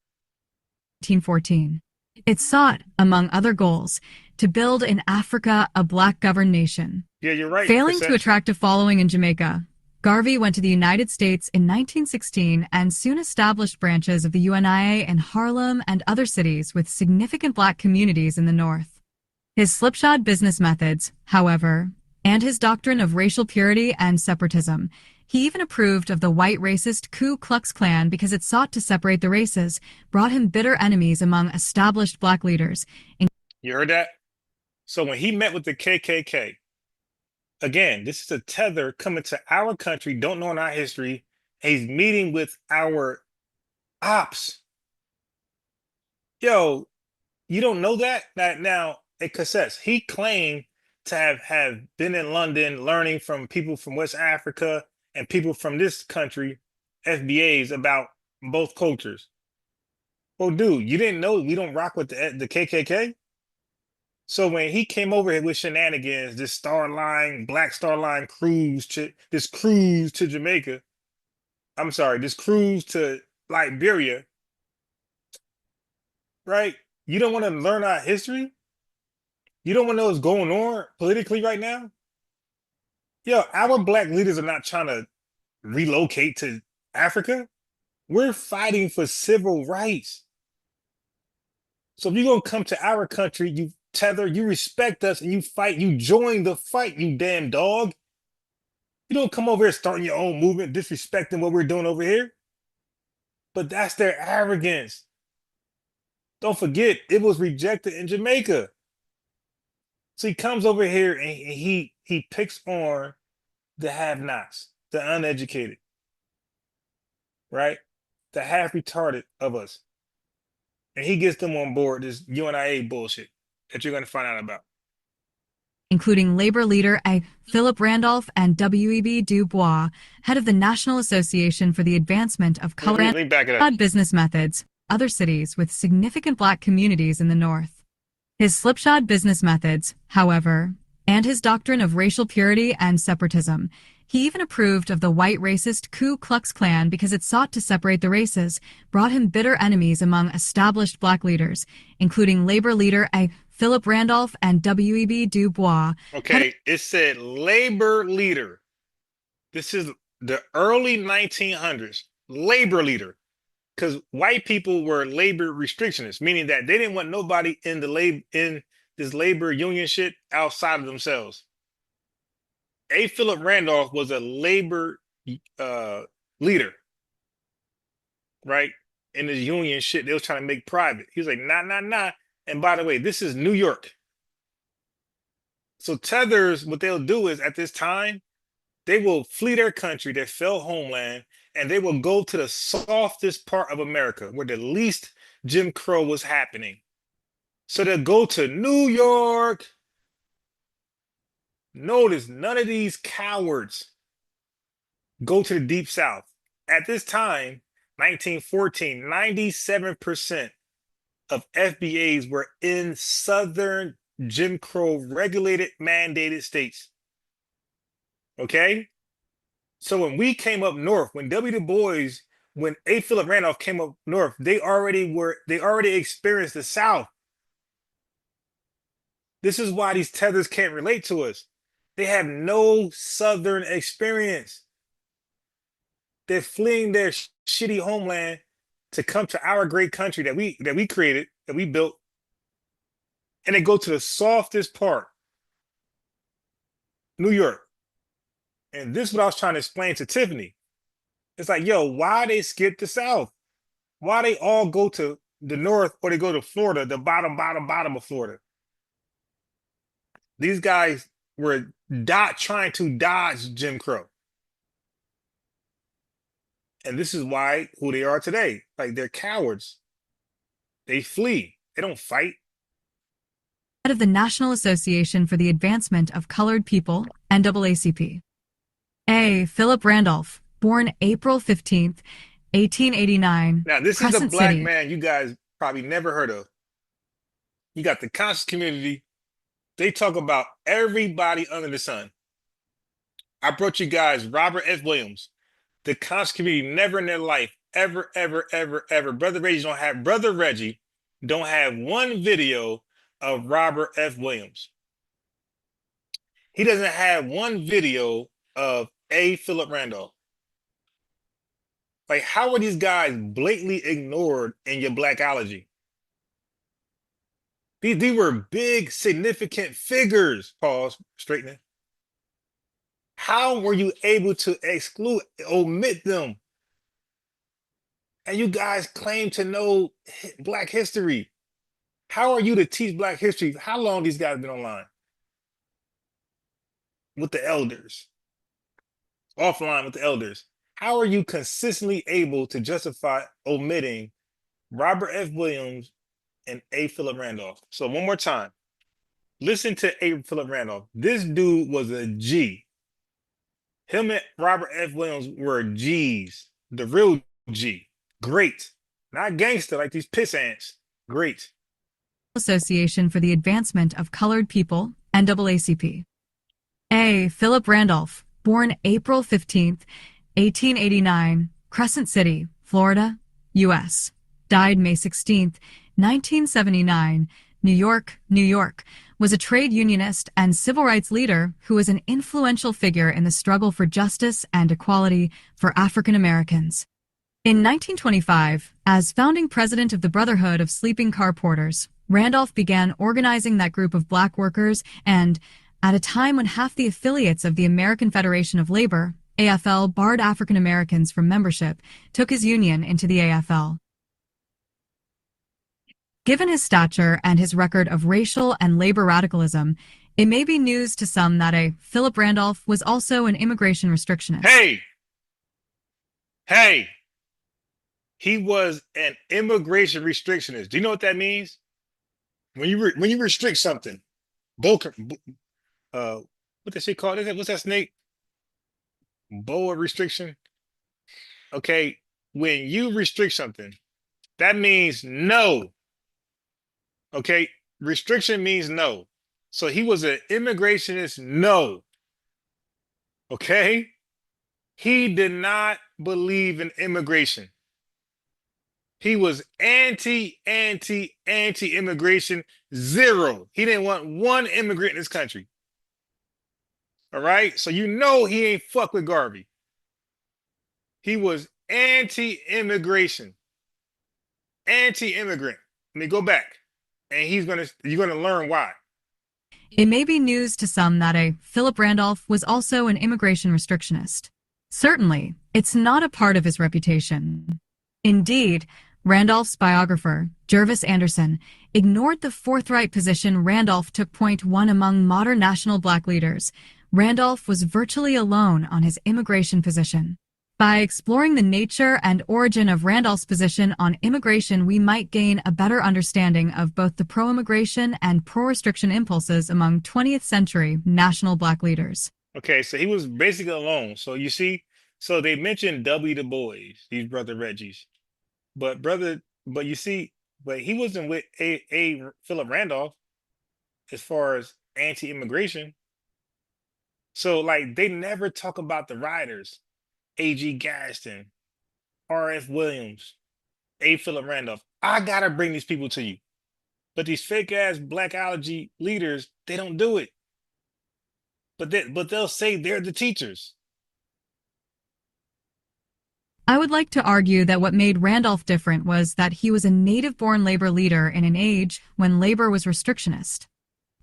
1914. It sought, among other goals, to build in Africa a black-governed nation. Yeah, you're right. Failing to attract a following in Jamaica, Garvey went to the United States in 1916 and soon established branches of the UNIA in Harlem and other cities with significant black communities in the North. His slipshod business methods, however, and his doctrine of racial purity and separatism, he even approved of the white racist Ku Klux Klan because it sought to separate the races, brought him bitter enemies among established black leaders. You heard that? So when he met with the KKK, again, this is a tether coming to our country, don't know in our history, and he's meeting with our ops. Yo, you don't know that? That now, it cassettes. He claimed to have been in London learning from people from West Africa and people from this country, FBAs, about both cultures. Well, dude, you didn't know we don't rock with the KKK? So when he came over here with shenanigans, this Black Star Line cruise to Jamaica, I'm sorry, this cruise to Liberia, right? You don't want to learn our history? You don't want to know what's going on politically right now? Yo, our black leaders are not trying to relocate to Africa. We're fighting for civil rights. So if you're going to come to our country, you tether, you respect us, and you fight, you join the fight, you damn dog. You don't come over here starting your own movement, disrespecting what we're doing over here. But that's their arrogance. Don't forget, it was rejected in Jamaica. So he comes over here and he picks on the have-nots, the uneducated, right? The half-retarded of us. And he gets them on board this UNIA bullshit that you're going to find out about. Including labor leader A. Philip Randolph and W.E.B. Du Bois, head of the National Association for the Advancement of Color and Business Methods, other cities with significant black communities in the North. His slipshod business methods, however, and his doctrine of racial purity and separatism, he even approved of the white racist Ku Klux Klan because it sought to separate the races, brought him bitter enemies among established black leaders, including labor leader A. Philip Randolph and W.E.B. Du Bois. Okay, it said labor leader. This is the early 1900s. Labor leader. Because white people were labor restrictionists, meaning that they didn't want nobody in this labor union shit outside of themselves. A. Philip Randolph was a labor leader, right? In the union shit they was trying to make private. He was like, nah. And by the way, this is New York. So tethers, what they'll do is at this time, they will flee their country, their fell homeland, and they will go to the softest part of America where the least Jim Crow was happening. So they'll go to New York. Notice none of these cowards go to the Deep South. At this time, 1914, 97% of FBAs were in Southern Jim Crow regulated, mandated states. Okay? So when we came up north, when W. Du Bois, when A. Philip Randolph came up north, they already experienced the South. This is why these tethers can't relate to us. They have no Southern experience. They're fleeing their shitty homeland to come to our great country that we created, that we built, and they go to the softest part, New York. And this is what I was trying to explain to Tiffany. It's like, yo, why they skip the South? Why they all go to the North or they go to Florida, the bottom of Florida? These guys were trying to dodge Jim Crow. And this is why who they are today. Like, they're cowards. They flee. They don't fight. Head of the National Association for the Advancement of Colored People, NAACP. A. Philip Randolph, born April 15th, 1889. Now, this Crescent is a black City. man you guys probably never heard of. You got the conscious community. They talk about everybody under the sun. I brought you guys Robert F. Williams. The conscious community never in their life, ever. Brother Reggie don't have one video of Robert F. Williams. He doesn't have one video of A. Philip Randolph. Like, how are these guys blatantly ignored in your blackology? These were big, significant figures, pause, straightening. How were you able to omit them? And you guys claim to know Black history. How are you to teach Black history? How long these guys been online? With the elders. Offline with the elders. How are you consistently able to justify omitting Robert F. Williams and A. Philip Randolph? So one more time. Listen to A. Philip Randolph. This dude was a G. Him and Robert F. Williams were G's. The real G. Great. Not gangster like these piss ants. Great. Association for the Advancement of Colored People, NAACP. A. Philip Randolph, born April 15th, 1889, Crescent City, Florida, U.S. Died May 16th, 1979, New York, New York. Was a trade unionist and civil rights leader who was an influential figure in the struggle for justice and equality for African Americans. In 1925, as founding president of the Brotherhood of Sleeping Car Porters, Randolph began organizing that group of Black workers and, at a time when half the affiliates of the American Federation of Labor, AFL, barred African Americans from membership, took his union into the AFL. Given his stature and his record of racial and labor radicalism, it may be news to some that A. Philip Randolph was also an immigration restrictionist. Hey! He was an immigration restrictionist. Do you know what that means? When you restrict something, what that shit called? What's that snake? Boa restriction. Okay, when you restrict something, that means no. Okay, restriction means no. So he was an immigrationist, no. Okay, he did not believe in immigration. He was anti-immigration, zero. He didn't want one immigrant in this country. All right, so you know he ain't fuck with Garvey. He was anti-immigration, anti-immigrant. Let me go back, and you're gonna learn why. It may be news to some that A. Philip Randolph was also an immigration restrictionist. Certainly, it's not a part of his reputation. Indeed, Randolph's biographer, Jervis Anderson, ignored the forthright position Randolph took. Point one among modern national Black leaders, Randolph was virtually alone on his immigration position. By exploring the nature and origin of Randolph's position on immigration, we might gain a better understanding of both the pro-immigration and pro-restriction impulses among 20th century national Black leaders. Okay, so he was basically alone. So you see, so they mentioned W. Du Bois, these brother Reggies. But you see, he wasn't with A. Philip Randolph as far as anti-immigration. So like they never talk about the writers, A.G. Gaston, R.F. Williams, A. Philip Randolph. I gotta bring these people to you. But these fake ass Blackology leaders, they don't do it. But they'll say they're the teachers. I would like to argue that what made Randolph different was that he was a native-born labor leader in an age when labor was restrictionist.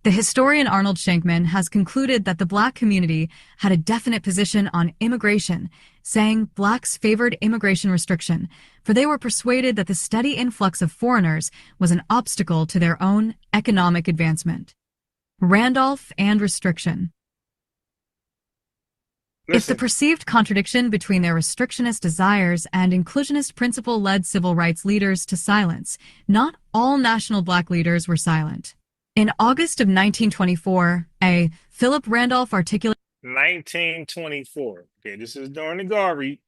The historian Arnold Shankman has concluded that the Black community had a definite position on immigration, saying Blacks favored immigration restriction, for they were persuaded that the steady influx of foreigners was an obstacle to their own economic advancement. Randolph and restriction. If the perceived contradiction between their restrictionist desires and inclusionist principle led civil rights leaders to silence, not all national Black leaders were silent. In August of 1924, A. Philip Randolph articulated 1924. Okay, this is during the Garvey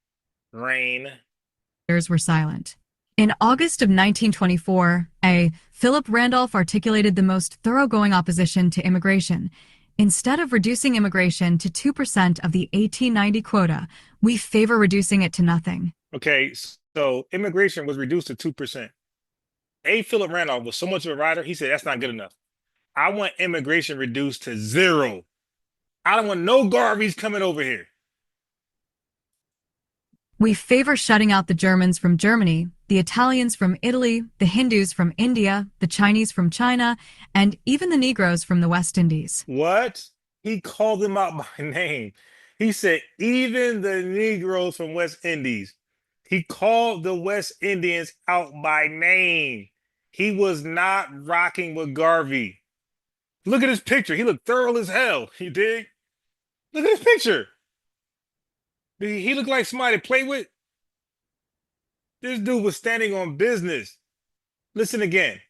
reign. Were silent. In August of 1924, A. Philip Randolph articulated the most thoroughgoing opposition to immigration. Instead of reducing immigration to 2% of the 1890 quota, we favor reducing it to nothing. Okay, so immigration was reduced to 2%. A. Philip Randolph was so much of a writer, he said that's not good enough. I want immigration reduced to zero. I don't want no Garveys coming over here. We favor shutting out the Germans from Germany, the Italians from Italy, the Hindus from India, the Chinese from China, and even the Negroes from the West Indies. What? He called them out by name. He said, even the Negroes from West Indies. He called the West Indians out by name. He was not rocking with Garvey. Look at his picture. He looked thorough as hell. You dig? Look at his picture. He looked like somebody to play with. This dude was standing on business. Listen again.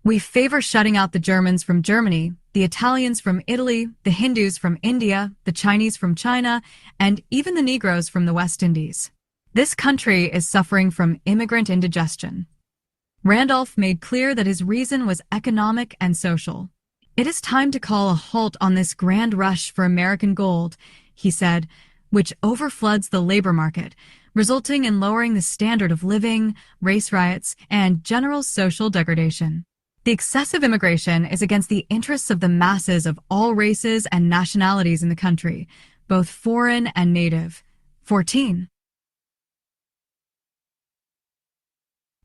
We favor shutting out the Germans from Germany, the Italians from Italy, the Hindus from India, the Chinese from China, and even the Negroes from the West Indies. This country is suffering from immigrant indigestion. Randolph made clear that his reason was economic and social. It is time to call a halt on this grand rush for American gold, he said, which overfloods the labor market, resulting in lowering the standard of living, race riots, and general social degradation. The excessive immigration is against the interests of the masses of all races and nationalities in the country, both foreign and native. 14.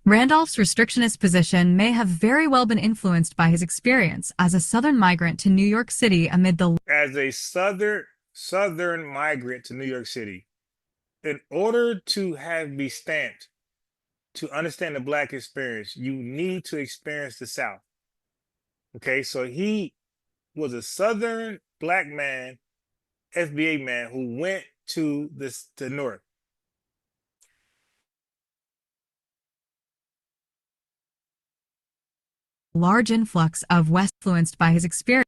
Randolph's restrictionist position may have very well been influenced by his experience as a Southern migrant to New York City amid the... As a Southern migrant to New York City, in order to be stamped, to understand the Black experience, you need to experience the South. Okay, so he was a Southern Black man, FBA man, who went to the North. large influx of West influenced by his experience.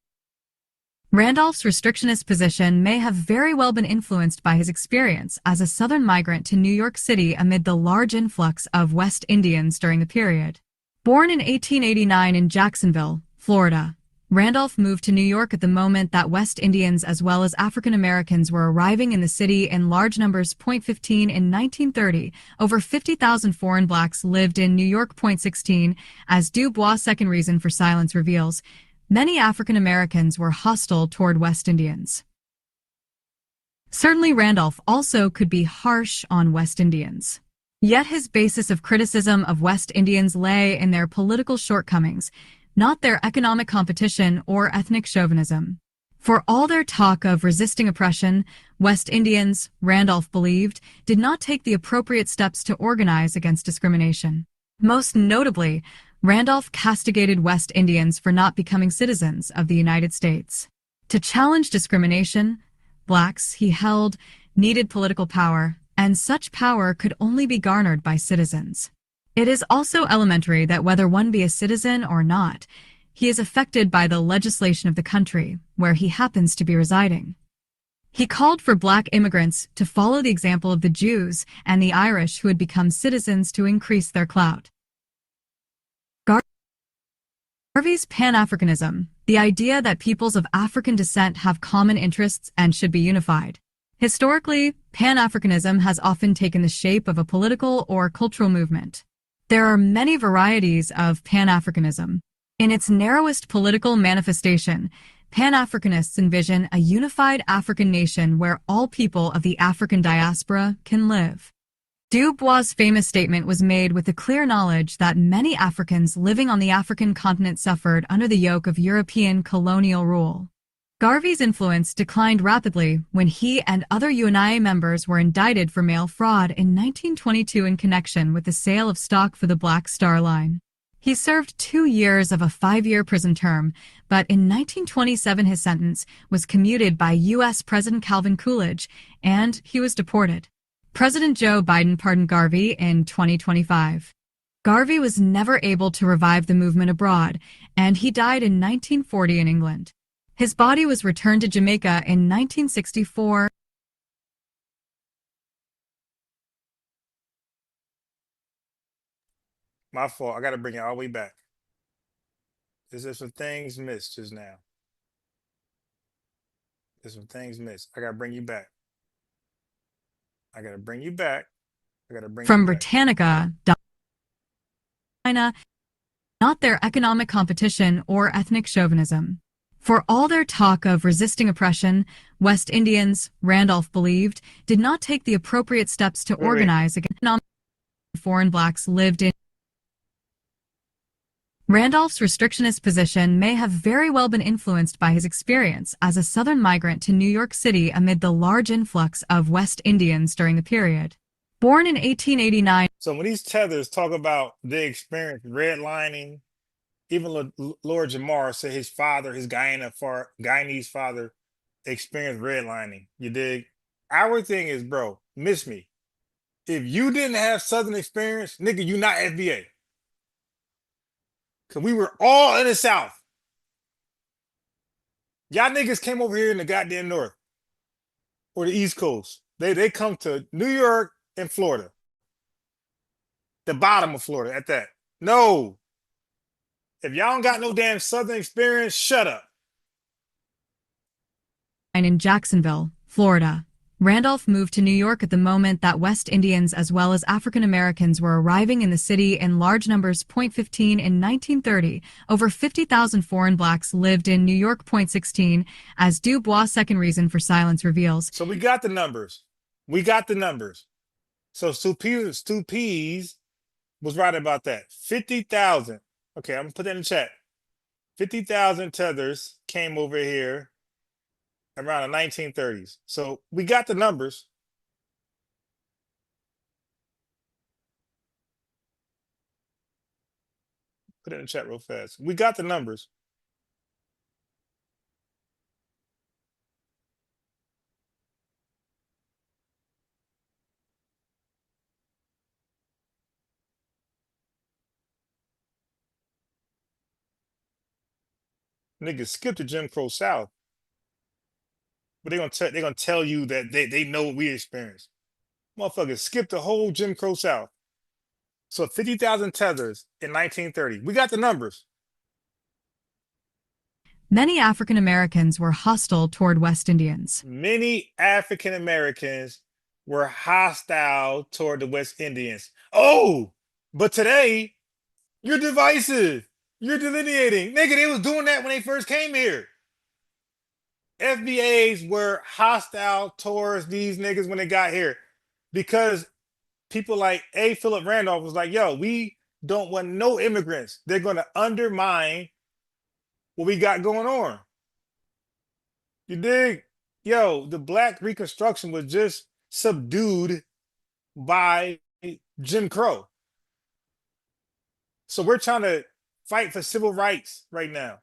Randolph's restrictionist position may have very well been influenced by his experience as a Southern migrant to New York City amid the large influx of West Indians during the period. Born in 1889 in Jacksonville, Florida, Randolph moved to New York at the moment that West Indians as well as African Americans were arriving in the city in large numbers. 15 in 1930, over 50,000 foreign blacks lived in New York. 16, as Du Bois' second reason for silence reveals, many African Americans were hostile toward West Indians. Certainly Randolph also could be harsh on West Indians. Yet his basis of criticism of West Indians lay in their political shortcomings, not their economic competition or ethnic chauvinism. For all their talk of resisting oppression, West Indians, Randolph believed, did not take the appropriate steps to organize against discrimination. Most notably, Randolph castigated West Indians for not becoming citizens of the United States. To challenge discrimination, blacks, he held, needed political power, and such power could only be garnered by citizens. It is also elementary that whether one be a citizen or not, he is affected by the legislation of the country where he happens to be residing. He called for black immigrants to follow the example of the Jews and the Irish who had become citizens to increase their clout. Garvey's Pan-Africanism, the idea that peoples of African descent have common interests and should be unified. Historically, Pan-Africanism has often taken the shape of a political or cultural movement. There are many varieties of Pan-Africanism. In its narrowest political manifestation, Pan-Africanists envision a unified African nation where all people of the African diaspora can live. Du Bois' famous statement was made with the clear knowledge that many Africans living on the African continent suffered under the yoke of European colonial rule. Garvey's influence declined rapidly when he and other UNIA members were indicted for mail fraud in 1922 in connection with the sale of stock for the Black Star Line. He served 2 years of a 5-year prison term, but in 1927 his sentence was commuted by U.S. President Calvin Coolidge, and he was deported. President Joe Biden pardoned Garvey in 2025. Garvey was never able to revive the movement abroad, and he died in 1940 in England. His body was returned to Jamaica in 1964. My fault. I got to bring it all the way back. There's some things missed just now. There's some things missed. I got to bring you back. I got to bring you back. I got to bring From you back. Britannica, China, not their economic competition or ethnic chauvinism. For all their talk of resisting oppression, West Indians, Randolph believed, did not take the appropriate steps to organize against foreign blacks lived in. Randolph's restrictionist position may have very well been influenced by his experience as a Southern migrant to New York City amid the large influx of West Indians during the period. Born in 1889. So when these tethers talk about they experience redlining, even Lord Jamar said his father, his Guyanese father, experienced redlining. You dig? Our thing is, bro, miss me. If you didn't have Southern experience, nigga, you not FBA. Because we were all in the South. Y'all niggas came over here in the goddamn North or the East Coast. They come to New York and Florida. The bottom of Florida at that. No. If y'all don't got no damn Southern experience, shut up. In Jacksonville, Florida. Randolph moved to New York at the moment that West Indians as well as African Americans were arriving in the city in large numbers. 15 in 1930, over 50,000 foreign blacks lived in New York. 16, as Du Bois' second reason for silence reveals. So we got the numbers. We got the numbers. So Stu Pease was right about that. 50,000. Okay, I'm gonna put that in the chat. 50,000 tethers came over here around the 1930s. So we got the numbers. Put it in the chat real fast. We got the numbers. Niggas skip the Jim Crow South. But they're gonna tell you that they know what we experienced. Motherfuckers skip the whole Jim Crow South. So 50,000 tethers in 1930. We got the numbers. Many African Americans were hostile toward West Indians. Many African Americans were hostile toward the West Indians. Oh, but today you're divisive. You're delineating. Nigga, they was doing that when they first came here. FBAs were hostile towards these niggas when they got here because people like A. Philip Randolph was like, yo, we don't want no immigrants. They're going to undermine what we got going on. You dig? Yo, the Black Reconstruction was just subdued by Jim Crow. So we're trying to fight for civil rights right now.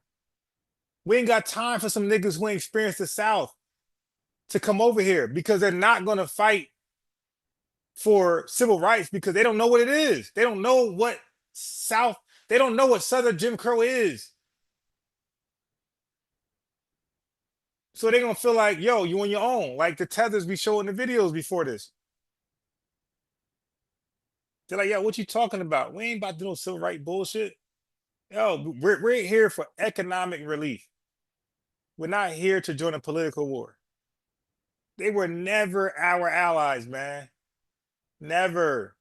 We ain't got time for some niggas who ain't experienced the South to come over here because they're not going to fight for civil rights because they don't know what it is. They don't know what they don't know what Southern Jim Crow is. So they're going to feel like, yo, you on your own. Like the tethers we showed in the videos before this. They're like, yo, what you talking about? We ain't about to do no civil rights bullshit. Yo, we're here for economic relief. We're not here to join a political war. They were never our allies, man. Never.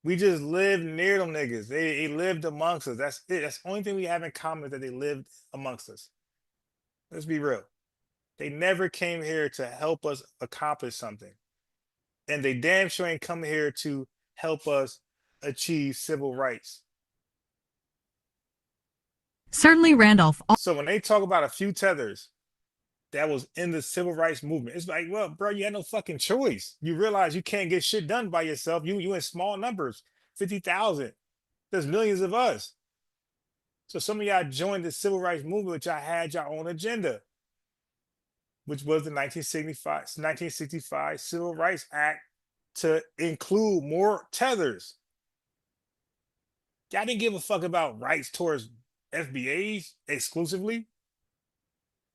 We just lived near them niggas. They lived amongst us. That's it. That's the only thing we have in common is that they lived amongst us. Let's be real. They never came here to help us accomplish something. And they damn sure ain't come here to help us achieve civil rights. Certainly Randolph. So when they talk about a few tethers that was in the civil rights movement, it's like, well, bro, you had no fucking choice. You realize you can't get shit done by yourself. You in small numbers, 50,000. There's millions of us. So some of y'all joined the civil rights movement, which y'all had your own agenda, which was the 1965 Civil Rights Act to include more tethers. Y'all didn't give a fuck about rights towards FBAs exclusively.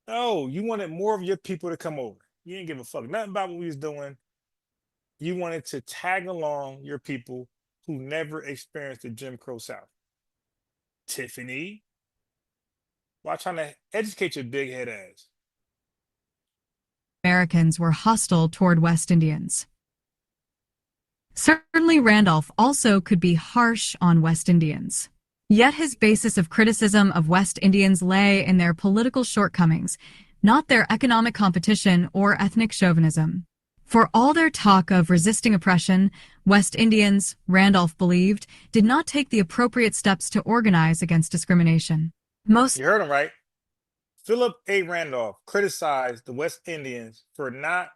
No, you wanted more of your people to come over. You didn't give a fuck nothing about what we was doing. You wanted to tag along your people who never experienced the Jim Crow South. Tiffany, while trying to educate your big head ass. Americans were hostile toward West Indians. Certainly Randolph also could be harsh on West Indians. Yet his basis of criticism of West Indians lay in their political shortcomings, not their economic competition or ethnic chauvinism. For all their talk of resisting oppression, West Indians, Randolph believed, did not take the appropriate steps to organize against discrimination. You heard him right. Philip A. Randolph criticized the West Indians for not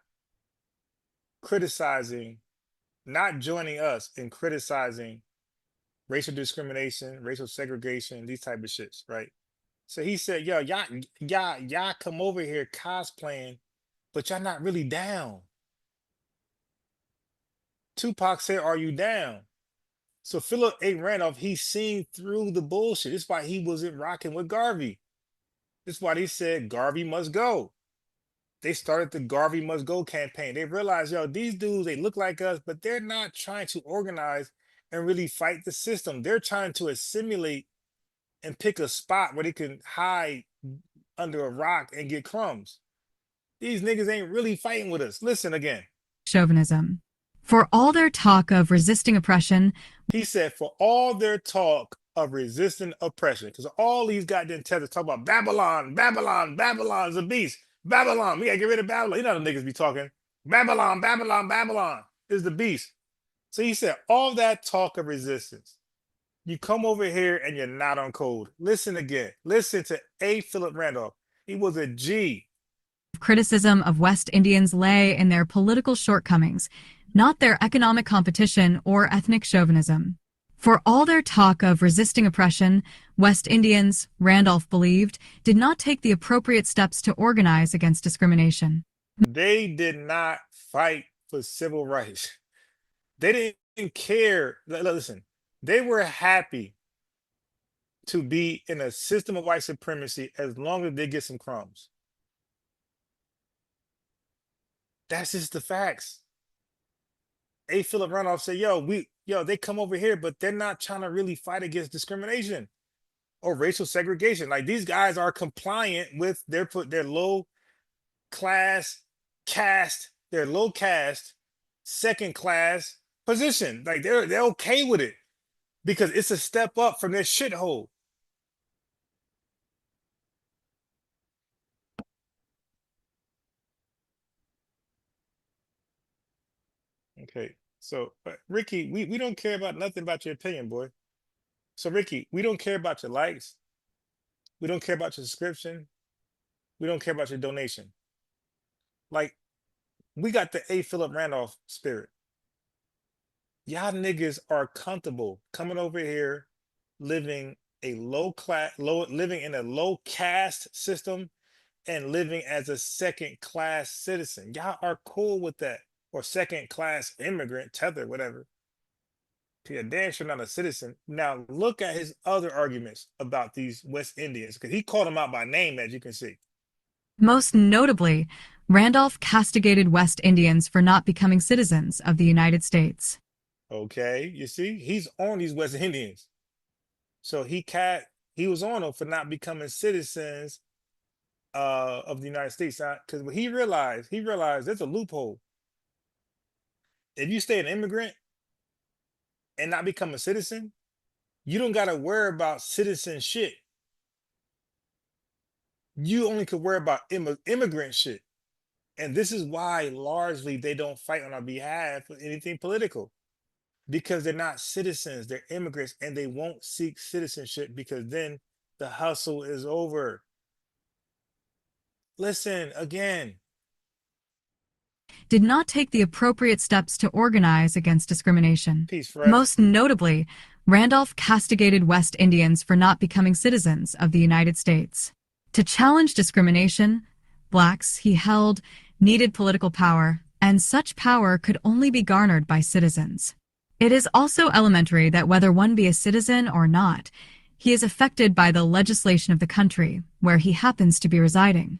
joining us in criticizing racial discrimination, racial segregation, these type of shits, right? So he said, yo, y'all come over here cosplaying, but y'all not really down. Tupac said, are you down? So Philip A. Randolph, he's seen through the bullshit. That's why he wasn't rocking with Garvey. That's why they said Garvey must go. They started the Garvey must go campaign. They realized, yo, these dudes, they look like us, but they're not trying to organize and really fight the system. They're trying to assimilate and pick a spot where they can hide under a rock and get crumbs. These niggas ain't really fighting with us. Listen again. Chauvinism. For all their talk of resisting oppression, he said, for all their talk of resisting oppression, because all these goddamn tethers talk about Babylon, Babylon, Babylon's a beast. Babylon, we gotta get rid of Babylon. You know the niggas be talking. Babylon, Babylon, Babylon is the beast. So he said, all that talk of resistance, you come over here and you're not on code. Listen again. Listen to A. Philip Randolph. He was a G. Criticism of West Indians lay in their political shortcomings, not their economic competition or ethnic chauvinism. For all their talk of resisting oppression, West Indians, Randolph believed, did not take the appropriate steps to organize against discrimination. They did not fight for civil rights. They didn't care. Listen, they were happy to be in a system of white supremacy as long as they get some crumbs. That's just the facts. A. Philip Randolph said, they come over here, but they're not trying to really fight against discrimination or racial segregation. Like, these guys are compliant with their low caste, second class position. Like, they're okay with it because it's a step up from their shithole. Okay, so Ricky, we don't care about nothing about your opinion, boy. So Ricky, we don't care about your likes. We don't care about your subscription. We don't care about your donation. Like, we got the A. Philip Randolph spirit. Y'all niggas are comfortable coming over here, living in a low caste system and living as a second class citizen. Y'all are cool with that. Or second class immigrant, tether, whatever. You're damn sure not a citizen. Now look at his other arguments about these West Indians, because he called them out by name, as you can see. Most notably, Randolph castigated West Indians for not becoming citizens of the United States. Okay, you see, he's on these West Indians. So he was on them for not becoming citizens of the United States. Because what he realized there's a loophole. If you stay an immigrant and not become a citizen, you don't got to worry about citizen shit. You only could worry about immigrant shit. And this is why largely they don't fight on our behalf for anything political, because they're not citizens, they're immigrants, and they won't seek citizenship because then the hustle is over. Listen again. Did not take the appropriate steps to organize against discrimination. Most notably, Randolph castigated West Indians for not becoming citizens of the United States. To challenge discrimination, blacks, he held, needed political power, and such power could only be garnered by citizens. It is also elementary that whether one be a citizen or not, he is affected by the legislation of the country where he happens to be residing.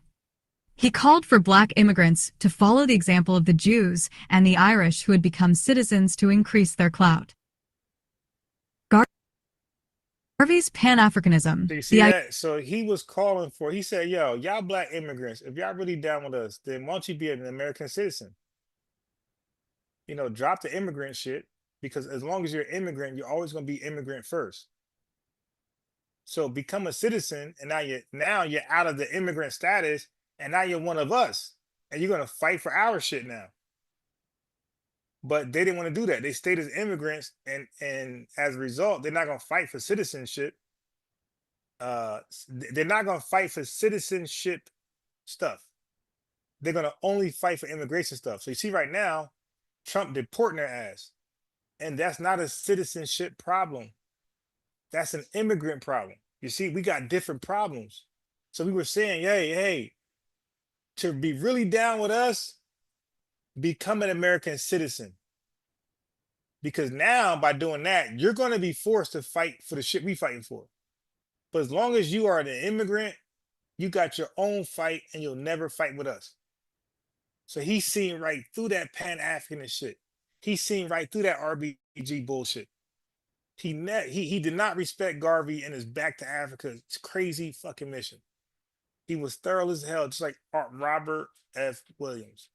He called for black immigrants to follow the example of the Jews and the Irish who had become citizens to increase their clout. Garvey's Pan-Africanism. Do you see that? So he said, y'all black immigrants, if y'all really down with us, then why don't you be an American citizen? Drop the immigrant shit, because as long as you're an immigrant, you're always going to be immigrant first. So become a citizen, and now you're out of the immigrant status, and now you're one of us, and you're gonna fight for our shit now. But they didn't want to do that. They stayed as immigrants, and as a result, they're not gonna fight for citizenship. They're not gonna fight for citizenship stuff. They're gonna only fight for immigration stuff. So you see right now, Trump deporting their ass, and that's not a citizenship problem. That's an immigrant problem. You see, we got different problems. So we were saying, hey, to be really down with us, become an American citizen. Because now by doing that, you're going to be forced to fight for the shit we fighting for. But as long as you are an immigrant, you got your own fight and you'll never fight with us. So he's seen right through that Pan-Africanist shit. He's seen right through that RBG bullshit. He did not respect Garvey and his Back to Africa crazy fucking mission. He was thorough as hell, just like Robert F. Williams.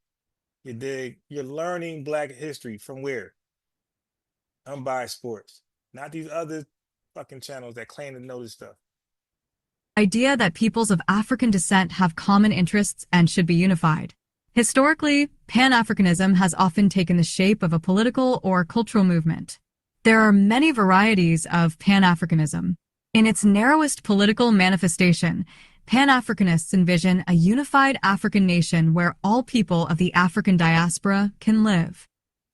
You dig? You're learning Black history from where? Unbiased Sports. Not these other fucking channels that claim to know this stuff. Idea that peoples of African descent have common interests and should be unified. Historically, Pan-Africanism has often taken the shape of a political or cultural movement. There are many varieties of Pan-Africanism. In its narrowest political manifestation, Pan-Africanists envision a unified African nation where all people of the African diaspora can live.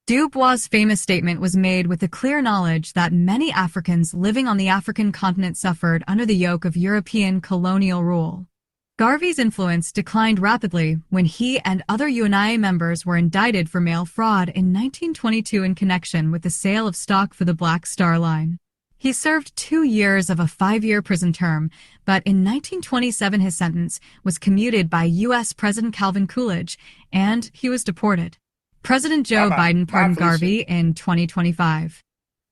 Du Bois' famous statement was made with the clear knowledge that many Africans living on the African continent suffered under the yoke of European colonial rule. Garvey's influence declined rapidly when he and other UNIA members were indicted for mail fraud in 1922 in connection with the sale of stock for the Black Star Line. He served 2 years of a 5-year prison term, but in 1927 his sentence was commuted by U.S. President Calvin Coolidge, and he was deported. President Joe Biden pardoned Garvey in 2025.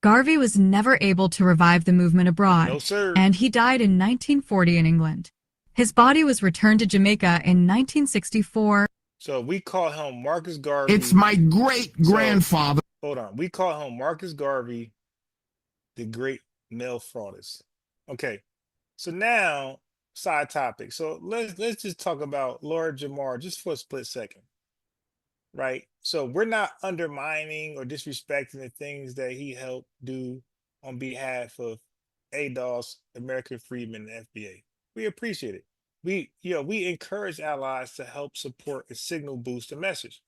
Garvey was never able to revive the movement abroad, and he died in 1940 in England. His body was returned to Jamaica in 1964. So we call him Marcus Garvey. It's my great-grandfather. Hold on. We call him Marcus Garvey, the great mail fraudist. Okay. So now, side topic. So let's just talk about Lord Jamar just for a split second. Right? So we're not undermining or disrespecting the things that he helped do on behalf of ADOS, American Freedmen, and FBA. We appreciate it. We encourage allies to help support and signal boost the message.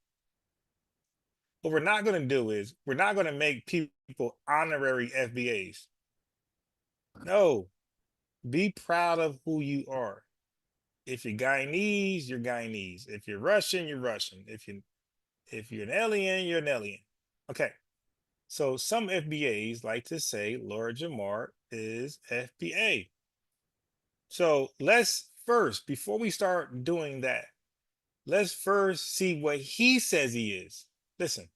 What we're not going to do is we're not going to make people honorary FBAs. No, be proud of who you are. If you're Guyanese, you're Guyanese. If you're Russian, you're Russian. If you're an alien, you're an alien. Okay. So some FBAs like to say Lord Jamar is FBA. So let's first, before we start doing that, let's first see what he says he is. Listen.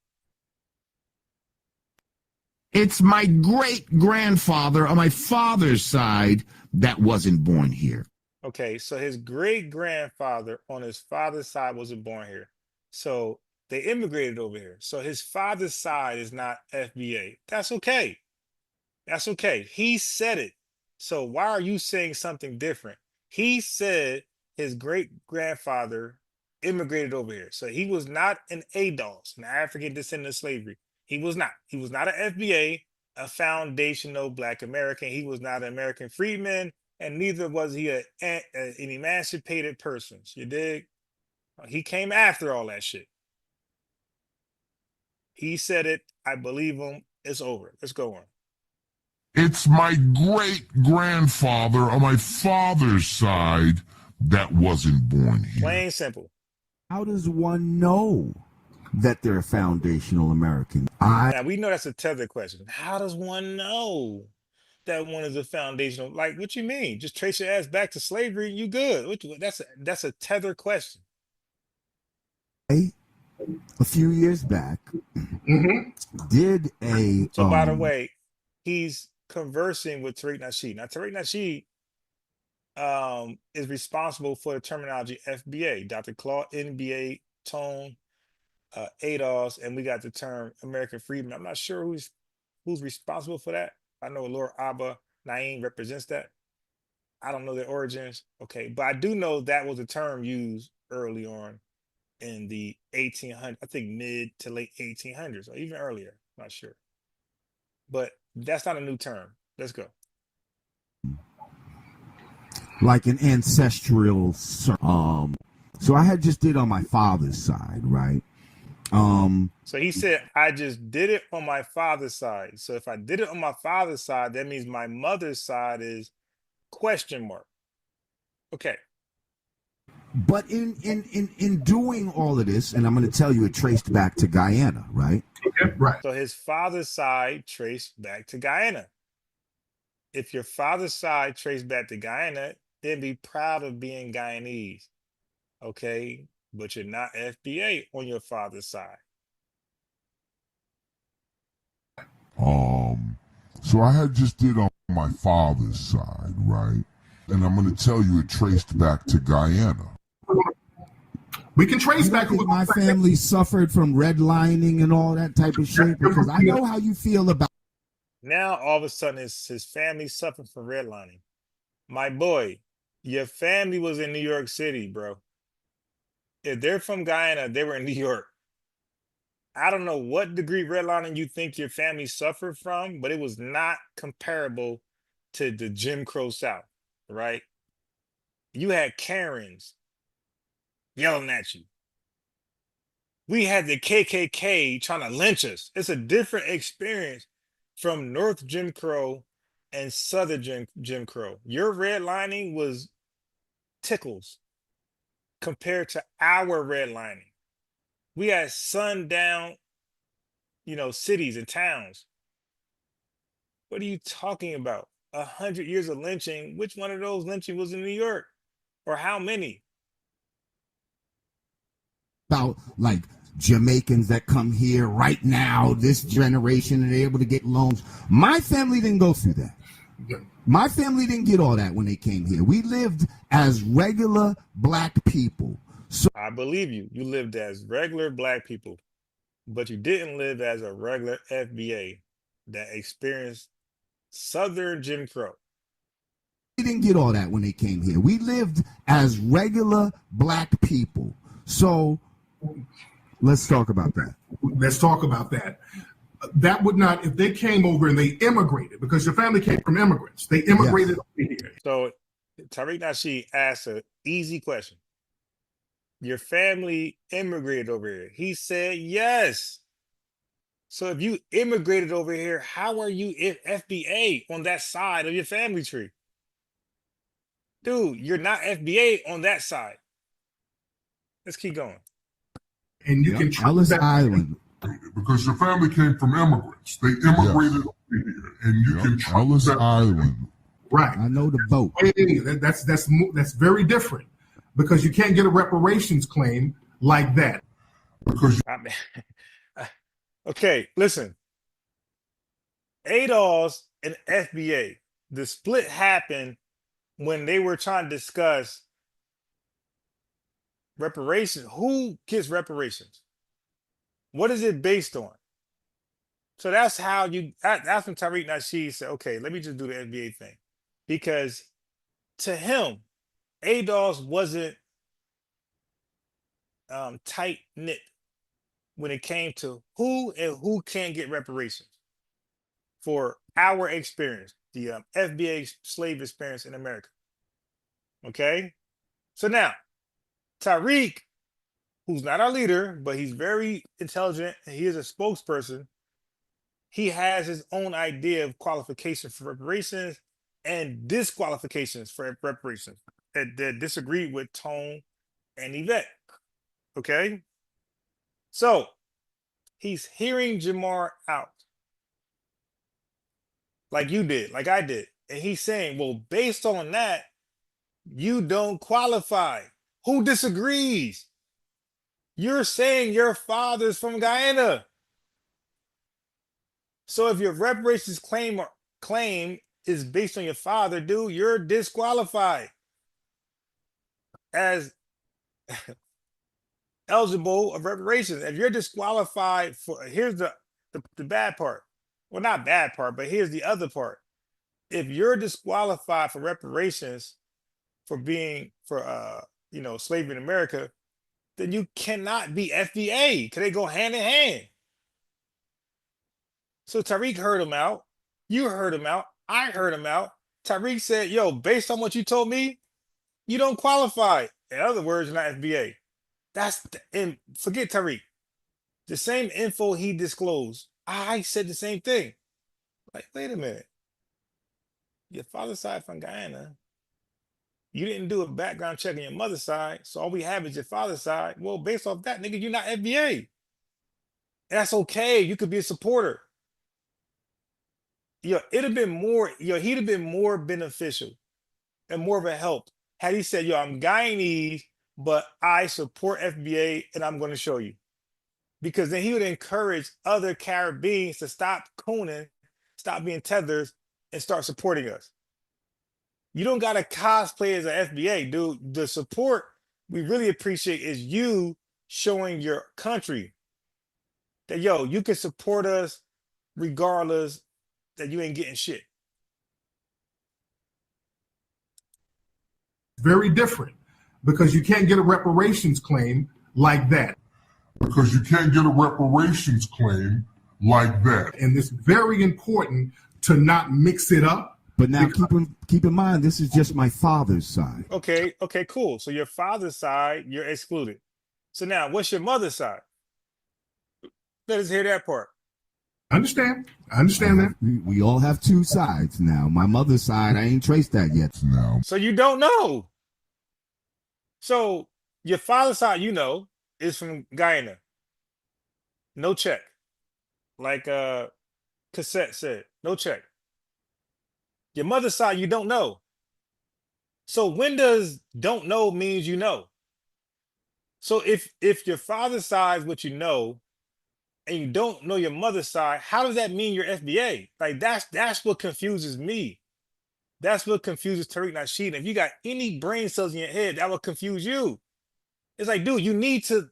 It's my great-grandfather on my father's side that wasn't born here. Okay, so his great-grandfather on his father's side wasn't born here. So they immigrated over here. So his father's side is not FBA. That's okay. That's okay. He said it. So why are you saying something different? He said his great-grandfather immigrated over here. So he was not an ADOS, an African descendant of slavery. He was not. He was not an FBA, a foundational Black American. He was not an American freedman, and neither was he an emancipated person. You dig? He came after all that shit. He said it. I believe him. It's over. Let's go on. It's my great-grandfather on my father's side that wasn't born here. Plain simple. How does one know that they're foundational American? Now, we know that's a tether question. How does one know that one is a foundational? Like, what you mean? Just trace your ass back to slavery, you good. That's a tether question. A few years back, did a... So, by the way, he's conversing with Tariq Nasheed. Now, Tariq Nasheed is responsible for the terminology FBA, Dr. Claude NBA, Tone, ADOS, and we got the term American Freedman. I'm not sure who's responsible for that. I know Lord Abba Naeem represents that. I don't know their origins. Okay, but I do know that was a term used early on in the 1800s, I think mid to late 1800s, or even earlier. Not sure, but that's not a new term. Let's go. Like an ancestral. So I had just did on my father's side, right? So he said, I just did it on my father's side. So if I did it on my father's side, that means my mother's side is question mark. Okay. But in doing all of this, and I'm going to tell you, it traced back to Guyana, right? Okay, right. So his father's side traced back to Guyana. If your father's side traced back to Guyana, then be proud of being Guyanese. Okay, but you're not FBA on your father's side. So I had just did on my father's side, right? And I'm going to tell you it traced back to Guyana. We can trace back. My family suffered from redlining and all that type of shit, because I know how you feel about. Now all of a sudden his family suffered from redlining. My boy, your family was in New York City, bro. If they're from Guyana, they were in New York. I don't know what degree redlining you think your family suffered from, but it was not comparable to the Jim Crow South, right? You had Karens yelling at you. We had the KKK trying to lynch us. It's a different experience from North Jim Crow and Southern Jim Crow. Your redlining was tickles compared to our redlining. We had sundown, cities and towns. What are you talking about? 100 years of lynching. Which one of those lynching was in New York? Or how many? About like Jamaicans that come here right now, this generation, and they're able to get loans. My family didn't go through that. My family didn't get all that when they came here. We lived as regular black people. So I believe you. You lived as regular black people, but you didn't live as a regular FBA that experienced Southern Jim Crow. We didn't get all that when they came here. We lived as regular black people. So let's talk about that. Let's talk about that. That would not, if they came over and they immigrated, because your family came from immigrants, they immigrated over here. So Tariq Nasheed asked an easy question. Your family immigrated over here. He said yes. So if you immigrated over here, how are you FBA on that side of your family tree? Dude, you're not FBA on that side. Let's keep going. And you can Ellis Island. Because your family came from immigrants. They immigrated over here. And you can Ellis Island. Right. I know the boat. Hey, that's very different, because you can't get a reparations claim like that. Because okay, listen. ADOS and FBA, the split happened when they were trying to discuss reparations. Who gets reparations? What is it based on? So that's how that's when Tariq Nasheed said, okay, let me just do the FBA thing. Because to him, ADOS wasn't tight knit when it came to who and who can get reparations for our experience, the FBA slave experience in America. Okay? So now, Tariq, who's not our leader, but he's very intelligent and he is a spokesperson, he has his own idea of qualification for reparations and disqualifications for reparations that disagree with Tone and Yvette. Okay? So, he's hearing Jamar out. Like you did, like I did. And he's saying, well, based on that, you don't qualify. Who disagrees? You're saying your father's from Guyana. So if your reparations claim is based on your father, dude, you're disqualified as eligible of reparations. If you're disqualified for, here's the bad part. Well, not bad part, but here's the other part. if you're disqualified for reparations for being slavery in America, then you cannot be FBA because they go hand in hand. So Tariq heard him out. You heard him out. I heard him out. Tariq said, yo, based on what you told me, you don't qualify. In other words, you're not FBA. And forget Tariq. The same info he disclosed, I said the same thing. Like, wait a minute. Your father's side from Guyana. You didn't do a background check on your mother's side, so all we have is your father's side. Well, based off that, nigga, you're not FBA. That's okay. You could be a supporter. He'd have been more beneficial and more of a help had he said, yo, I'm Guyanese, but I support FBA and I'm going to show you. Because then he would encourage other Caribbeans to stop cooning, stop being tethers, and start supporting us. You don't got to cosplay as an FBA, dude. The support we really appreciate is you showing your country that, yo, you can support us regardless that you ain't getting shit. Very different, because you can't get a reparations claim like that. Because you can't get a reparations claim like that. And it's very important to not mix it up. But now keep in mind, this is just my father's side. Okay, cool. So your father's side, you're excluded. So now, what's your mother's side? Let us hear that part. I understand that. We all have two sides now. My mother's side, I ain't traced that yet. No. So you don't know. So your father's side, is from Guyana. No check. Like Cassette said, no check. Your mother's side, you don't know. So when does don't know means you know? So if your father's side is what you know, and you don't know your mother's side, how does that mean you're FBA? Like that's what confuses me. That's what confuses Tariq Nasheed. If you got any brain cells in your head, that will confuse you. It's like, dude, you need to,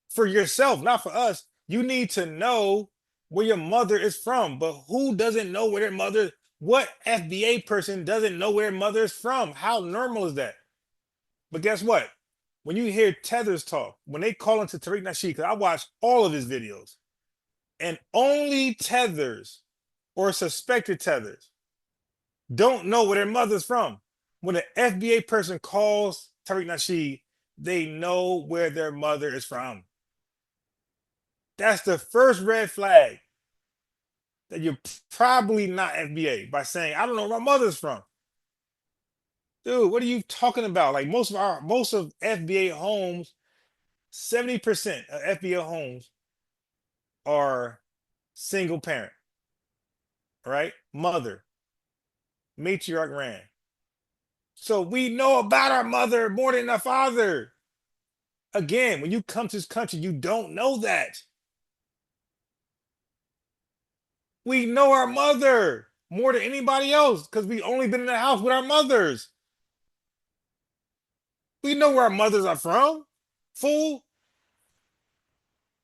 for yourself, not for us, you need to know where your mother is from. But who doesn't know where their mother, what FBA person doesn't know where their mother is from? How normal is that? But guess what? When you hear tethers talk, when they call into Tariq Nasheed, because I watch all of his videos, and only tethers or suspected tethers don't know where their mother's from. When an FBA person calls Tariq Nasheed, they know where their mother is from. That's the first red flag that you're probably not FBA, by saying, I don't know where my mother's from. Dude, what are you talking about? Like most of FBA homes, 70% of FBA homes are single parent, right? Mother, matriarch ran. So we know about our mother more than our father. Again, when you come to this country, you don't know that. We know our mother more than anybody else because we only been in the house with our mothers. We know where our mothers are from, fool.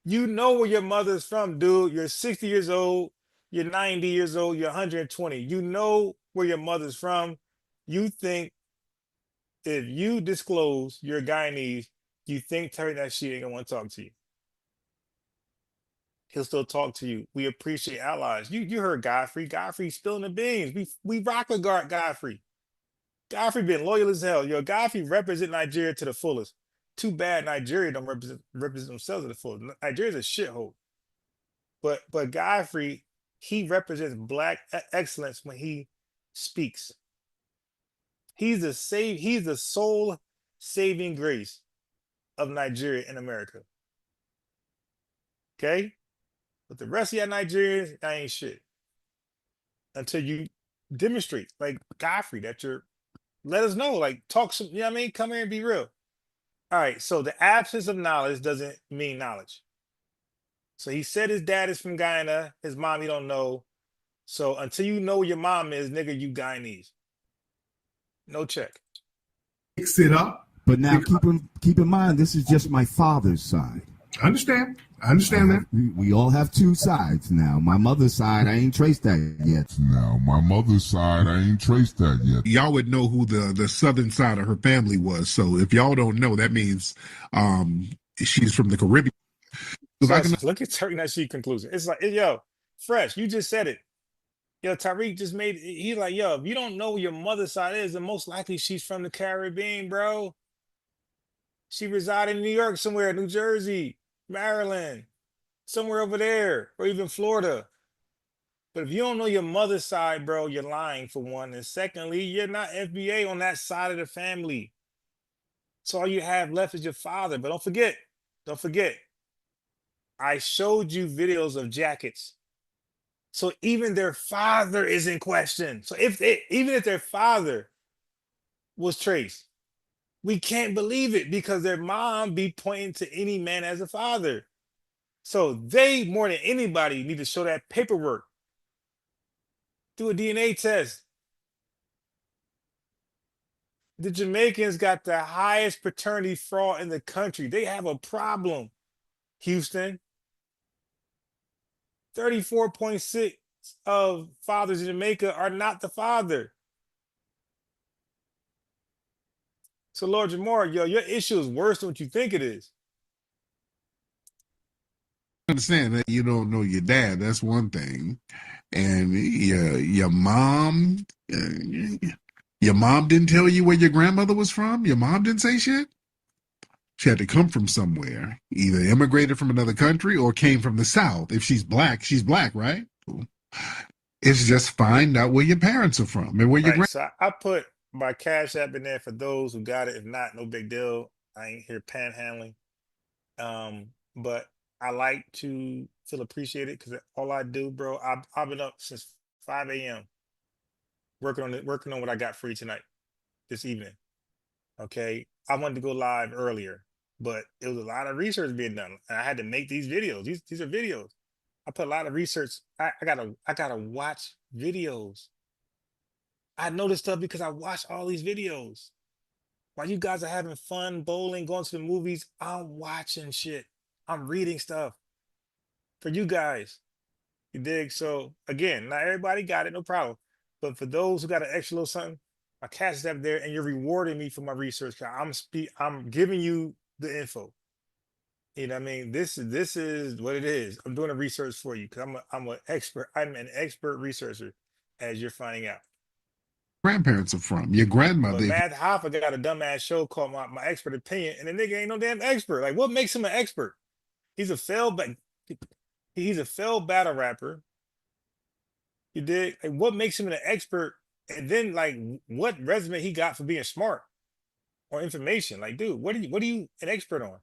You know where your mother's from, dude. You're 60 years old, you're 90 years old, you're 120. You know where your mother's from. You think if you disclose you're Guyanese, you think Tariq Nasheed ain't gonna want to talk to you. He'll still talk to you. We appreciate allies. You heard Godfrey. Godfrey spilling the beans. We rock with Godfrey. Godfrey been loyal as hell. Yo, Godfrey represent Nigeria to the fullest. Too bad Nigeria don't represent themselves to the fullest. Nigeria's a shithole. But Godfrey, he represents Black excellence when he speaks. He's the sole saving grace of Nigeria and America. Okay? But the rest of y'all Nigerians, I ain't shit. Until you demonstrate, like Godfrey, that you're, let us know, like talk some, you know what I mean? Come here and be real. All right, so the absence of knowledge doesn't mean knowledge. So he said his dad is from Guyana, his mom you don't know. So until you know your mom is, nigga, you Guyanese. No check. Mix it up. But now keep in mind, this is just my father's side. I understand. I understand that. We all have two sides now. My mother's side, I ain't traced that yet. Y'all would know who the southern side of her family was. So if y'all don't know, that means she's from the Caribbean. So look at Turkey that she conclusion. It's like, yo, Fresh, you just said it. Yo, Tariq just made he's like, yo, if you don't know where your mother's side is, then most likely she's from the Caribbean, bro. She resided in New York somewhere, New Jersey, Maryland, somewhere over there, or even Florida. But if you don't know your mother's side, bro, you're lying for one. And secondly, you're not FBA on that side of the family. So all you have left is your father. But don't forget, I showed you videos of jackets. So even their father is in question. So even if their father was traced, we can't believe it because their mom be pointing to any man as a father. So they, more than anybody, need to show that paperwork. Do a DNA test. The Jamaicans got the highest paternity fraud in the country. They have a problem. Houston. 34.6 of fathers in Jamaica are not the father. So Lord Jamar, yo, your issue is worse than what you think it is. Understand that you don't know your dad. That's one thing. And your mom didn't tell you where your grandmother was from? Your mom didn't say shit? She had to come from somewhere, either immigrated from another country or came from the South. If she's black, right? It's just find out where your parents are from and where your So I put my Cash App in there for those who got it. If not, no big deal. I ain't here panhandling. But I like to feel appreciated because all I do, bro, I've been up since 5 a.m. working on what I got free tonight, this evening. Okay, I wanted to go live earlier, but it was a lot of research being done, and I had to make these videos. These are videos. I put a lot of research. I gotta watch videos. I know this stuff because I watch all these videos. While you guys are having fun, bowling, going to the movies, I'm watching shit. I'm reading stuff for you guys. You dig? So again, not everybody got it, no problem. But for those who got an extra little something, my cash is up there, and you're rewarding me for my research. I'm giving you the info. You know what I mean? This is what it is. I'm doing the research for you because I'm an expert. I'm an expert researcher, as you're finding out. grandparents are from. Your grandmother. But Matt Hoffa got a dumbass show called my Expert Opinion, and the nigga ain't no damn expert. Like, what makes him an expert? He's a failed battle rapper. You dig? Like, what makes him an expert? And then, like, what resume he got for being smart or information? Like, dude, what are you an expert on?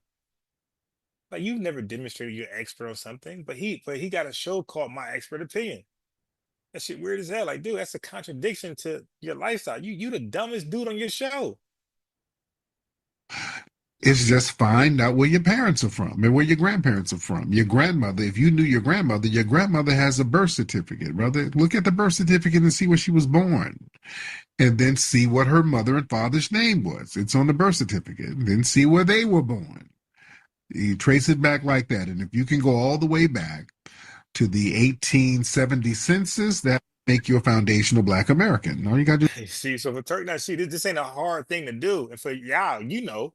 Like, you've never demonstrated you're an expert on something, but he got a show called My Expert Opinion. That shit weird as hell. Like, dude, that's a contradiction to your lifestyle. You the dumbest dude on your show. It's just find out where your parents are from and where your grandparents are from. Your grandmother, if you knew your grandmother has a birth certificate, brother. Look at the birth certificate and see where she was born. And then see what her mother and father's name was. It's on the birth certificate. And then see where they were born. You trace it back like that. And if you can go all the way back to the 1870 census, that make you a foundational Black American. All you got to do. See, so for Turk, now see, this ain't a hard thing to do. And for y'all, you know,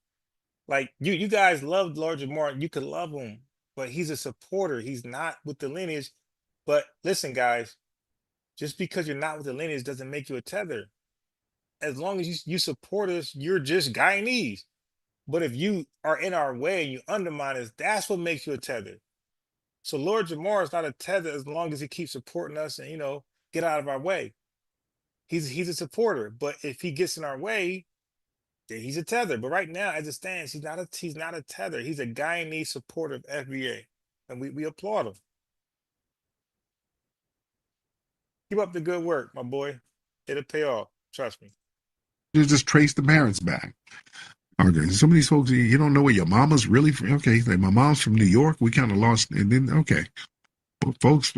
like you guys loved Lord Jamar, you could love him, but he's a supporter. He's not with the lineage. But listen, guys, just because you're not with the lineage doesn't make you a tether. As long as you support us, you're just Guyanese. But if you are in our way and you undermine us, that's what makes you a tether. So Lord Jamar is not a tether as long as he keeps supporting us and, you know, get out of our way. He's a supporter, but if he gets in our way, then he's a tether. But right now, as it stands, he's not a tether. He's a Guyanese supporter of FBA, and we applaud him. Keep up the good work, my boy. It'll pay off. Trust me. You just trace the parents back. Okay, some of these folks, you don't know where your mama's really from. Okay, like my mom's from New York. We kind of lost, and then okay, but folks,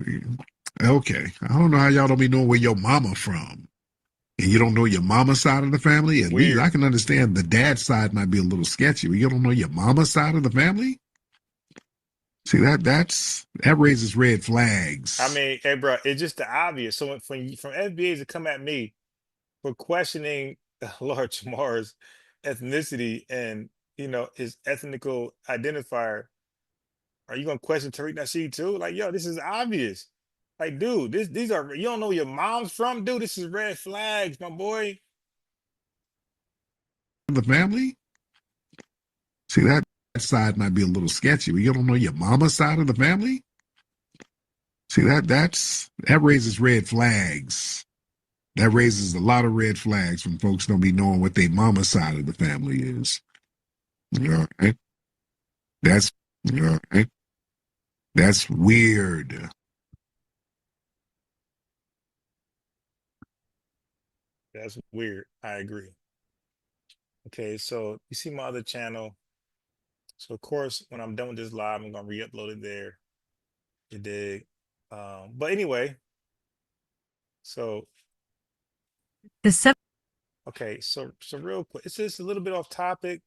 okay, I don't know how y'all don't be knowing where your mama from, and you don't know your mama's side of the family. At least I can understand the dad's side might be a little sketchy, but you don't know your mama's side of the family. See that raises red flags. I mean, hey, bro, it's just the obvious. So from FBAs to come at me for questioning Lord Jamar's ethnicity and his ethnical identifier, are you gonna question Tariq Nasheed too? Like, yo, this is obvious. Like, dude, these are, you don't know where your mom's from, dude. This is red flags, my boy. The family? See, that side might be a little sketchy, but you don't know your mama's side of the family? See, that raises red flags. That raises a lot of red flags from folks don't be knowing what their mama's side of the family is. All right. That's all right. That's weird. That's weird. I agree. Okay, so you see my other channel. So of course, when I'm done with this live, I'm gonna re-upload it there. You dig? But anyway, so okay, so real quick, it's just a little bit off topic,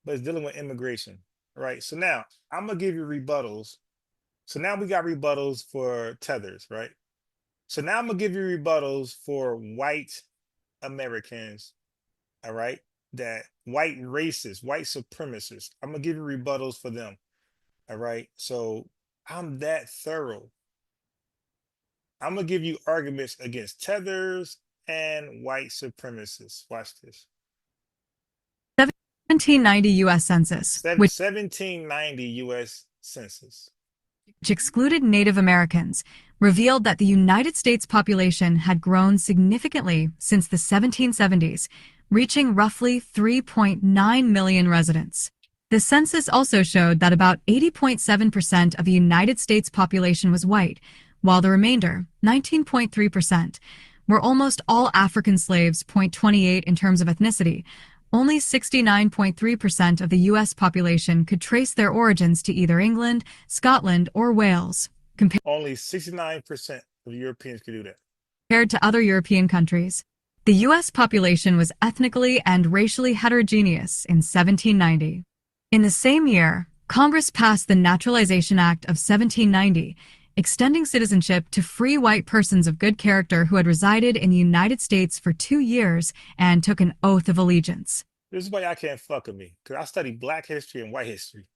but it's dealing with immigration, right? So now I'm gonna give you rebuttals. So now we got rebuttals for tethers, right? So now I'm gonna give you rebuttals for white Americans, all right? That white racists, white supremacists. I'm gonna give you rebuttals for them. All right. So I'm that thorough. I'm gonna give you arguments against tethers and white supremacists. Watch this. 1790 U.S. Census, which 1790 U.S. Census. excluded Native Americans, revealed that the United States population had grown significantly since the 1770s, reaching roughly 3.9 million residents. The census also showed that about 80.7% of the United States population was white, while the remainder, 19.3%, were almost all African slaves, 0.28 in terms of ethnicity. Only 69.3% of the U.S. population could trace their origins to either England, Scotland, or Wales, Only 69% of Europeans could do that. compared to other European countries. The U.S. population was ethnically and racially heterogeneous in 1790. In the same year, Congress passed the Naturalization Act of 1790, extending citizenship to free white persons of good character who had resided in the United States for 2 years and took an oath of allegiance. This is why y'all can't fuck with me, because I study black history and white history.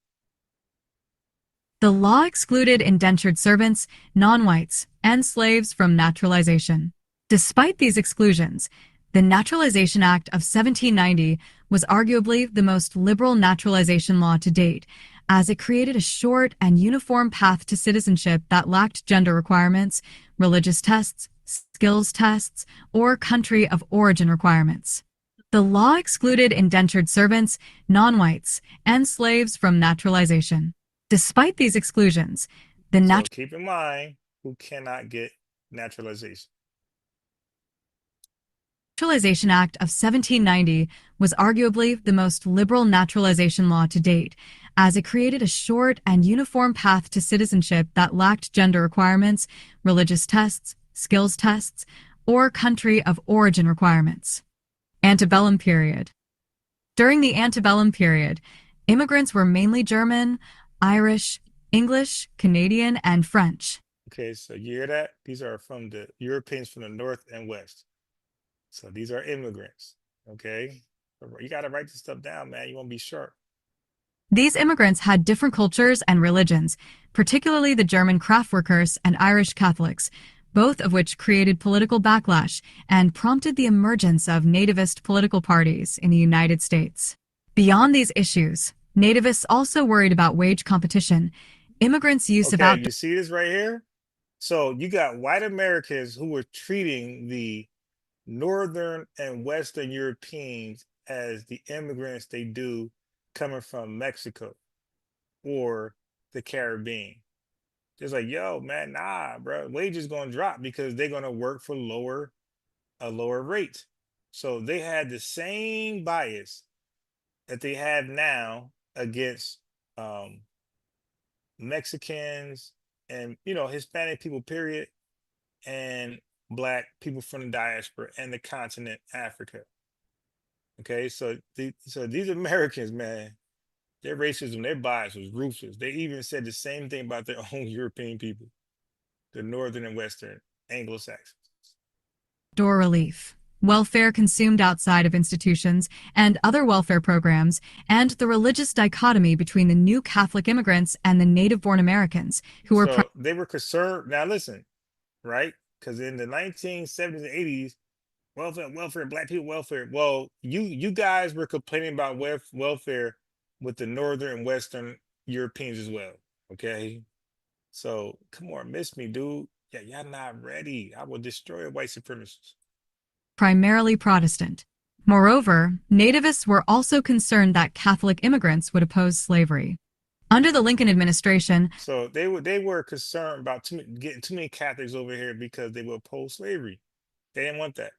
The law excluded indentured servants, non-whites, and slaves from naturalization. Despite these exclusions, the Naturalization Act of 1790 was arguably the most liberal naturalization law to date, as it created a short and uniform path to citizenship that lacked gender requirements, religious tests, skills tests, or country of origin requirements. The law excluded indentured servants, non-whites, and slaves from naturalization. Despite these exclusions, the So keep in mind who cannot get naturalization. Naturalization Act of 1790 was arguably the most liberal naturalization law to date, as it created a short and uniform path to citizenship that lacked gender requirements, religious tests, skills tests, or country of origin requirements. Antebellum period. During the antebellum period, immigrants were mainly German, Irish, English, Canadian, and French. Okay, so you hear that? These are from the Europeans from the North and West. So these are immigrants, okay? You got to write this stuff down, man. You want to be sharp. These immigrants had different cultures and religions, particularly the German craftworkers and Irish Catholics, both of which created political backlash and prompted the emergence of nativist political parties in the United States. Beyond these issues, nativists also worried about wage competition, immigrants' use of You see this right here? So you got white Americans who were treating the Northern and Western Europeans as the immigrants they do coming from Mexico or the Caribbean. Just like, yo, man, nah, bro, wages gonna drop because they're gonna work for a lower rate. So they had the same bias that they have now against Mexicans and Hispanic people, period, and Black people from the diaspora and the continent Africa. Okay, so these Americans, man, Their racism, their bias was ruthless. They even said the same thing about their own European people, the Northern and Western Anglo-Saxons. Door relief, welfare consumed outside of institutions and other welfare programs, and the religious dichotomy between the new Catholic immigrants and the native-born Americans who were... So they were concerned. Now listen, right? Because in the 1970s and 80s, welfare, black people welfare. Well, you guys were complaining about welfare with the Northern and Western Europeans as well. Okay, so come on, miss me, dude. Yeah, y'all not ready. I will destroy white supremacists. primarily Protestant. Moreover, nativists were also concerned that Catholic immigrants would oppose slavery. Under the Lincoln administration, So they were concerned about getting too many Catholics over here because they would oppose slavery. They didn't want that.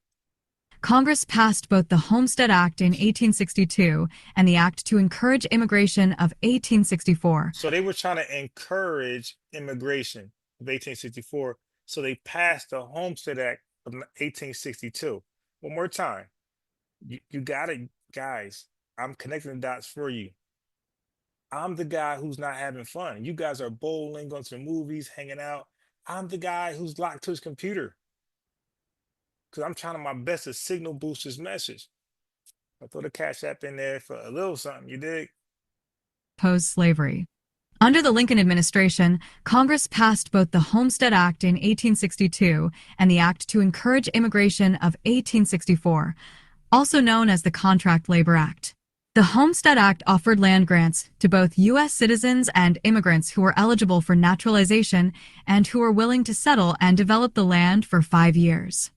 Congress passed both the Homestead Act in 1862 and the Act to Encourage Immigration of 1864. So they were trying to encourage immigration of 1864. So they passed the Homestead Act of 1862. One more time. You got it, guys. I'm connecting the dots for you. I'm the guy who's not having fun. You guys are bowling, going to the movies, hanging out. I'm the guy who's locked to his computer because I'm trying my best to signal boost his message. I throw the Cash App in there for a little something, you dig? Oppose slavery. Under the Lincoln administration, Congress passed both the Homestead Act in 1862 and the Act to Encourage Immigration of 1864, also known as the Contract Labor Act. The Homestead Act offered land grants to both U.S. citizens and immigrants who were eligible for naturalization and who were willing to settle and develop the land for 5 years.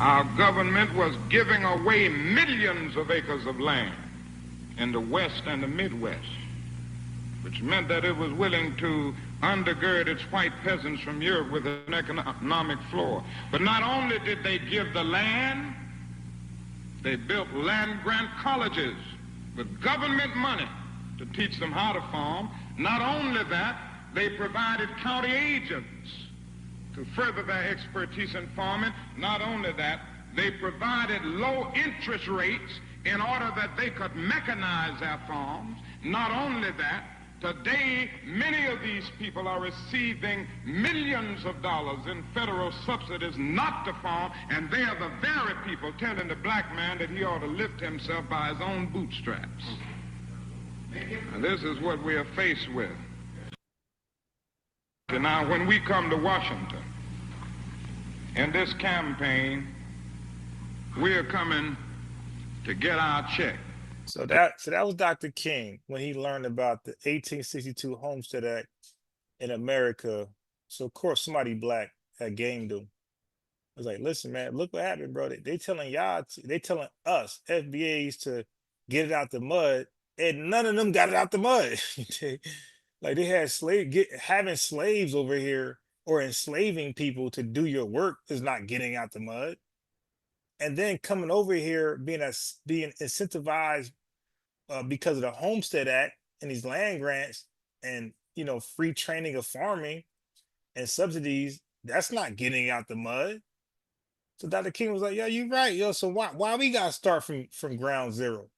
Our government was giving away millions of acres of land in the West and the Midwest, which meant that it was willing to undergird its white peasants from Europe with an economic floor. But not only did they give the land, they built land grant colleges with government money to teach them how to farm. Not only that, they provided county agents to further their expertise in farming. Not only that, they provided low interest rates in order that they could mechanize their farms. Not only that, today many of these people are receiving millions of dollars in federal subsidies not to farm, and they are the very people telling the black man that he ought to lift himself by his own bootstraps. And this is what we are faced with. Now, when we come to Washington, in this campaign, we are coming to get our check. So that was Dr. King when he learned about the 1862 Homestead Act in America. So of course somebody black had gamed him. I was like, listen, man, look what happened, bro. They telling y'all, they telling us FBAs to get it out the mud, and none of them got it out the mud. Like they had having slaves over here or enslaving people to do your work is not getting out the mud. And then coming over here being incentivized because of the Homestead Act and these land grants and free training of farming and subsidies, that's not getting out the mud. So Dr. King was like, "Yo, you're right, yo. So why we gotta start from ground zero?"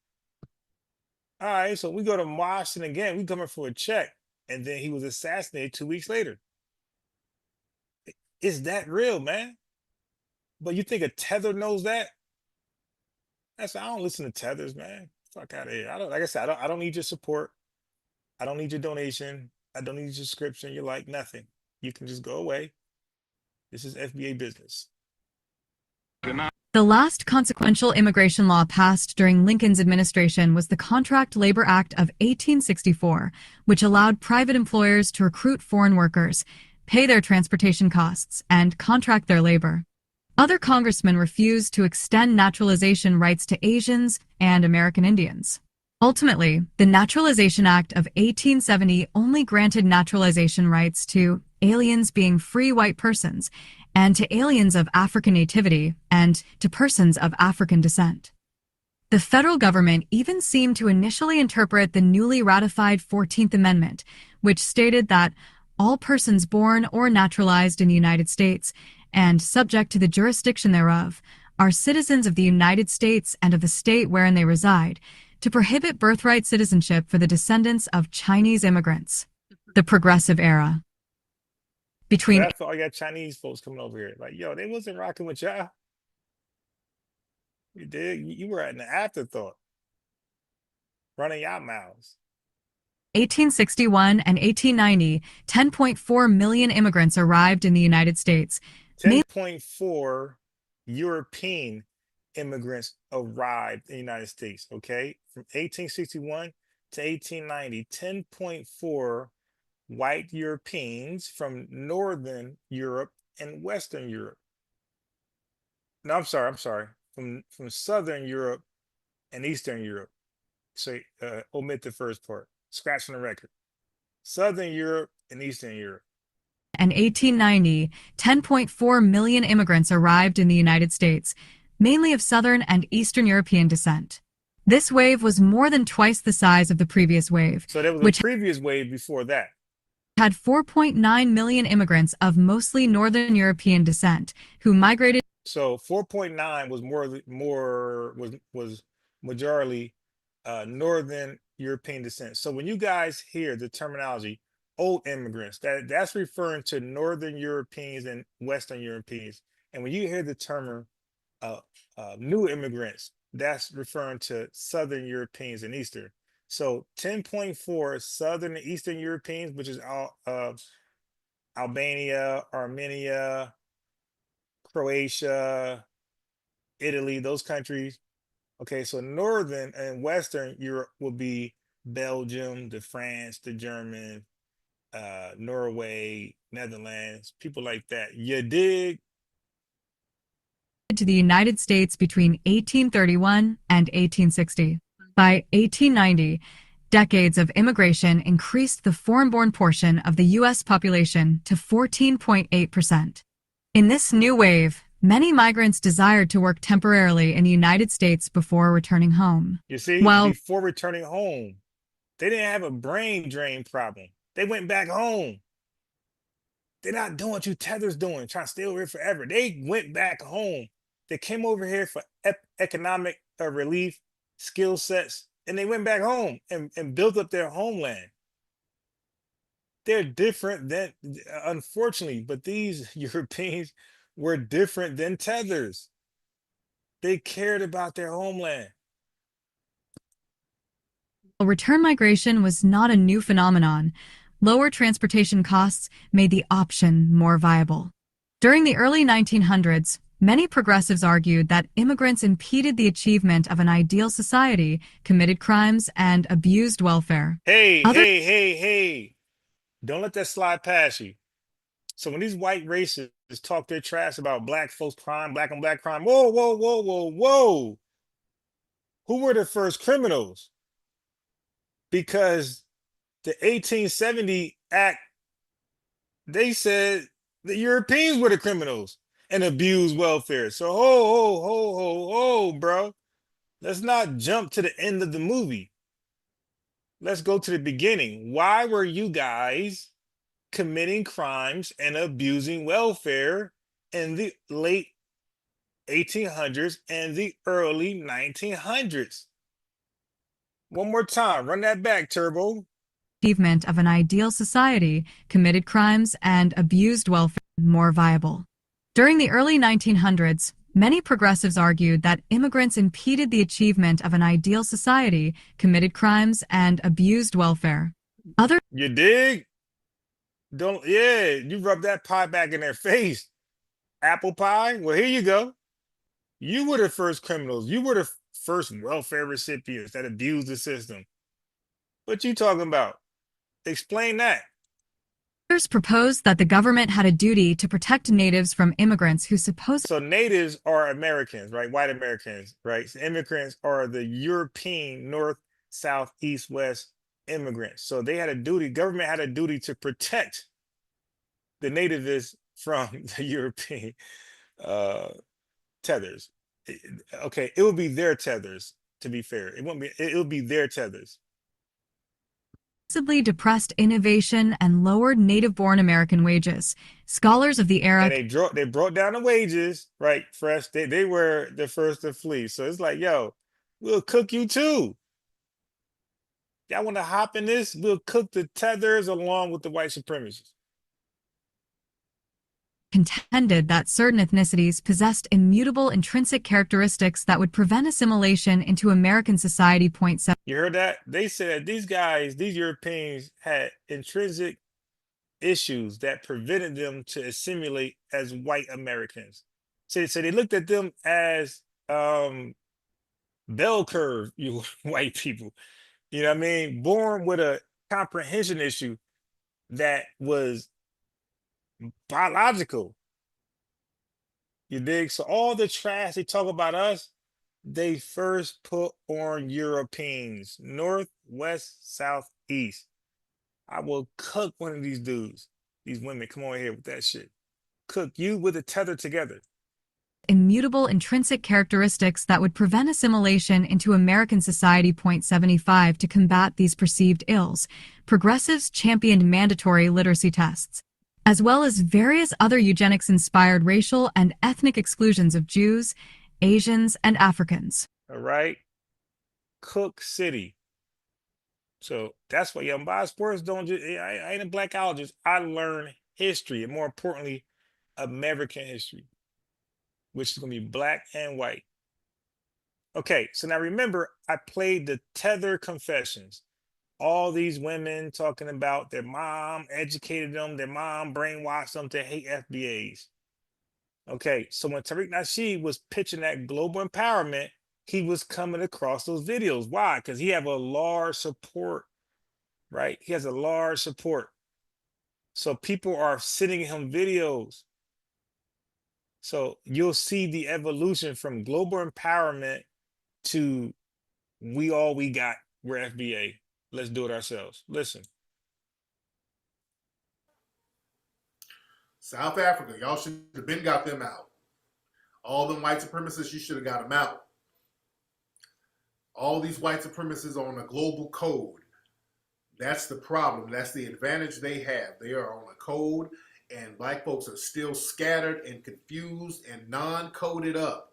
All right, so we go to Washington again. We coming for a check, and then he was assassinated 2 weeks later. Is that real, man? But you think a tether knows that? I don't listen to tethers, man. Fuck out of here. Like I said, I don't need your support. I don't need your donation. I don't need your subscription. You're like nothing. You can just go away. This is FBA business. The last consequential immigration law passed during Lincoln's administration was the Contract Labor Act of 1864, which allowed private employers to recruit foreign workers, pay their transportation costs, and contract their labor. Other congressmen refused to extend naturalization rights to Asians and American Indians. Ultimately, the Naturalization Act of 1870 only granted naturalization rights to aliens being free white persons, and to aliens of African nativity, and to persons of African descent. The federal government even seemed to initially interpret the newly ratified 14th Amendment, which stated that all persons born or naturalized in the United States and subject to the jurisdiction thereof are citizens of the United States and of the state wherein they reside, to prohibit birthright citizenship for the descendants of Chinese immigrants. The Progressive Era. Between That's all y'all Chinese folks coming over here. Like, yo, they wasn't rocking with y'all. You did. You were an afterthought. Running y'all mouths. 1861 and 1890, 10.4 million immigrants arrived in the United States. 10.4 European immigrants arrived in the United States, okay? From 1861 to 1890, 10.4 white Europeans from Northern Europe and Western Europe. No, I'm sorry. From Southern Europe and Eastern Europe. So omit the first part. Scratch on the record. Southern Europe and Eastern Europe. And 1890, 10.4 million immigrants arrived in the United States, mainly of Southern and Eastern European descent. This wave was more than twice the size of the previous wave, So there was which a previous wave before that. had 4.9 million immigrants of mostly Northern European descent who migrated. So 4.9 was was majority Northern European descent. So when you guys hear the terminology old immigrants, that's referring to Northern Europeans and Western Europeans. And when you hear the term new immigrants, that's referring to Southern Europeans and Eastern. So 10.4 Southern and Eastern Europeans, which is Albania, Armenia, Croatia, Italy, those countries. Okay, so Northern and Western Europe will be Belgium, the France, the German, Norway, Netherlands, people like that. You dig? To the United States between 1831 and 1860. By 1890, decades of immigration increased the foreign-born portion of the U.S. population to 14.8%. In this new wave, many migrants desired to work temporarily in the United States before returning home. You see, before returning home, they didn't have a brain drain problem. They went back home. They're not doing what you tethers doing, trying to stay over here forever. They went back home. They came over here for economic relief, skill sets, and they went back home and built up their homeland. They're different than, unfortunately, but these Europeans were different than tethers. They cared about their homeland. Return migration was not a new phenomenon. Lower transportation costs made the option more viable. During the early 1900s, many progressives argued that immigrants impeded the achievement of an ideal society, committed crimes, and abused welfare. Hey. Don't let that slide past you. So when these white racists talk their trash about black folks crime, black on black crime, whoa. Who were the first criminals? Because the 1870 Act, they said the Europeans were the criminals and abused welfare. So ho, bro. Let's not jump to the end of the movie. Let's go to the beginning. Why were you guys committing crimes and abusing welfare in the late 1800s and the early 1900s? One more time, run that back, Turbo. Achievement of an ideal society, committed crimes, and abused welfare more viable. During the early 1900s, many progressives argued that immigrants impeded the achievement of an ideal society, committed crimes, and abused welfare. You dig? You rub that pie back in their face. Apple pie? Well, here you go. You were the first criminals. You were the first welfare recipients that abused the system. What you talking about? Explain that. Others proposed that the government had a duty to protect natives from immigrants who supposedly... So natives are Americans, right? White Americans, right? So immigrants are the European North, South, East, West immigrants. So they had a duty, government had a duty to protect the nativists from the European tethers. Okay, it would be their tethers, to be fair. It would be their tethers. Depressed innovation and lowered native-born American wages. Scholars of the era... And they brought down the wages, right, Fresh? They were the first to flee. So it's like, yo, we'll cook you too. Y'all want to hop in this? We'll cook the tethers along with the white supremacists. Contended that certain ethnicities possessed immutable intrinsic characteristics that would prevent assimilation into American society. You heard that? They said these guys, these Europeans, had intrinsic issues that prevented them to assimilate as white Americans. So they looked at them as bell curve, you white people. You know what I mean? Born with a comprehension issue that was biological. You dig? So all the trash they talk about us, they first put on Europeans, north, west, south, east. I will cook one of these dudes, these women. Come on here with that shit. Cook you with a tether together. Immutable intrinsic characteristics that would prevent assimilation into American society. 75 To combat these perceived ills, progressives championed mandatory literacy tests, as well as various other eugenics-inspired racial and ethnic exclusions of Jews, Asians, and Africans. All right? Cook City. So that's why young sports don't just, I ain't a blackologist. I learn history, and more importantly, American history, which is going to be black and white. Okay, so now remember, I played the tether confessions. All these women talking about their mom educated them, their mom brainwashed them to hate FBAs. Okay, so when Tariq Nasheed was pitching that global empowerment, he was coming across those videos. Why? Because he have a large support, right? He has a large support. So people are sending him videos. So you'll see the evolution from global empowerment to we all we got, we're FBA. Let's do it ourselves. Listen. South Africa, y'all should have been got them out. All them white supremacists, you should have got them out. All these white supremacists are on a global code. That's the problem. That's the advantage they have. They are on a code, and black folks are still scattered and confused and non-coded up.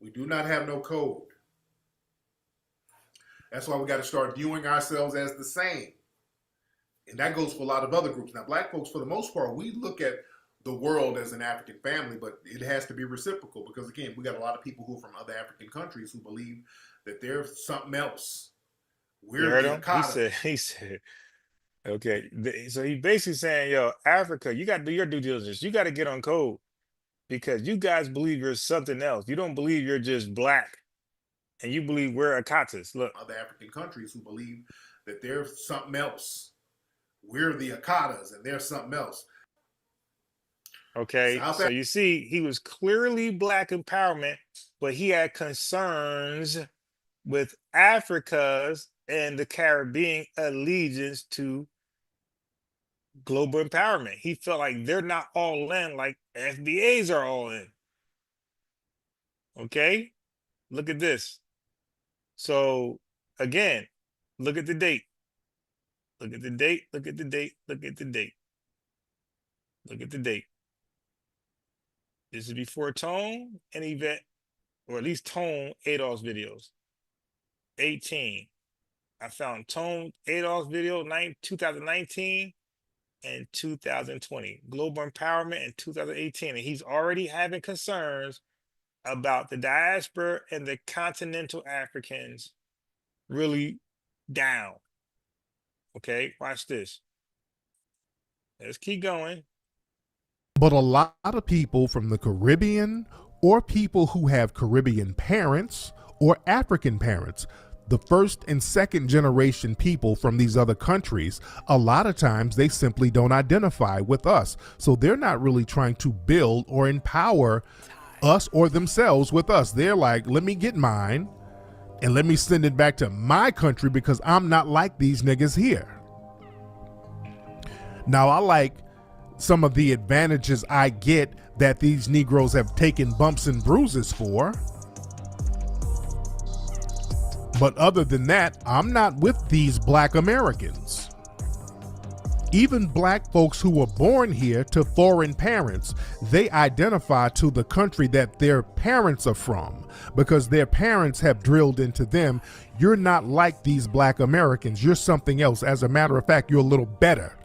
We do not have no code. That's why we got to start viewing ourselves as the same. And that goes for a lot of other groups. Now, black folks, for the most part, we look at the world as an African family, but it has to be reciprocal because, again, we got a lot of people who are from other African countries who believe that they're something else. You heard him? He said, okay. So he's basically saying, yo, Africa, you got to do your due diligence. You got to get on code because you guys believe you're something else. You don't believe you're just black. And you believe we're Akatas. Look. Other African countries who believe that they're something else. We're the Akatas and they're something else. Okay, so you see, he was clearly black empowerment, but he had concerns with Africa's and the Caribbean allegiance to global empowerment. He felt like they're not all in like FBAs are all in. Okay, look at this. So again, look at the date. Look at the date, look at the date, look at the date. Look at the date. This is before Tone and Yvette, or at least Tone Adolph's videos. 18. I found Tone Adolph's video 2019 and 2020. Global Empowerment in 2018. And he's already having concerns about the diaspora and the continental Africans really down. Okay, watch this. Let's keep going. But a lot of people from the Caribbean or people who have Caribbean parents or African parents, the first and second generation people from these other countries, a lot of times they simply don't identify with us. So they're not really trying to build or empower us or themselves with us. They're like, let me get mine and let me send it back to my country because I'm not like these niggas here. Now, I like some of the advantages I get that these Negroes have taken bumps and bruises for. But other than that, I'm not with these black Americans. Even black folks who were born here to foreign parents, they identify to the country that their parents are from because their parents have drilled into them, you're not like these black Americans, you're something else. As a matter of fact, you're a little better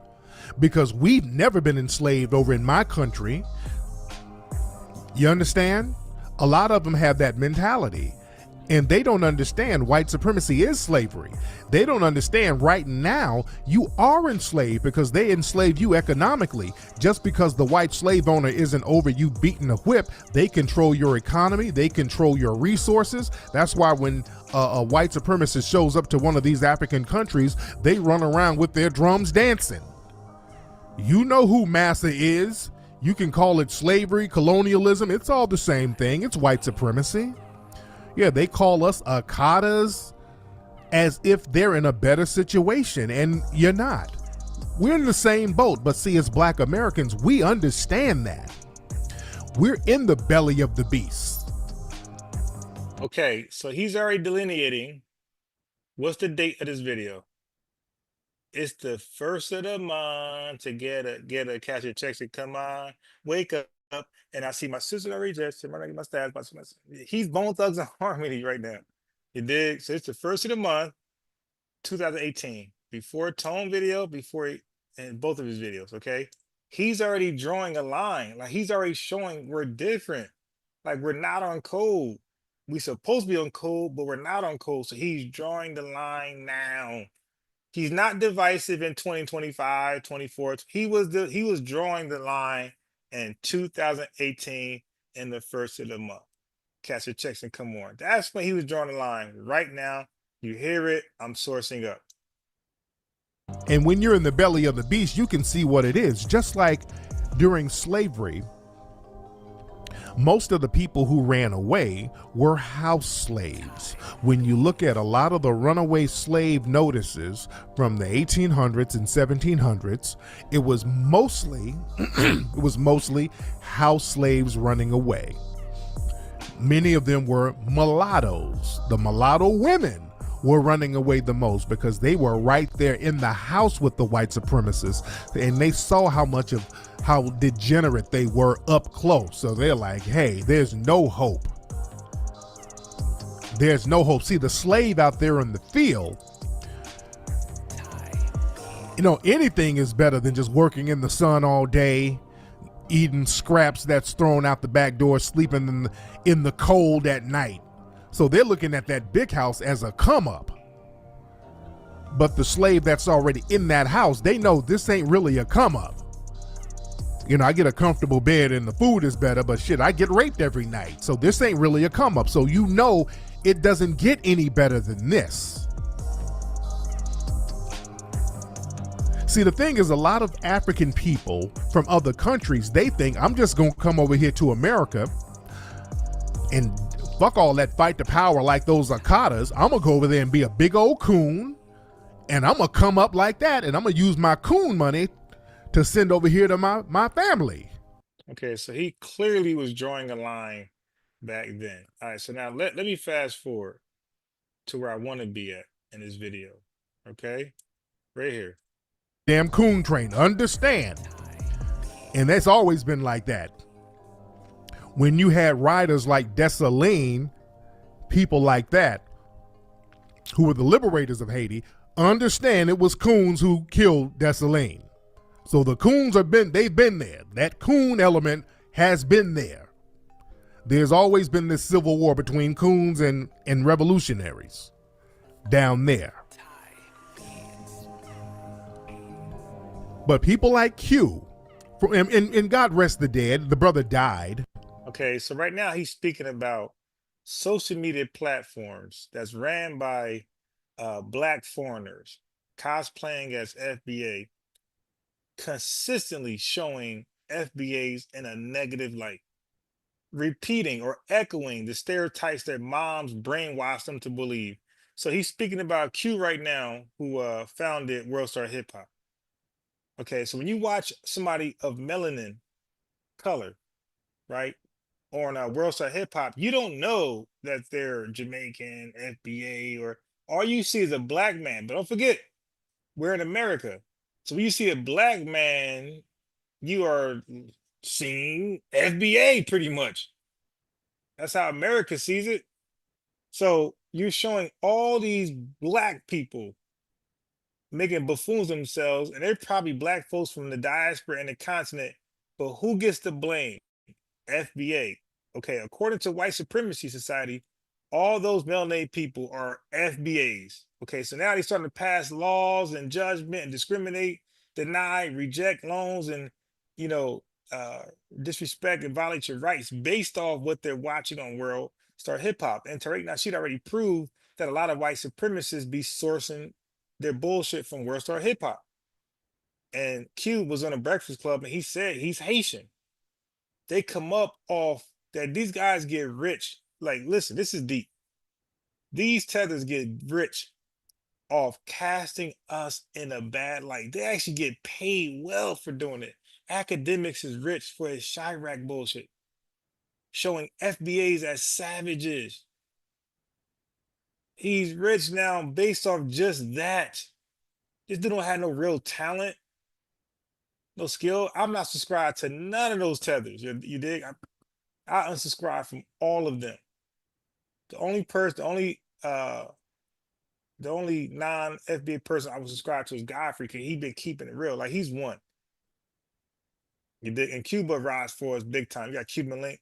because we've never been enslaved over in my country. You understand? A lot of them have that mentality. And they don't understand white supremacy is slavery. They don't understand right now you are enslaved because they enslave you economically. Just because the white slave owner isn't over you beating a whip, they control your economy, they control your resources. That's why when a white supremacist shows up to one of these African countries, they run around with their drums dancing. You know who massa is. You can call it slavery, colonialism, it's all the same thing. It's white supremacy. Yeah, they call us Akatas as if they're in a better situation, and you're not. We're in the same boat, but see, as black Americans, we understand that. We're in the belly of the beast. Okay, so he's already delineating. What's the date of this video? It's the first of the month to get a cash your checks and come on, wake up. And I see my sister already just my staff. He's Bone Thugs and Harmony right now. You dig? So it's the first of the month, 2018. Before Tone video, and both of his videos, okay? He's already drawing a line. Like he's already showing we're different. Like we're not on code. We supposed to be on code, but we're not on code. So he's drawing the line now. He's not divisive in 2025, 24. He was drawing the line in 2018 in the first of the month. Cash your checks and come on. That's when he was drawing the line. Right now, you hear it, I'm sourcing up. And when you're in the belly of the beast, you can see what it is. Just like during slavery, most of the people who ran away were house slaves. When you look at a lot of the runaway slave notices from the 1800s and 1700s, it was mostly house slaves running away. Many of them were mulattoes. The mulatto women were running away the most because they were right there in the house with the white supremacists, and they saw how degenerate they were up close. So they're like, hey, there's no hope. There's no hope. See, the slave out there in the field, anything is better than just working in the sun all day, eating scraps that's thrown out the back door, sleeping in the cold at night. So they're looking at that big house as a come up. But the slave that's already in that house, they know this ain't really a come up. I get a comfortable bed and the food is better, but shit, I get raped every night. So this ain't really a come up. So it doesn't get any better than this. See, the thing is, a lot of African people from other countries, they think I'm just gonna come over here to America and fuck all that fight to power like those Akatas. I'm gonna go over there and be a big old coon, and I'm gonna come up like that, and I'm gonna use my coon money to send over here to my family. Okay, so he clearly was drawing a line back then. All right, so now let me fast forward to where I want to be at in this video. Okay, right here. Damn coon train, understand. And that's always been like that. When you had writers like Dessalines, people like that, who were the liberators of Haiti, understand it was coons who killed Dessalines. So the coons they've been there. That coon element has been there. There's always been this civil war between coons and revolutionaries down there. But people like Q, and God rest the dead, the brother died. Okay, so right now he's speaking about social media platforms that's ran by black foreigners cosplaying as FBA, consistently showing FBAs in a negative light, repeating or echoing the stereotypes that moms brainwashed them to believe. So he's speaking about Q right now, who founded World Star Hip Hop. Okay, so when you watch somebody of melanin color, right, on World Star Hip Hop, you don't know that they're Jamaican, FBA, or all you see is a black man. But don't forget, we're in America. So when you see a black man, you are seeing FBA pretty much. That's how America sees it. So you're showing all these black people making buffoons themselves, and they're probably black folks from the diaspora and the continent. But who gets the blame? FBA. Okay, according to White Supremacy Society, all those melanated people are FBAs. Okay, so now they're starting to pass laws and judgment and discriminate, deny, reject loans, and you know, disrespect and violate your rights based off what they're watching on World Star Hip Hop. And Tariq Nasheed already proved that a lot of white supremacists be sourcing their bullshit from World Star Hip Hop. And Cube was on a Breakfast Club and he said he's Haitian. They come up off that these guys get rich. Like, listen, this is deep. These tethers get rich off casting us in a bad light. They actually get paid well for doing it. Academics is rich for his Chirac bullshit, showing FBAs as savages. He's rich now based off just that. This dude don't have no real talent, no skill. I'm not subscribed to none of those tethers. You dig? I unsubscribe from all of them. The only non-FBA person I was subscribed to is Godfrey, because he been keeping it real. Like, he's one. You dig? And Cuba rides for us big time. You got Cuban Link,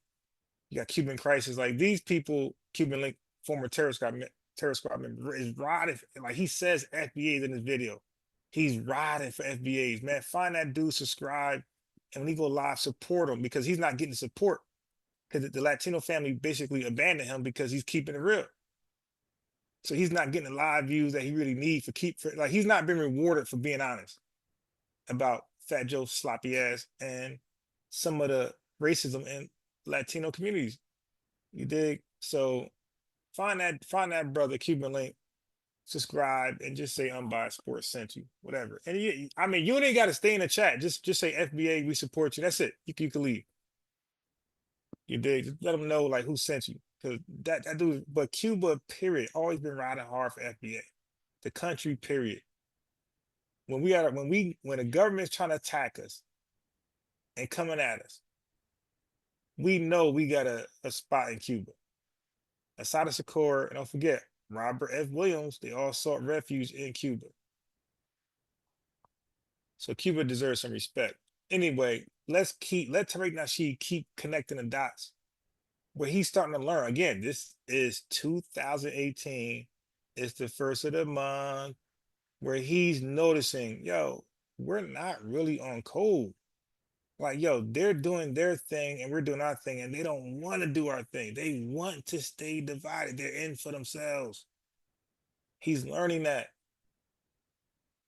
you got Cuban Crisis. Like, these people, Cuban Link, former terror squad member, is riding. Like, he says FBAs in his video. He's riding for FBAs, man. Find that dude, subscribe, and when he go live, support him, because he's not getting support. Because the Latino family basically abandoned him because he's keeping it real. So he's not getting the live views that he really needs like, he's not been rewarded for being honest about Fat Joe's sloppy ass and some of the racism in Latino communities. You dig? So find that brother, Cuban Link, subscribe, and just say Unbiased Sports sent you, whatever. And you ain't got to stay in the chat. Just say FBA, we support you. That's it. You can leave. You dig? Just let them know like who sent you, because that dude. But Cuba, period, always been riding hard for FBA. The country, period. When the government's trying to attack us and coming at us, we know we got a spot in Cuba. Assata Shakur, and don't forget Robert F. Williams. They all sought refuge in Cuba. So Cuba deserves some respect. Anyway, let Tariq Nasheed keep connecting the dots where he's starting to learn. Again, this is 2018. It's the first of the month where he's noticing, yo, we're not really on code. Like, yo, they're doing their thing and we're doing our thing, and they don't want to do our thing. They want to stay divided. They're in for themselves. He's learning that.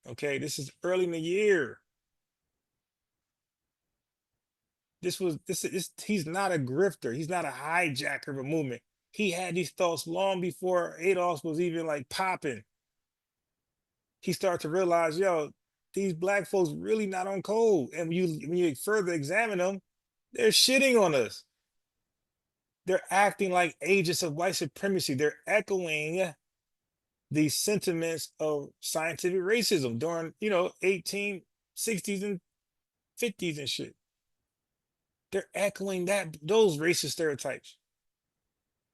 Okay, this is early in the year. He's not a grifter. He's not a hijacker of a movement. He had these thoughts long before Adolf was even like popping. He started to realize, yo, these black folks really not on code. And when you further examine them, they're shitting on us. They're acting like agents of white supremacy. They're echoing the sentiments of scientific racism during, 1860s and 50s and shit. They're echoing those racist stereotypes.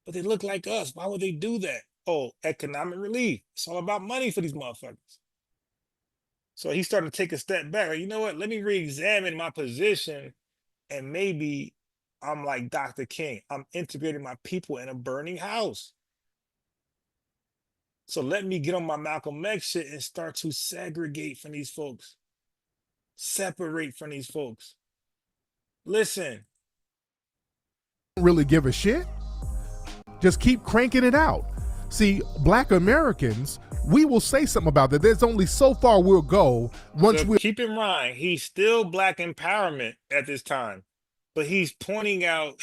But they look like us. Why would they do that? Oh, economic relief. It's all about money for these motherfuckers. So he's starting to take a step back. Like, you know what? Let me re-examine my position, and maybe I'm like Dr. King. I'm integrating my people in a burning house. So let me get on my Malcolm X shit and start to segregate from these folks. Separate from these folks. Listen. Really give a shit? Just keep cranking it out. See, black Americans, we will say something about that. There's only so far we'll go once we keep in mind, he's still black empowerment at this time, but he's pointing out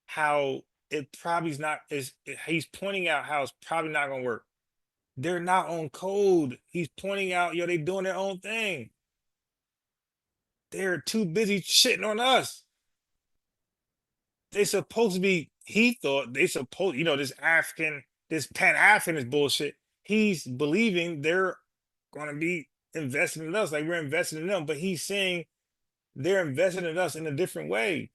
how it probably is not he's pointing out how it's probably not gonna work. They're not on code. He's pointing out, yo, they doing their own thing. They're too busy shitting on us. They supposed to be, he thought they supposed, this Pan-Africanist bullshit. He's believing they're going to be invested in us like we're invested in them. But he's saying they're invested in us in a different way.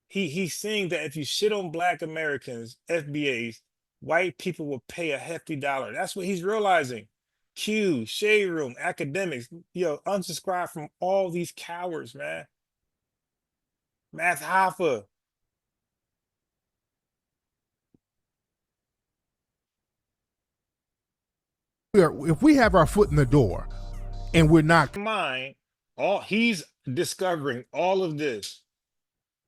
He's saying that if you shit on Black Americans, FBAs, white people will pay a hefty dollar. That's what he's realizing. Q, Shade Room, academics, unsubscribe from all these cowards, man. Math Hoffa. If we have our foot in the door and we're not he's discovering all of this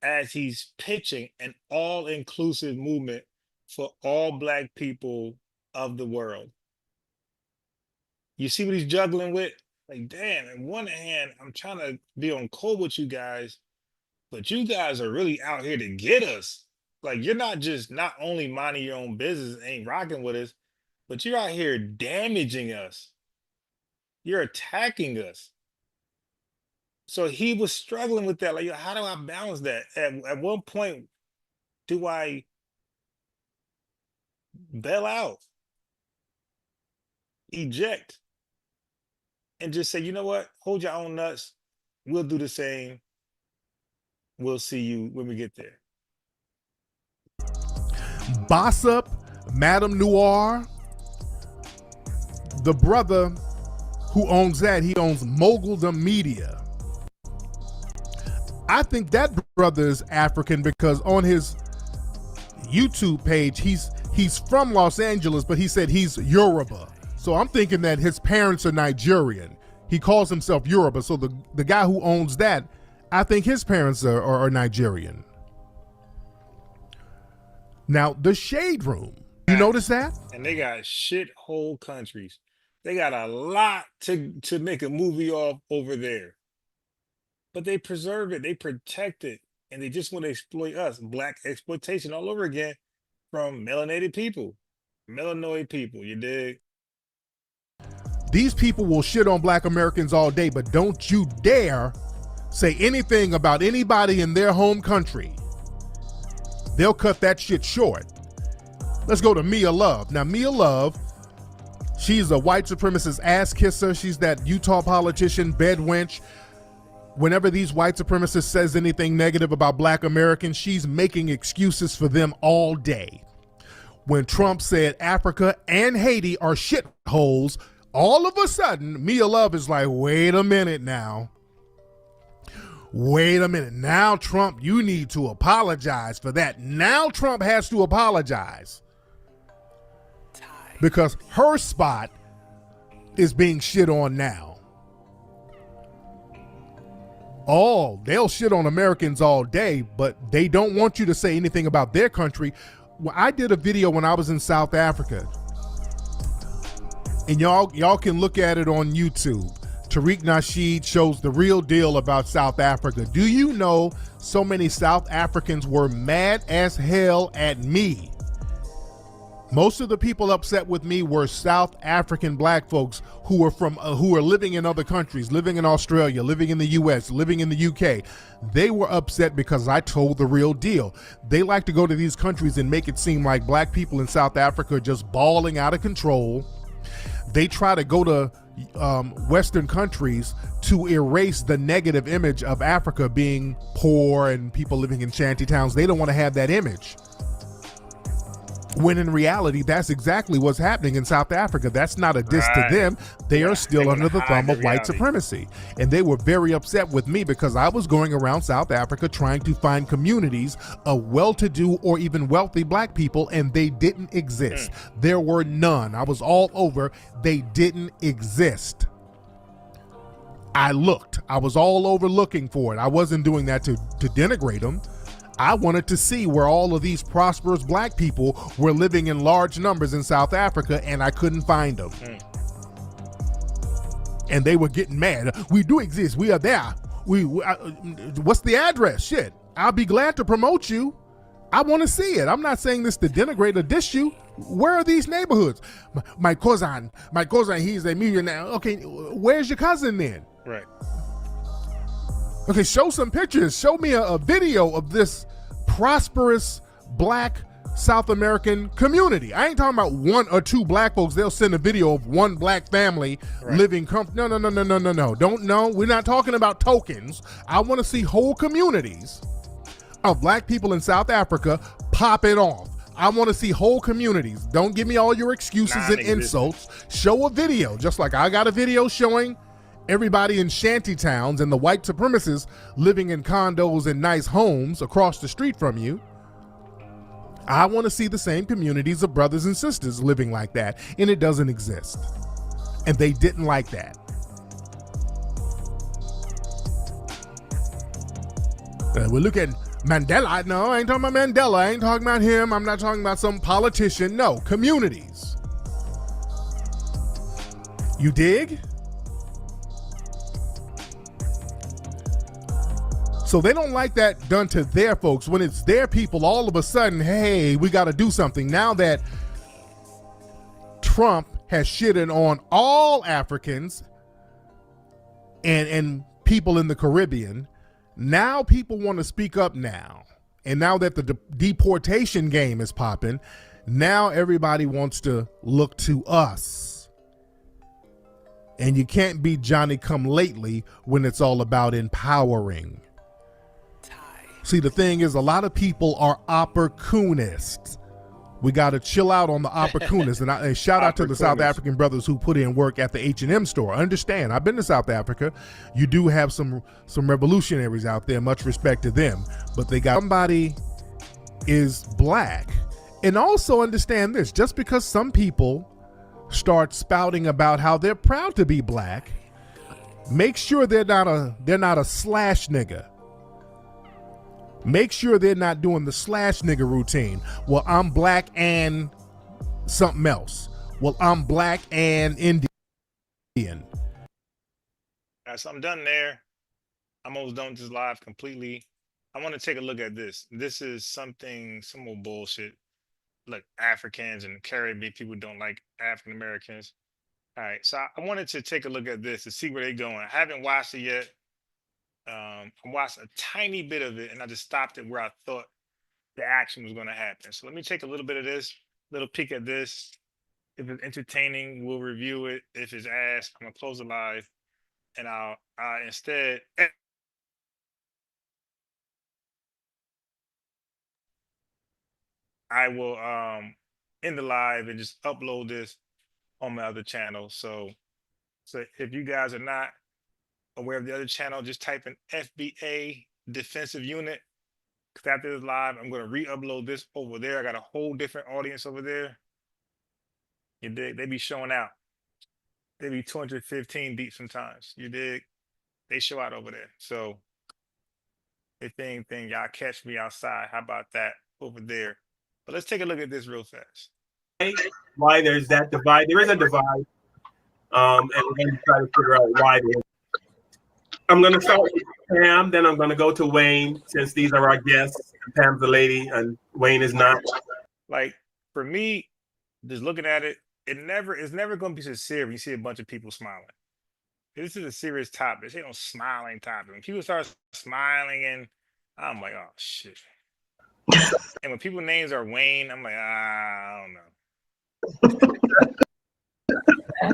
as he's pitching an all-inclusive movement for all Black people of the world. You see what he's juggling with? Like, damn, on one hand, I'm trying to be on code with you guys, but you guys are really out here to get us. Like, you're not only minding your own business, ain't rocking with us, but you're out here damaging us. You're attacking us. So he was struggling with that. Like, how do I balance that? At one point, do I bail out, eject, and just say, you know what? Hold your own nuts. We'll do the same. We'll see you when we get there. Boss Up, Madame Noir, the brother who owns that, he owns Moguldom Media. I think that brother is African because on his YouTube page, he's from Los Angeles, but he said he's Yoruba. So I'm thinking that his parents are Nigerian. He calls himself Yoruba. So the guy who owns that, I think his parents are Nigerian. Now, the Shade Room, you notice that? And they got shithole countries. They got a lot to make a movie off over there. But they preserve it, they protect it, and they just want to exploit us. Black exploitation all over again from melanated people, melanoid people, you dig? These people will shit on Black Americans all day, but don't you dare say anything about anybody in their home country. They'll cut that shit short. Let's go to Mia Love. Now, Mia Love, she's a white supremacist ass kisser. She's that Utah politician, bed wench. Whenever these white supremacists says anything negative about Black Americans, she's making excuses for them all day. When Trump said Africa and Haiti are shitholes, all of a sudden, Mia Love is like, wait a minute now. Wait a minute. Now, Trump, you need to apologize for that. Now Trump has to apologize. Because her spot is being shit on now. They'll shit on Americans all day, but they don't want you to say anything about their country. Well, I did a video when I was in South Africa, and y'all can look at it on YouTube. Tariq Nasheed shows the real deal about South Africa. Do you know so many South Africans were mad as hell at me? Most of the people upset with me were South African Black folks who are living in other countries, living in Australia, living in the US, living in the UK. They were upset because I told the real deal. They like to go to these countries and make it seem like Black people in South Africa are just balling out of control. They try to go to Western countries to erase the negative image of Africa being poor and people living in shanty towns. They don't want to have that image. When in reality, that's exactly what's happening in South Africa. That's not a diss to them. They are still under the thumb of white supremacy. And they were very upset with me because I was going around South Africa trying to find communities of well-to-do or even wealthy Black people, and they didn't exist. There were none. I was all over. They didn't exist. I looked. I was all over looking for it. I wasn't doing that to denigrate them. I wanted to see where all of these prosperous Black people were living in large numbers in South Africa, and I couldn't find them. And they were getting mad. We do exist. We are there. What's the address? Shit. I'll be glad to promote you. I want to see it. I'm not saying this to denigrate or diss you. Where are these neighborhoods? My cousin, he's a millionaire. Okay, where's your cousin then? Right. Okay, show some pictures. Show me a video of this prosperous Black South American community. I ain't talking about one or two black folks. They'll send a video of one black family living No. Don't know. We're not talking about tokens. I want to see whole communities of black people in South Africa pop it off. I want to see whole communities. Don't give me all your excuses and insults. Show a video, just like I got a video showing everybody in shanty towns and the white supremacists living in condos and nice homes across the street from you. I want to see the same communities of brothers and sisters living like that, and it doesn't exist. And they didn't like that. We look at Mandela. No, I ain't talking about Mandela. I ain't talking about him. I'm not talking about some politician. No, communities. You dig? So they don't like that done to their folks. When it's their people, all of a sudden, hey, we got to do something. Now that Trump has shitted on all Africans and people in the Caribbean, now people want to speak up now. And now that the deportation game is popping, now everybody wants to look to us. And you can't be Johnny come lately when it's all about empowering. See, the thing is, a lot of people are opportunists. We got to chill out on the opportunists. And shout out to the South African brothers who put in work at the H&M store. Understand, I've been to South Africa. You do have some revolutionaries out there. Much respect to them. But they got somebody is black. And also understand this, just because some people start spouting about how they're proud to be black, make sure they're not a slash nigga. Make sure they're not doing the slash nigga routine. Well, I'm black and something else. Well, I'm black and Indian. Right, so I'm done there. I'm almost done with this live completely. I want to take a look at this. This is some more bullshit. Look, Africans and Caribbean people don't like African Americans. All right, so I wanted to take a look at this to see where they're going. I haven't watched it yet. I watched a tiny bit of it and I just stopped it where I thought the action was going to happen. So let me take a little bit of this, little peek at this. If it's entertaining, we'll review it. If it's ass, I'm going to close the live and I'll instead. I will end the live and just upload this on my other channel. So if you guys are not aware of the other channel, just type in FBA Defensive Unit. Because after this live, I'm going to re-upload this over there. I got a whole different audience over there. You dig? They be showing out. They be 215 deep sometimes. You dig? They show out over there. So if anything, y'all catch me outside. How about that over there? But let's take a look at this real fast. Why there's that divide. There is a divide. And we're going to try to figure out why there is. I'm going to start with Pam, then I'm going to go to Wayne, since these are our guests. Pam's the lady, and Wayne is not. Like, for me, just looking at it, it's never going to be sincere when you see a bunch of people smiling. This is a serious topic. This ain't no smiling topic. When people start smiling, and I'm like, oh, shit. And when people's names are Wayne, I'm like, I don't know.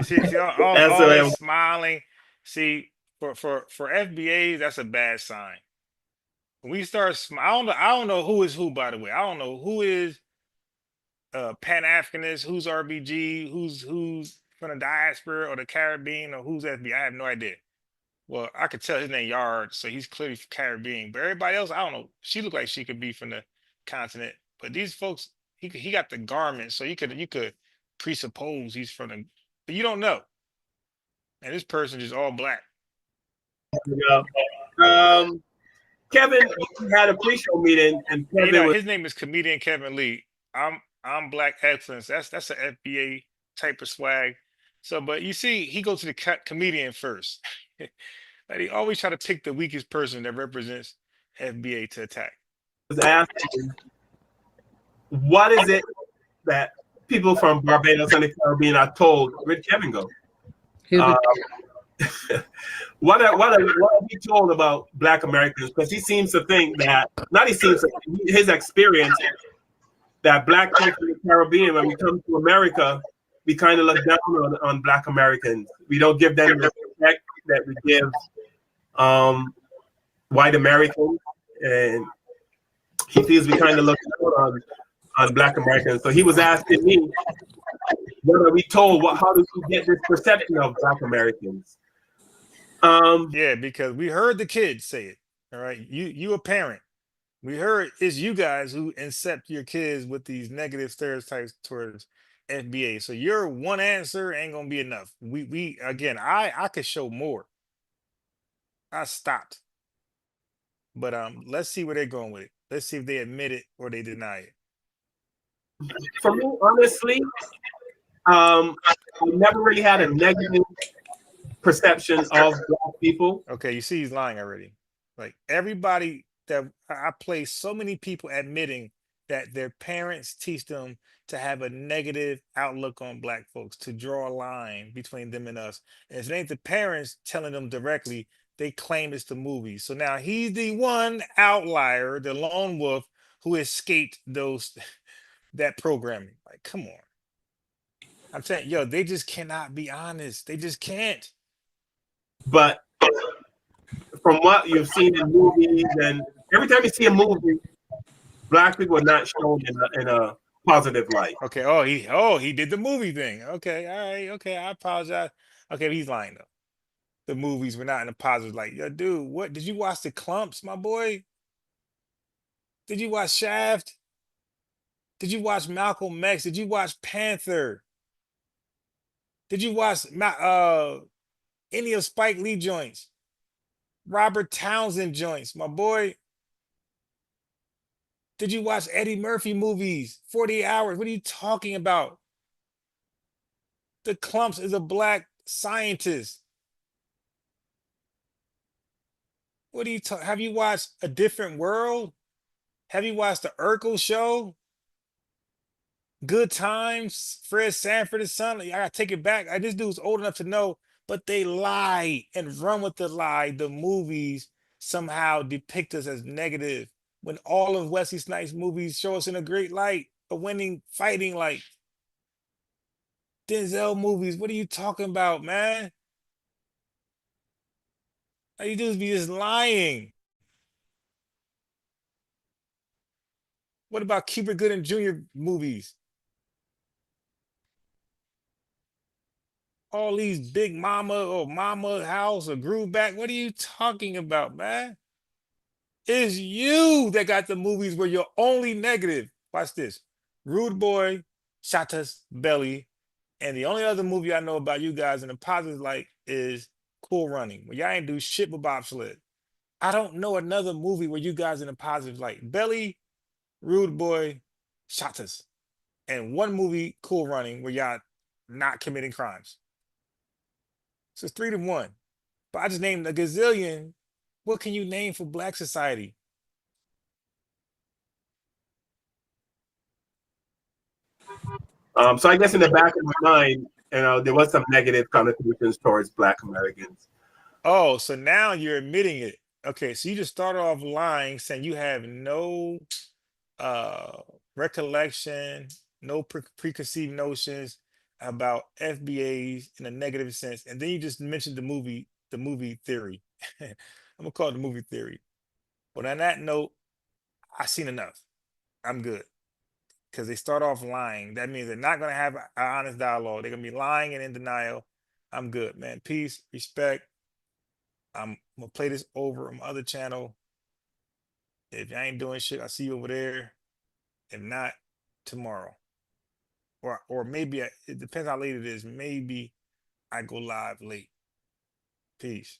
See all smiling. See, for FBAs, that's a bad sign. When we start, I don't know who is who, by the way. I don't know who is Pan-Africanist, who's RBG, who's from the diaspora or the Caribbean, or who's FBA. I have no idea. Well, I could tell his name Yard, so he's clearly from Caribbean. But everybody else, I don't know. She looked like she could be from the continent. But these folks, he got the garment, so you could presuppose he's from the, but you don't know. And this person is all black. Kevin had a pre-show meeting, and Kevin his name is comedian Kevin Lee. I'm Black Excellence. That's an FBA type of swag. So, but you see, he goes to the comedian first. Like, he always try to pick the weakest person that represents FBA to attack. Was asking, what is it that people from Barbados and the Caribbean are told? Where'd Kevin go? What are we told about Black Americans? Because he seems to think that, his experience that black folks in the Caribbean, when we come to America, we kind of look down on black Americans. We don't give them the respect that we give white Americans, and he feels we kind of look down on black Americans. So he was asking me, what are we told? How do we get this perception of black Americans? Yeah, because we heard the kids say it. All right, you a parent. We heard it's you guys who incept your kids with these negative stereotypes towards FBA. So your one answer ain't gonna be enough. We again, I could show more. I stopped. But let's see where they're going with it. Let's see if they admit it or they deny it. For me, honestly, I never really had a negative perception of black people. Okay, you see he's lying already. Like everybody that I play, so many people admitting that their parents teach them to have a negative outlook on black folks, to draw a line between them and us. And if it ain't the parents telling them directly, they claim it's the movies. So now he's the one outlier, the lone wolf, who escaped that programming. Like, come on. I'm saying, yo, they just cannot be honest. They just can't. But from what you've seen in movies, and every time you see a movie, black people are not shown in a positive light. Okay. He did the movie thing. Okay. All right. Okay. I apologize. Okay, he's lying though. The movies were not in a positive light. Yo, dude, what did you watch? The Clumps, my boy? Did you watch Shaft? Did you watch Malcolm X? Did you watch Panther? Did you watch any of Spike Lee joints? Robert Townsend joints, my boy? Did you watch Eddie Murphy movies? 48 Hours. What are you talking about? The Clumps is a black scientist. What are you talking? Have you watched A Different World? Have you watched the Urkel Show? Good Times? Fred Sanford's son? I gotta take it back. This dude's old enough to know, but they lie and run with the lie. The movies somehow depict us as negative, when all of Wesley Snipes' movies show us in a great light, a winning, fighting light. Denzel movies, what are you talking about, man? All you do is be just lying. What about Cuba Gooding Jr. movies? All these Big Mama or Mama House or Groove Back. What are you talking about, man? It's you that got the movies where you're only negative. Watch this. Rude Boy, Shatas, Belly, and the only other movie I know about you guys in the positive light is Cool Running, where y'all ain't do shit but bobsled. I don't know another movie where you guys in a positive light. Belly, Rude Boy, Shatas, and one movie, Cool Running, where y'all not committing crimes. So it's 3-1. But I just named a gazillion. What can you name for black society? So I guess in the back of my mind, there was some negative connotations towards black Americans. Oh, so now you're admitting it. Okay, so you just started off lying, saying you have no recollection, no preconceived notions about FBAs in a negative sense, and then you just mentioned the movie theory. I'm gonna call it the movie theory. But on that note, I've seen enough. I'm good. Because they start off lying. That means they're not gonna have an honest dialogue. They're gonna be lying and in denial. I'm good, man. Peace, respect. I'm gonna play this over on my other channel. If you ain't doing shit, I'll see you over there. If not, tomorrow. Or maybe it depends how late it is. Maybe I go live late. Peace.